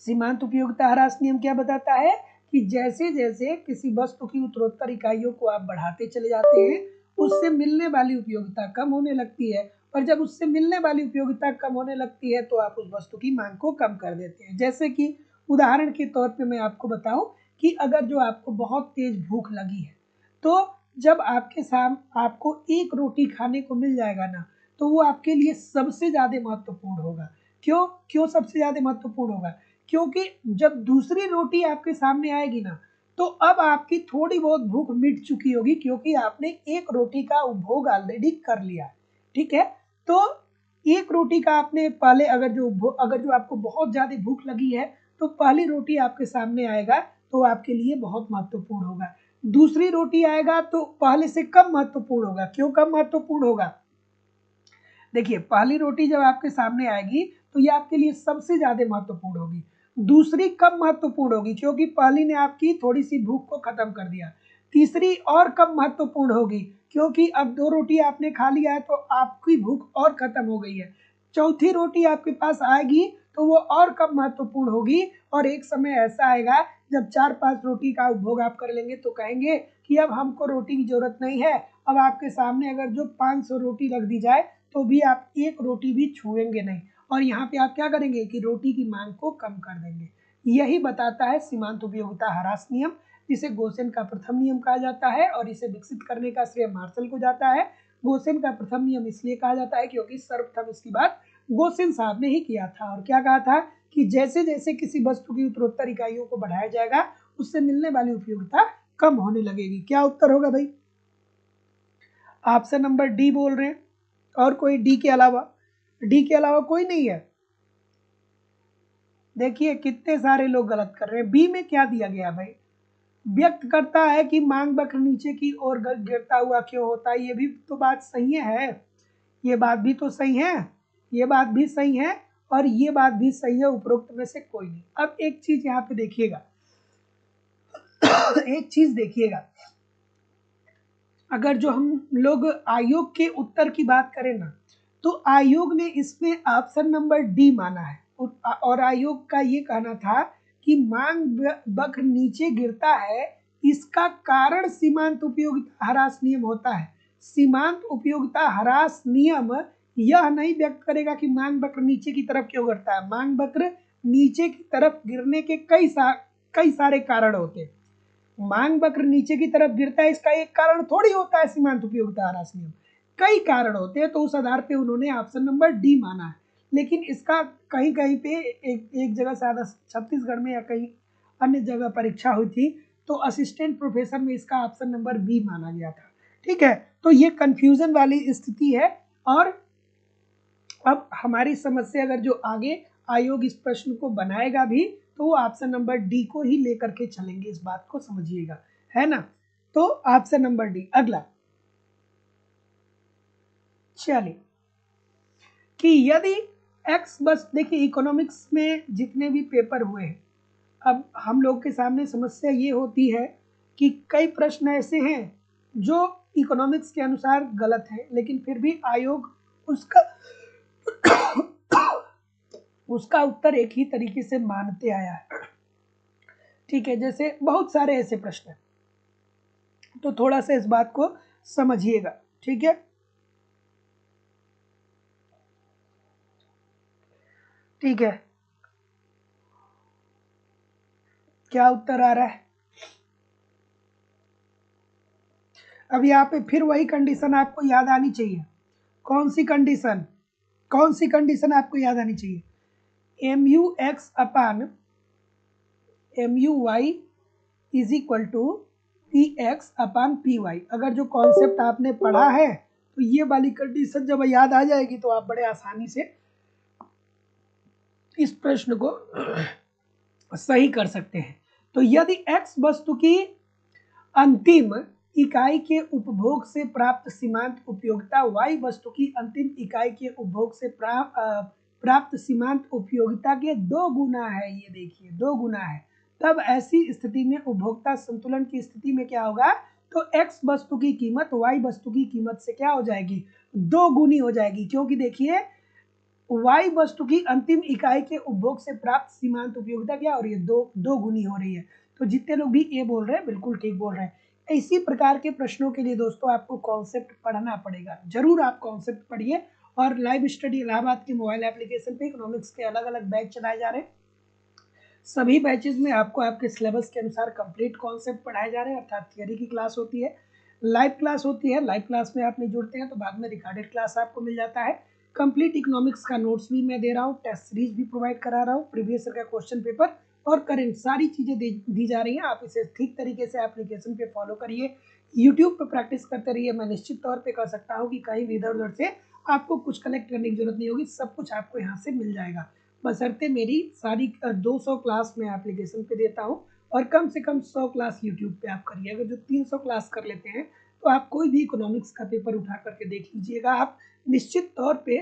Speaker 1: सीमांत उपयोगिता ह्रास नियम क्या बताता है कि जैसे जैसे किसी वस्तु की उत्तरोत्तर इकाइयों को आप बढ़ाते चले जाते हैं उससे मिलने वाली उपयोगिता कम होने लगती है, और जब उससे मिलने वाली उपयोगिता कम होने लगती है तो आप उस वस्तु की मांग को कम कर देते हैं। जैसे कि उदाहरण के तौर पे मैं आपको बताऊं कि अगर जो आपको बहुत तेज भूख लगी है तो जब आपके सामने आपको एक रोटी खाने को मिल जाएगा ना तो वो आपके लिए सबसे ज्यादा महत्वपूर्ण होगा। क्यों क्यों सबसे ज्यादा महत्वपूर्ण होगा? क्योंकि जब दूसरी रोटी आपके सामने आएगी ना तो अब आपकी थोड़ी बहुत भूख मिट चुकी होगी क्योंकि आपने एक रोटी का उपभोग ऑलरेडी कर लिया। ठीक है, तो एक रोटी का आपने पहले अगर जो आपको बहुत ज्यादा भूख लगी है तो पहली रोटी आपके सामने आएगा तो आपके लिए बहुत महत्वपूर्ण होगा। दूसरी रोटी आएगा तो पहले से कम महत्वपूर्ण होगा। क्यों कम महत्वपूर्ण होगा? देखिए, पहली रोटी जब आपके सामने आएगी तो ये आपके लिए सबसे ज्यादा महत्वपूर्ण होगी। दूसरी कम महत्वपूर्ण होगी क्योंकि पहली ने आपकी थोड़ी सी भूख को खत्म कर दिया। तीसरी और कम महत्वपूर्ण होगी क्योंकि अब दो रोटी आपने खा लिया है तो आपकी भूख और खत्म हो गई है। चौथी रोटी आपके पास आएगी तो वो और कम महत्वपूर्ण होगी, और एक समय ऐसा आएगा जब 4-5 रोटी का उपभोग आप कर लेंगे तो कहेंगे कि अब हमको रोटी की जरूरत नहीं है। अब आपके सामने अगर जो 500 रोटी रख दी जाए तो भी आप एक रोटी भी छुएंगे नहीं, और यहाँ पे आप क्या करेंगे कि रोटी की मांग को कम कर देंगे। यही बताता है सीमांत उपयोगिता ह्रास नियम, जिसे गोसेन का प्रथम नियम कहा जाता है, और इसे विकसित करने का श्रेय मार्शल को जाता है। गोसेन का प्रथम नियम इसलिए कहा जाता है क्योंकि सर्वप्रथम इसकी बात गोसेन साहब ने ही किया था। और क्या कहा था कि जैसे जैसे किसी वस्तु की उत्तरोत्तर इकाइयों को बढ़ाया जाएगा उससे मिलने वाली उपयोगिता कम होने लगेगी। क्या उत्तर होगा भाई? ऑप्शन नंबर डी बोल रहे हैं। और कोई डी के अलावा कोई नहीं है? देखिए कितने सारे लोग गलत कर रहे हैं। बी में क्या दिया गया भाई? व्यक्त करता है कि मांग वक्र नीचे की ओर गिरता हुआ क्यों होता है। ये भी तो बात सही है, ये बात भी तो सही है, ये बात भी सही है, और ये बात भी सही है। उपरोक्त में से कोई नहीं। अब एक चीज यहाँ पे देखिएगा एक चीज देखिएगा, अगर जो हम लोग आयोग के उत्तर की बात करें ना, तो आयोग ने इसमें ऑप्शन नंबर डी माना है। और आयोग का ये कहना था कि मांग वक्र नीचे गिरता है, इसका कारण सीमांत उपयोगिता ह्रास नियम होता है। सीमांत उपयोगिता ह्रास नियम यह नहीं व्यक्त करेगा कि मांग वक्र नीचे की तरफ क्यों गिरता है। मांग वक्र नीचे की तरफ गिरने के कई सारे कारण होते हैं। मांग वक्र नीचे की तरफ गिरता है इसका एक कारण थोड़ी होता है सीमांत उपयोगिता ह्रास नियम, कई कारण होते हैं। तो उस आधार पे उन्होंने ऑप्शन नंबर डी माना है। लेकिन इसका कहीं कहीं पे एक जगह शायद छत्तीसगढ़ में या कहीं अन्य जगह परीक्षा हुई थी, तो असिस्टेंट प्रोफेसर में इसका ऑप्शन नंबर बी माना गया था। ठीक है, तो ये कंफ्यूजन वाली स्थिति है। और अब हमारी समस्या अगर जो आगे आयोग इस प्रश्न को बनाएगा भी, तो वो ऑप्शन नंबर डी को ही लेकर के चलेंगे, इस बात को समझिएगा, है ना। तो ऑप्शन नंबर डी। अगला चलिए कि यदि एक्स बस, देखिए इकोनॉमिक्स में जितने भी पेपर हुए हैं, अब हम लोग के सामने समस्या ये होती है कि कई प्रश्न ऐसे हैं जो इकोनॉमिक्स के अनुसार गलत है, लेकिन फिर भी आयोग उसका उसका उत्तर एक ही तरीके से मानते आया है। ठीक है, जैसे बहुत सारे ऐसे प्रश्न हैं, तो थोड़ा सा इस बात को समझिएगा। ठीक है, ठीक है, क्या उत्तर आ रहा है? अब यहाँ पे फिर वही कंडीशन आपको याद आनी चाहिए। कौन सी कंडीशन? कौन सी कंडीशन आपको याद आनी चाहिए? M U X upon M U Y is equal to P X upon P Y. अगर जो कॉन्सेप्ट आपने पढ़ा है तो ये वाली कंडीशन जब याद आ जाएगी तो आप बड़े आसानी से इस प्रश्न को सही कर सकते हैं। तो यदि x वस्तु की अंतिम इकाई के उपभोग से प्राप्त सीमांत उपयोगिता y वस्तु की अंतिम इकाई के उपभोग से प्राप्त सीमांत उपयोगिता के 2 गुना है, ये देखिए 2 गुना है, तब ऐसी स्थिति में उपभोक्ता संतुलन की स्थिति में क्या होगा? तो x वस्तु की कीमत y वस्तु की कीमत से क्या हो जाएगी? 2 गुनी हो जाएगी। क्योंकि देखिए y वस्तु की अंतिम इकाई के उपभोग से प्राप्त सीमांत उपयोगिता क्या हो रही है? 2 गुनी हो रही है। तो जितने लोग भी ए बोल रहे हैं बिल्कुल ठीक बोल रहे हैं। इसी प्रकार के प्रश्नों के लिए दोस्तों आपको कॉन्सेप्ट पढ़ना पड़ेगा। जरूर आप कॉन्सेप्ट पढ़िए। और लाइव स्टडी इलाहाबाद के मोबाइल एप्लीकेशन पे इकोनॉमिक्स के अलग अलग बैच चलाए जा रहे हैं। सभी बैचेस में आपको आपके सिलेबस के अनुसार कंप्लीट कॉन्सेप्ट पढ़ाए जा रहे हैं, अर्थात थियरी की क्लास होती है, लाइव क्लास होती है। लाइव क्लास में आप नहीं जुड़ते हैं तो बाद में रिकॉर्डेड क्लास आपको मिल जाता है। कंप्लीट इकोनॉमिक्स का नोट्स भी मैं दे रहा हूँ, टेस्ट सीरीज भी प्रोवाइड करा रहा हूँ, प्रीवियस ईयर का क्वेश्चन पेपर और करंट सारी चीज़ें दी जा रही हैं। आप इसे ठीक तरीके से एप्लीकेशन पे फॉलो करिए, यूट्यूब पे प्रैक्टिस करते रहिए। मैं निश्चित तौर पे कर सकता हूँ कि कहीं भी इधर उधर से आपको कुछ कलेक्ट करने की जरूरत नहीं होगी, सब कुछ आपको यहाँ से मिल जाएगा। बशर्ते मेरी सारी 200 क्लास मैं एप्लीकेशन पे देता हूँ और कम से कम 100 क्लास यूट्यूब पे आप करिए। अगर जो 300 क्लास कर लेते हैं तो आप कोई भी इकोनॉमिक्स का पेपर उठा करके देख लीजिएगा, आप निश्चित तौर पे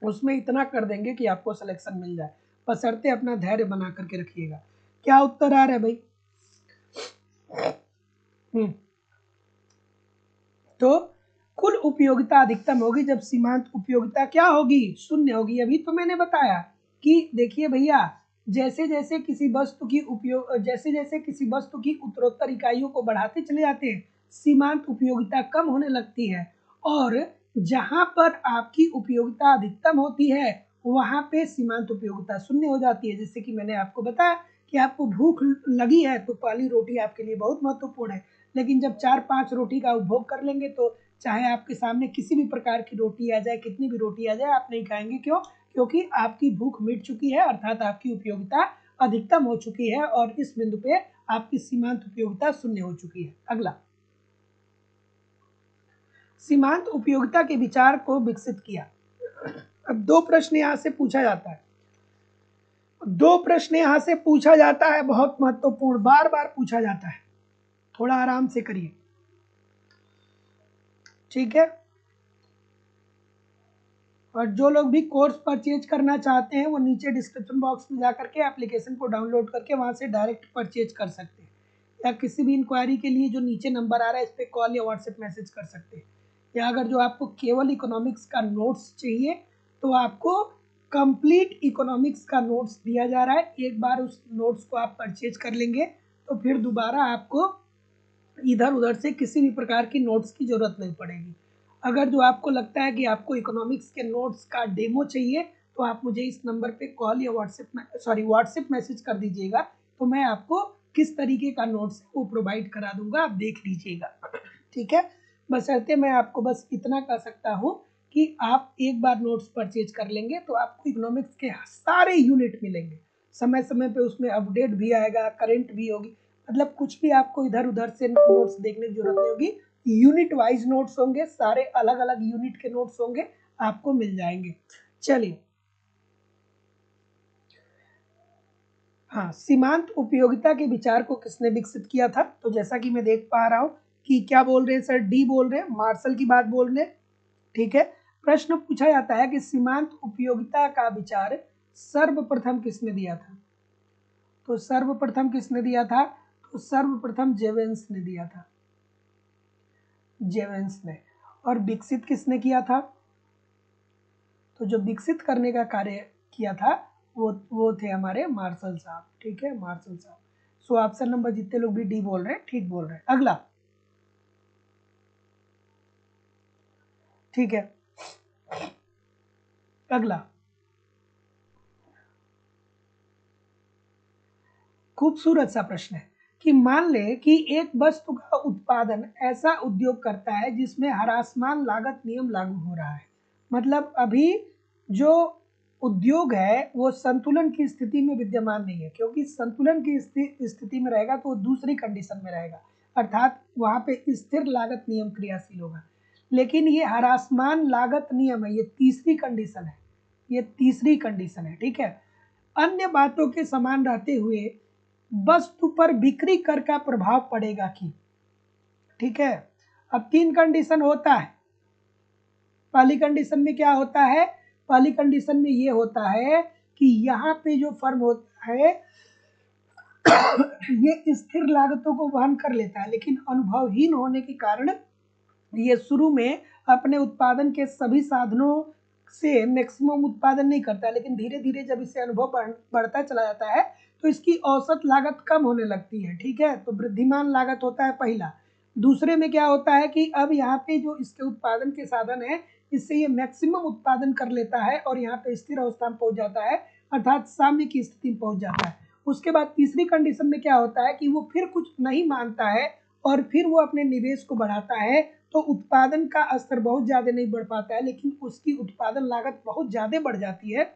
Speaker 1: उसमें इतना कर देंगे कि आपको सिलेक्शन मिल जाए। बशर्ते अपना धैर्य बना करके रखिएगा। क्या उत्तर आ रहा है भाई? तो कुल उपयोगिता अधिकतम होगी जब सीमांत उपयोगिता क्या होगी? शून्य होगी। अभी तो मैंने बताया कि देखिए भैया, जैसे जैसे किसी वस्तु की उत्तरोत्तर इकाइयों को बढ़ाते चले जाते हैं, सीमांत उपयोगिता कम होने लगती है। और जहां पर आपकी उपयोगिता अधिकतम होती है वहां पे सीमांत उपयोगिता शून्य हो जाती है। जैसे कि मैंने आपको बताया कि आपको भूख लगी है तो पहली रोटी आपके लिए बहुत महत्वपूर्ण है, लेकिन जब 4-5 रोटी का उपभोग कर लेंगे तो चाहे आपके सामने किसी भी प्रकार की रोटी आ जाए, कितनी भी रोटी आ जाए, आप नहीं खाएंगे। क्यों? क्योंकि आपकी भूख मिट चुकी है, अर्थात आपकी उपयोगिता अधिकतम हो चुकी है और इस बिंदु पे आपकी सीमांत उपयोगिता शून्य हो चुकी है। अगला, सीमांत उपयोगिता के विचार को विकसित किया। अब दो प्रश्न यहां से पूछा जाता है, बहुत महत्वपूर्ण, बार बार पूछा जाता है, थोड़ा आराम से करिए, ठीक है। और जो लोग भी कोर्स परचेज करना चाहते हैं वो नीचे डिस्क्रिप्शन बॉक्स में जाकर के एप्लीकेशन को डाउनलोड करके वहां से डायरेक्ट परचेज कर सकते हैं, या किसी भी इंक्वायरी के लिए जो नीचे नंबर आ रहा है इस पर कॉल या व्हाट्सएप मैसेज कर सकते हैं। या अगर जो आपको केवल इकोनॉमिक्स का नोट्स चाहिए तो आपको कंप्लीट इकोनॉमिक्स का नोट्स दिया जा रहा है। एक बार उस नोट्स को आप परचेज कर लेंगे तो फिर दोबारा आपको इधर उधर से किसी भी प्रकार की नोट्स की जरूरत नहीं पड़ेगी। अगर जो आपको लगता है कि आपको इकोनॉमिक्स के नोट्स का डेमो चाहिए तो आप मुझे इस नंबर पे कॉल या व्हाट्सएप मैसेज कर दीजिएगा, तो मैं आपको किस तरीके का नोट्स वो प्रोवाइड करा दूंगा, आप देख लीजिएगा, ठीक है। बशर्ते मैं आपको बस इतना कह सकता हूँ कि आप एक बार नोट्स परचेज कर लेंगे तो आपको इकोनॉमिक्स के सारे यूनिट मिलेंगे, समय समय पे उसमें अपडेट भी आएगा, करंट भी होगी, मतलब कुछ भी आपको इधर उधर से नोट्स देखने की जरूरत नहीं होगी। यूनिट वाइज नोट्स होंगे, सारे अलग अलग यूनिट के नोट्स होंगे, आपको मिल जाएंगे। चलिए, हाँ, सीमांत उपयोगिता के विचार को किसने विकसित किया था? तो जैसा कि मैं देख पा रहा हूं कि क्या बोल रहे हैं सर, डी बोल रहे हैं, मार्शल की बात बोल रहे हैं, ठीक है। प्रश्न पूछा जाता है कि सीमांत उपयोगिता का विचार सर्वप्रथम किसने दिया था? तो सर्वप्रथम किसने दिया था? तो सर्वप्रथम जेवेंस ने दिया था, जेवेंस ने। और विकसित किसने किया था? तो जो विकसित करने का कार्य किया था वो थे हमारे मार्शल साहब, ठीक है, मार्शल साहब। सो ऑप्शन नंबर, जितने लोग भी डी बोल रहे हैं ठीक बोल रहे हैं। अगला, ठीक है, अगला खूबसूरत सा प्रश्न है कि मान ले कि एक वस्तु का उत्पादन ऐसा उद्योग करता है जिसमें ह्रासमान लागत नियम लागू हो रहा है। मतलब अभी जो उद्योग है वो संतुलन की स्थिति में विद्यमान नहीं है, क्योंकि संतुलन की स्थिति में रहेगा तो वो दूसरी कंडीशन में रहेगा, अर्थात वहां पे स्थिर लागत नियम क्रियाशील होगा। लेकिन ये ह्रासमान लागत नियम है, ये तीसरी कंडीशन है, ये तीसरी कंडीशन है, ठीक है। अन्य बातों के समान रहते हुए वस्तु पर बिक्री कर का प्रभाव पड़ेगा कि, ठीक है। अब तीन कंडीशन होता है। पहली कंडीशन में क्या होता है? पहली कंडीशन में ये होता है कि यहाँ पे जो फर्म होता है ये स्थिर लागतों को वहन कर लेता है, लेकिन अनुभवहीन होने के कारण ये शुरू में अपने उत्पादन के सभी साधनों से मैक्सिमम उत्पादन नहीं करता, लेकिन धीरे धीरे जब इससे अनुभव बढ़ता चला जाता है तो इसकी औसत लागत कम होने लगती है, ठीक है। तो वृद्धिमान लागत होता है पहला। दूसरे में क्या होता है कि अब यहाँ पे जो इसके उत्पादन के साधन है इससे ये मैक्सिमम उत्पादन कर लेता है और यहाँ पे स्थिर अवस्था में पहुंच जाता है, अर्थात साम्य की स्थिति में पहुंच जाता है। उसके बाद तीसरी कंडीशन में क्या होता है कि वो फिर कुछ नहीं मानता है और फिर वो अपने निवेश को बढ़ाता है, तो उत्पादन का स्तर बहुत ज्यादा नहीं बढ़ पाता है, लेकिन उसकी उत्पादन लागत बहुत ज्यादा बढ़ जाती है,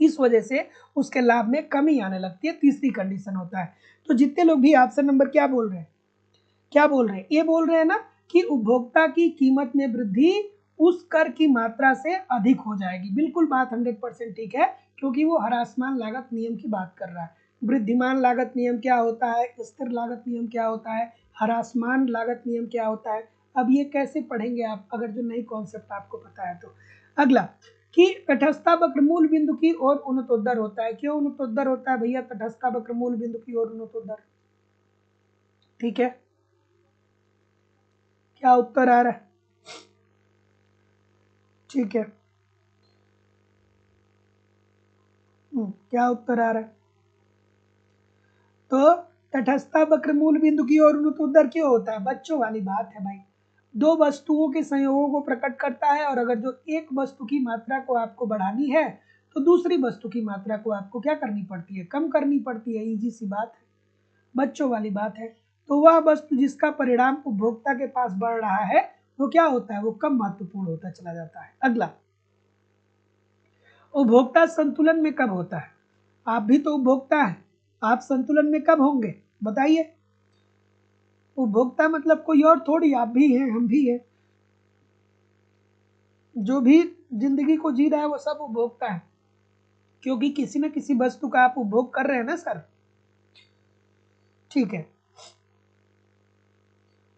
Speaker 1: इस वजह से उसके लाभ में कमी आने लगती है। तीसरी कंडीशन होता है। तो जितने लोग भी ऑप्शन नंबर क्या बोल रहे हैं, क्या बोल रहे हैं? ये बोल रहे हैं ना कि उपभोक्ता की कीमत में वृद्धि उस कर की मात्रा से अधिक हो जाएगी। बिल्कुल बात 100% ठीक है, क्योंकि वो ह्रासमान लागत नियम की बात कर रहा है। वृद्धिमान लागत नियम क्या होता है, स्थिर लागत नियम क्या होता है, ह्रासमान लागत नियम क्या होता है, अब ये कैसे पढ़ेंगे आप अगर जो नई कॉन्सेप्ट आपको पता है तो। अगला, कि तटस्थता वक्र मूल बिंदु की ओर उन्नतोत्तर होता है। क्यों उन्नतोत्तर होता है भैया? तटस्थता वक्र मूल बिंदु की ओर उन्नतोत्तर, ठीक है। क्या उत्तर आ रहा है? ठीक है, क्या उत्तर आ रहा है? तो तटस्थता वक्र मूल बिंदु की ओर उन्नतोत्तर क्यों होता है? बच्चों वाली बात है भाई, दो वस्तुओं के संयोगों को प्रकट करता है, और अगर जो एक वस्तु की मात्रा को आपको बढ़ानी है तो दूसरी वस्तु की मात्रा को आपको क्या करनी पड़ती है, कम करनी पड़ती है। इजी सी बात है, बच्चों वाली बात है। तो वह वस्तु जिसका परिणाम उपभोक्ता के पास बढ़ रहा है वो क्या होता है, वो कम महत्वपूर्ण होता चला जाता है। अगला, उपभोक्ता संतुलन में कब होता है। आप भी तो उपभोक्ता है, आप संतुलन में कब होंगे बताइए। उपभोक्ता मतलब कोई और थोड़ी, आप भी हैं, हम भी हैं, जो भी जिंदगी को जी रहा है वो सब उपभोक्ता है, क्योंकि किसी न किसी वस्तु का आप उपभोग कर रहे हैं ना सर। ठीक है,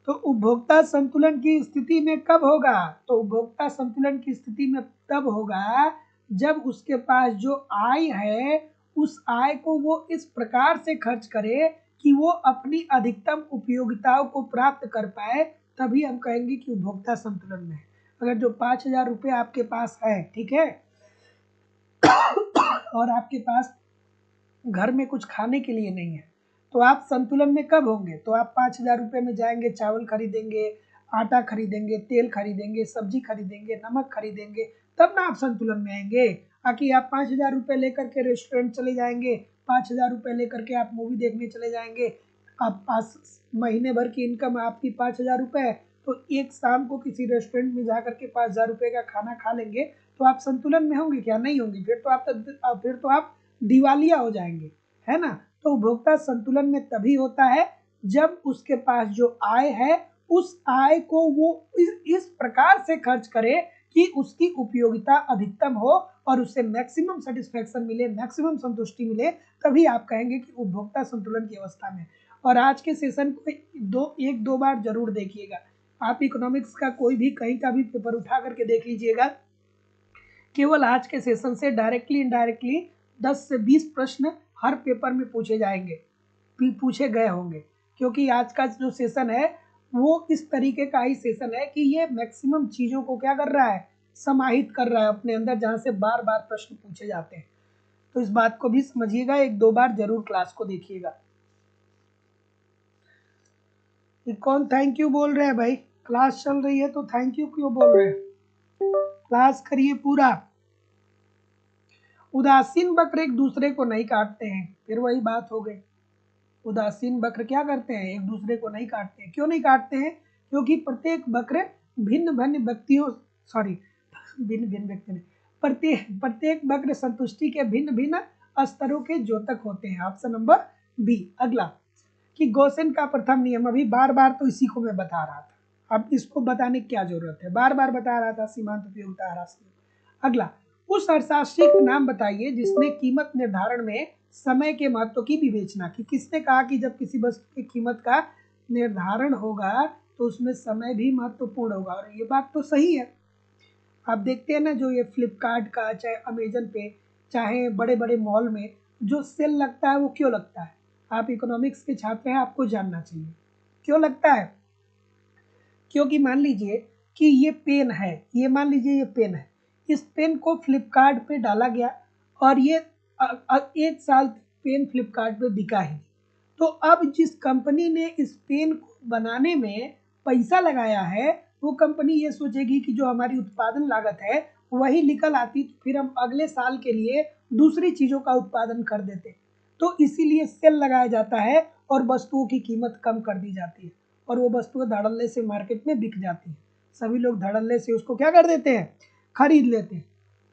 Speaker 1: तो उपभोक्ता संतुलन की स्थिति में कब होगा, तो उपभोक्ता संतुलन की स्थिति में तब होगा जब उसके पास जो आय है उस आय को वो इस प्रकार से खर्च करे कि वो अपनी अधिकतम उपयोगिताओं को प्राप्त कर पाए, तभी हम कहेंगे कि उपभोक्ता संतुलन में है। अगर जो 5,000 रुपये आपके पास है, ठीक है, और आपके पास घर में कुछ खाने के लिए नहीं है, तो आप संतुलन में कब होंगे, तो आप 5,000 रुपये में जाएंगे, चावल खरीदेंगे, आटा खरीदेंगे, तेल खरीदेंगे, सब्जी खरीदेंगे, नमक खरीदेंगे, तब ना आप संतुलन में आएंगे। बाकी आप 5,000 रुपये लेकर के रेस्टोरेंट चले जाएंगे, 5,000 रुपये लेकर के आप मूवी देखने चले जाएंगे, आप पास महीने भर की इनकम आपकी 5,000 रुपये है, तो एक शाम को किसी रेस्टोरेंट में जाकर के 5,000 रुपये का खाना खा लेंगे, तो आप संतुलन में होंगे क्या, नहीं होंगे। फिर तो आप दिवालिया हो जाएंगे, है ना। तो उपभोक्ता संतुलन में तभी होता है जब उसके पास जो आय है उस आय को वो इस प्रकार से खर्च करे कि उसकी उपयोगिता अधिकतम हो और उससे मैक्सिमम सेटिस्फेक्शन मिले, मैक्सिमम संतुष्टि मिले, तभी आप कहेंगे कि उपभोक्ता संतुलन की अवस्था में। और आज के सेशन को एक दो बार जरूर देखिएगा। आप इकोनॉमिक्स का कोई भी कहीं का भी पेपर उठा करके देख लीजिएगा, केवल आज के सेशन से डायरेक्टली इनडायरेक्टली 10 से 20 प्रश्न हर पेपर में पूछे जाएंगे, पूछे गए होंगे, क्योंकि आज का जो सेशन है वो इस तरीके का ही सेशन है कि ये मैक्सिमम चीज़ों को क्या कर रहा है, समाहित कर रहा है अपने अंदर, जहाँ से बार बार प्रश्न पूछे जाते हैं। तो इस बात को भी समझिएगा, एक दो बार जरूर क्लास को देखिएगा। कौन थैंक यू बोल रहे हैं भाई, क्लास चल रही है तो थैंक यू क्यों बोल रहे हैं, क्लास करिए पूरा। उदासीन बक्र एक दूसरे को नहीं काटते हैं, फिर वही बात हो गई, उदासीन बक्र क्या करते हैं, एक दूसरे को नहीं काटते हैं। क्यों नहीं काटते हैं, क्योंकि प्रत्येक बक्र भिन्न भिन्न व्यक्तियों भिन्न भिन्न व्यक्ति ने प्रत्येक बक्र संतुष्टि के भिन्न भिन्न स्तरों के द्योतक होते हैं। Option number B. अगला, कि गॉसेन का प्रथम नियम, अभी बार बार तो इसी को मैं बता रहा था, अब इसको बताने की क्या जरूरत है, बार बार बता रहा था, सीमांत उपयोगिता ह्रास। अगला, उस अर्थशास्त्री का नाम बताइए जिसने कीमत निर्धारण में समय के महत्व की विवेचना की। किसने कहा कि जब किसी वस्तु की कीमत का निर्धारण होगा तो उसमें समय भी महत्वपूर्ण होगा, और ये बात तो सही है। आप देखते हैं ना, जो ये फ्लिपकार्ट का, चाहे अमेजन पे, चाहे बड़े बड़े मॉल में जो सेल लगता है, वो क्यों लगता है, आप इकोनॉमिक्स के छात्र हैं, आपको जानना चाहिए क्यों लगता है। क्योंकि मान लीजिए कि ये पेन है, ये मान लीजिए ये पेन है, इस पेन को फ्लिपकार्ट पे डाला गया और ये एक साल पेन फ्लिपकार्ट पे बिका ही, तो अब जिस कंपनी ने इस पेन को बनाने में पैसा लगाया है, वो कंपनी ये सोचेगी कि जो हमारी उत्पादन लागत है वही निकल आती, तो फिर हम अगले साल के लिए दूसरी चीज़ों का उत्पादन कर देते। तो इसीलिए सेल लगाया जाता है और वस्तुओं की कीमत कम कर दी जाती है, और वो वस्तुएं धड़ल्ले से मार्केट में बिक जाती है। सभी लोग धड़ल्ले से उसको क्या कर देते हैं, खरीद लेते हैं,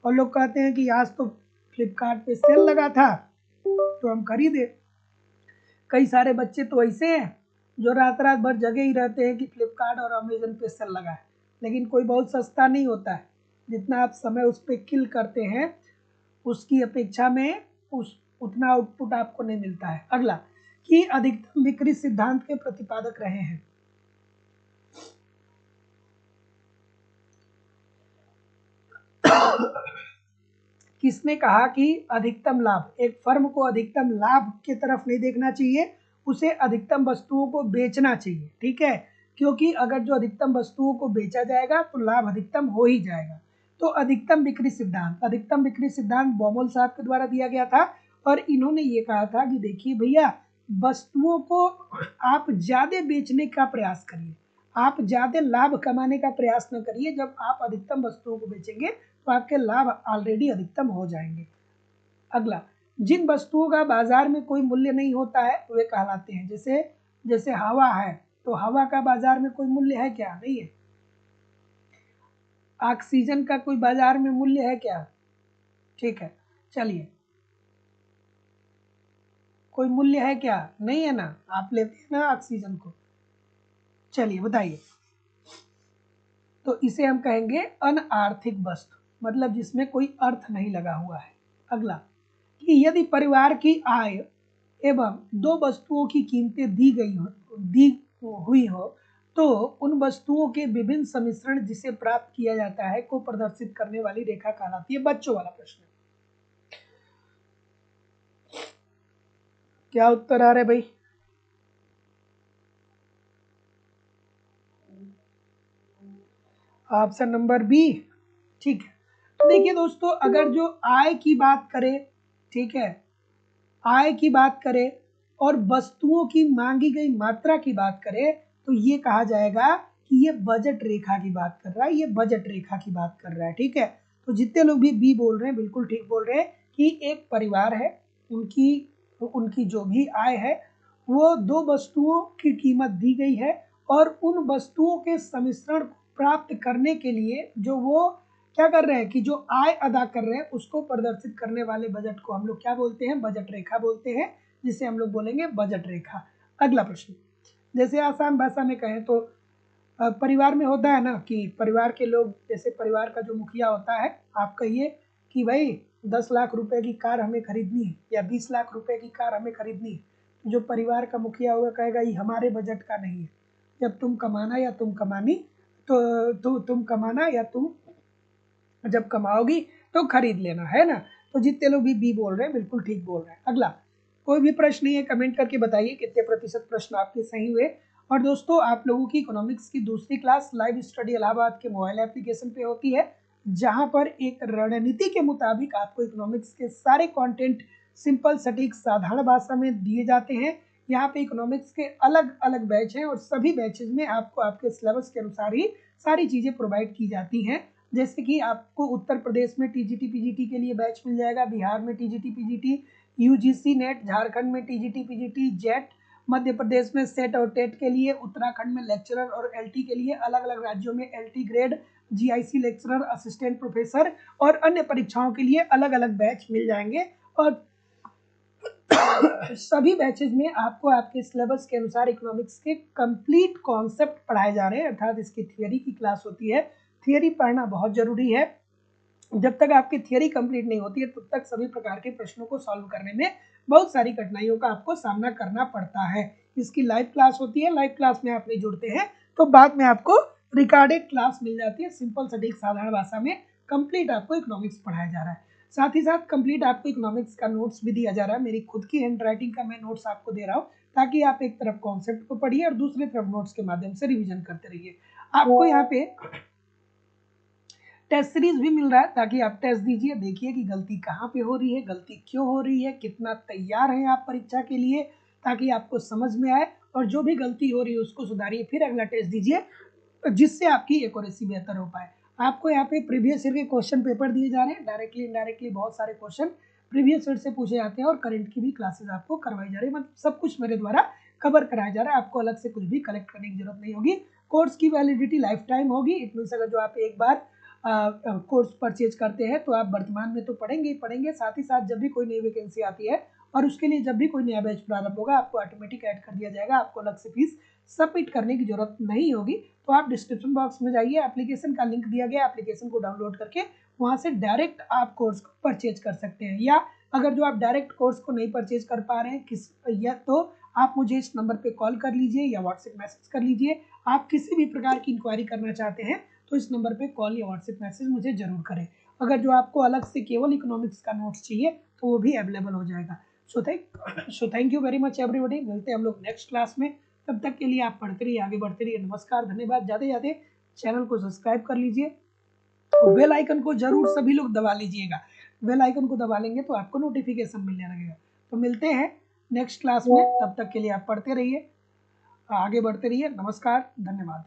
Speaker 1: और लोग कहते हैं कि आज तो फ्लिपकार्ट पे सेल लगा था तो हम खरीदे। कई सारे बच्चे तो ऐसे हैं जो रात रात भर जगे ही रहते हैं कि फ्लिपकार्ट और अमेजन पे सेल लगा है, लेकिन कोई बहुत सस्ता नहीं होता है। जितना आप समय उस पर किल करते हैं उसकी अपेक्षा में उतना आउटपुट आपको नहीं मिलता है। अगला, कि अधिकतम बिक्री सिद्धांत के प्रतिपादक रहे हैं। किसने कहा कि अधिकतम लाभ, एक फर्म को अधिकतम लाभ की तरफ नहीं देखना चाहिए, उसे अधिकतम वस्तुओं को बेचना चाहिए, ठीक है, क्योंकि अगर जो अधिकतम वस्तुओं को बेचा जाएगा तो लाभ अधिकतम हो ही जाएगा। तो अधिकतम बिक्री सिद्धांत बॉमोल साहब के द्वारा दिया गया था, और इन्होंने ये कहा था कि देखिए भैया, वस्तुओं को आप ज्यादा बेचने का प्रयास करिए, आप ज्यादा लाभ कमाने का प्रयास न करिए। जब आप अधिकतम वस्तुओं को बेचेंगे तो आपके लाभ ऑलरेडी अधिकतम हो जाएंगे। अगला, जिन वस्तुओं का बाजार में कोई मूल्य नहीं होता है वे कहलाते हैं। जैसे जैसे हवा है, तो हवा का बाजार में कोई मूल्य है क्या? नहीं है। ऑक्सीजन का कोई बाजार में मूल्य है क्या? ठीक है, चलिए, कोई मूल्य है क्या? नहीं है ना, आप लेते हैं ना ऑक्सीजन को। चलिए बताइए, तो इसे हम कहेंगे अनआर्थिक वस्तु, मतलब जिसमें कोई अर्थ नहीं लगा हुआ है। अगला, कि यदि परिवार की आय एवं दो वस्तुओं की कीमतें दी हुई हो तो उन वस्तुओं के विभिन्न सम्मिश्रण जिसे प्राप्त किया जाता है को प्रदर्शित करने वाली रेखा कहलाती है। बच्चों वाला प्रश्न, क्या उत्तर आ रहा है भाई? Option number B. ठीक है, तो देखिए दोस्तों, अगर जो आय की बात करें, ठीक है, आय की बात करें और वस्तुओं की मांगी गई मात्रा की बात करें तो ये कहा जाएगा कि ये बजट रेखा की बात कर रहा है, ये बजट रेखा की बात कर रहा है। ठीक है, तो जितने लोग भी बी बोल रहे हैं बिल्कुल ठीक बोल रहे हैं कि एक परिवार है, उनकी उनकी जो भी आय है वो दो वस्तुओं की कीमत दी गई है और उन वस्तुओं के सम्मिश्रण प्राप्त करने के लिए जो वो क्या कर रहे हैं कि जो आय अदा कर रहे हैं उसको प्रदर्शित करने वाले बजट को हम लोग क्या बोलते हैं? बजट रेखा बोलते हैं, जिसे हम लोग बोलेंगे बजट रेखा। अगला प्रश्न, जैसे आसान भाषा में कहें तो परिवार में होता है ना कि परिवार के लोग, जैसे परिवार का जो मुखिया होता है, आप कहिए कि भाई 10 लाख रुपए की कार हमें खरीदनी है या 20 लाख रुपए की कार हमें खरीदनी है। जो परिवार का मुखिया होगा कहेगा ये हमारे बजट का नहीं है, जब तुम कमाना या तुम कमानी तो तुम कमाना या तुम जब कमाओगी तो खरीद लेना, है ना। तो जितने लोग भी बी बोल रहे हैं बिल्कुल ठीक बोल रहे हैं। अगला, कोई भी प्रश्न नहीं है, कमेंट करके बताइए कितने प्रतिशत प्रश्न आपके सही हुए। और दोस्तों, आप लोगों की इकोनॉमिक्स की दूसरी क्लास लाइव स्टडी इलाहाबाद के मोबाइल एप्लीकेशन पे होती है, जहां पर एक रणनीति के मुताबिक आपको इकोनॉमिक्स के सारे कंटेंट सिंपल सटीक साधारण भाषा में दिए जाते हैं। यहाँ पे इकोनॉमिक्स के अलग अलग बैच हैं और सभी बैचेज में आपको आपके सिलेबस के अनुसार ही सारी चीज़ें प्रोवाइड की जाती हैं। जैसे कि आपको उत्तर प्रदेश में टीजीटी पीजीटी के लिए बैच मिल जाएगा, बिहार में TGT PGT, UGC net, Jharkhand में TGT PGT, jet, Madhya Pradesh में सेट और टेट के लिए, उत्तराखंड में लेक्चरर और एलटी के लिए, अलग अलग राज्यों में LT grade, GIC lecturer, assistant professor और अन्य परीक्षाओं के लिए अलग अलग बैच मिल जाएंगे। और सभी बैचेज में आपको आपके सिलेबस के अनुसार इकोनॉमिक्स के कंप्लीट कॉन्सेप्ट पढ़ाए जा रहे हैं, अर्थात इसकी थियरी की क्लास होती है। थियरी पढ़ना बहुत जरूरी है, जब तक आपकी थियरी कंप्लीट नहीं होती है तब तक सभी प्रकार के प्रश्नों को सॉल्व करने में बहुत सारी कठिनाइयों का आपको सामना करना पड़ता है। इसकी लाइव क्लास होती है, लाइव क्लास में आप नहीं जुड़ते हैं तो बाद में आपको रिकॉर्डेड क्लास मिल जाती है, सिंपल सटीक साधारण भाषा में कंप्लीट आपको इकोनॉमिक्स पढ़ाया जा रहा है। साथ ही साथ कंप्लीट आपको इकोनॉमिक्स का नोट्स भी दिया जा रहा है, मेरी खुद की हैंड राइटिंग का मैं नोट्स आपको दे रहा हूँ, ताकि आप एक तरफ कॉन्सेप्ट को पढ़िए और दूसरी तरफ नोट्स के माध्यम से रिविजन करते रहिए। आपको यहाँ पे टेस्ट सीरीज भी मिल रहा है, ताकि आप टेस्ट दीजिए, देखिए कि गलती कहाँ पे हो रही है, गलती क्यों हो रही है, कितना तैयार हैं आप परीक्षा के लिए, ताकि आपको समझ में आए और जो भी गलती हो रही है उसको सुधारिए, फिर अगला टेस्ट दीजिए जिससे आपकी एक्यूरेसी बेहतर हो पाए। आपको यहाँ पे प्रीवियस ईयर के क्वेश्चन पेपर दिए जा रहे हैं, डायरेक्टली इनडायरेक्टली बहुत सारे क्वेश्चन प्रीवियस ईयर से पूछे जाते हैं और करंट की भी क्लासेस आपको करवाई जा रही है, मतलब सब कुछ मेरे द्वारा कवर कराया जा रहा है, आपको अलग से कुछ भी कलेक्ट करने की जरूरत नहीं होगी। कोर्स की वैलिडिटी लाइफ टाइम होगी, इट मीन्स अगर जो आप एक बार कोर्स परचेज करते हैं तो आप वर्तमान में तो पढ़ेंगे ही पढ़ेंगे, साथ ही साथ जब भी कोई नई वैकेंसी आती है और उसके लिए जब भी कोई नया बैच प्रारंभ होगा आपको ऑटोमेटिक ऐड कर दिया जाएगा, आपको अलग से फीस सबमिट करने की जरूरत नहीं होगी। तो आप डिस्क्रिप्शन बॉक्स में जाइए, एप्लीकेशन का लिंक दिया गया, एप्लीकेशन को डाउनलोड करके वहां से डायरेक्ट आप कोर्स को परचेज कर सकते हैं, या अगर जो आप डायरेक्ट कोर्स को नहीं परचेज कर पा रहे हैं या तो आप मुझे इस नंबर पे कॉल कर लीजिए या व्हाट्सएप मैसेज कर लीजिए। आप किसी भी प्रकार की इंक्वायरी करना चाहते हैं तो इस नंबर पे कॉल या व्हाट्सएप मैसेज मुझे जरूर करें। अगर जो आपको अलग से केवल इकोनॉमिक्स का नोट्स चाहिए तो वो भी अवेलेबल हो जाएगा। So thank you very much everybody, मिलते हैं हम लोग नेक्स्ट क्लास में, तब तक के लिए आप पढ़ते रहिए, आगे बढ़ते रहिए। नमस्कार, धन्यवाद। जाते जाते चैनल को सब्सक्राइब कर लीजिए और बेल आइकन को जरूर सभी लोग दबा लीजिएगा, बेल आइकन को दबा लेंगे तो आपको नोटिफिकेशन मिलने लगेगा। तो मिलते हैं नेक्स्ट क्लास में, तब तक के लिए आप पढ़ते रहिए, आगे बढ़ते रहिए। नमस्कार, धन्यवाद।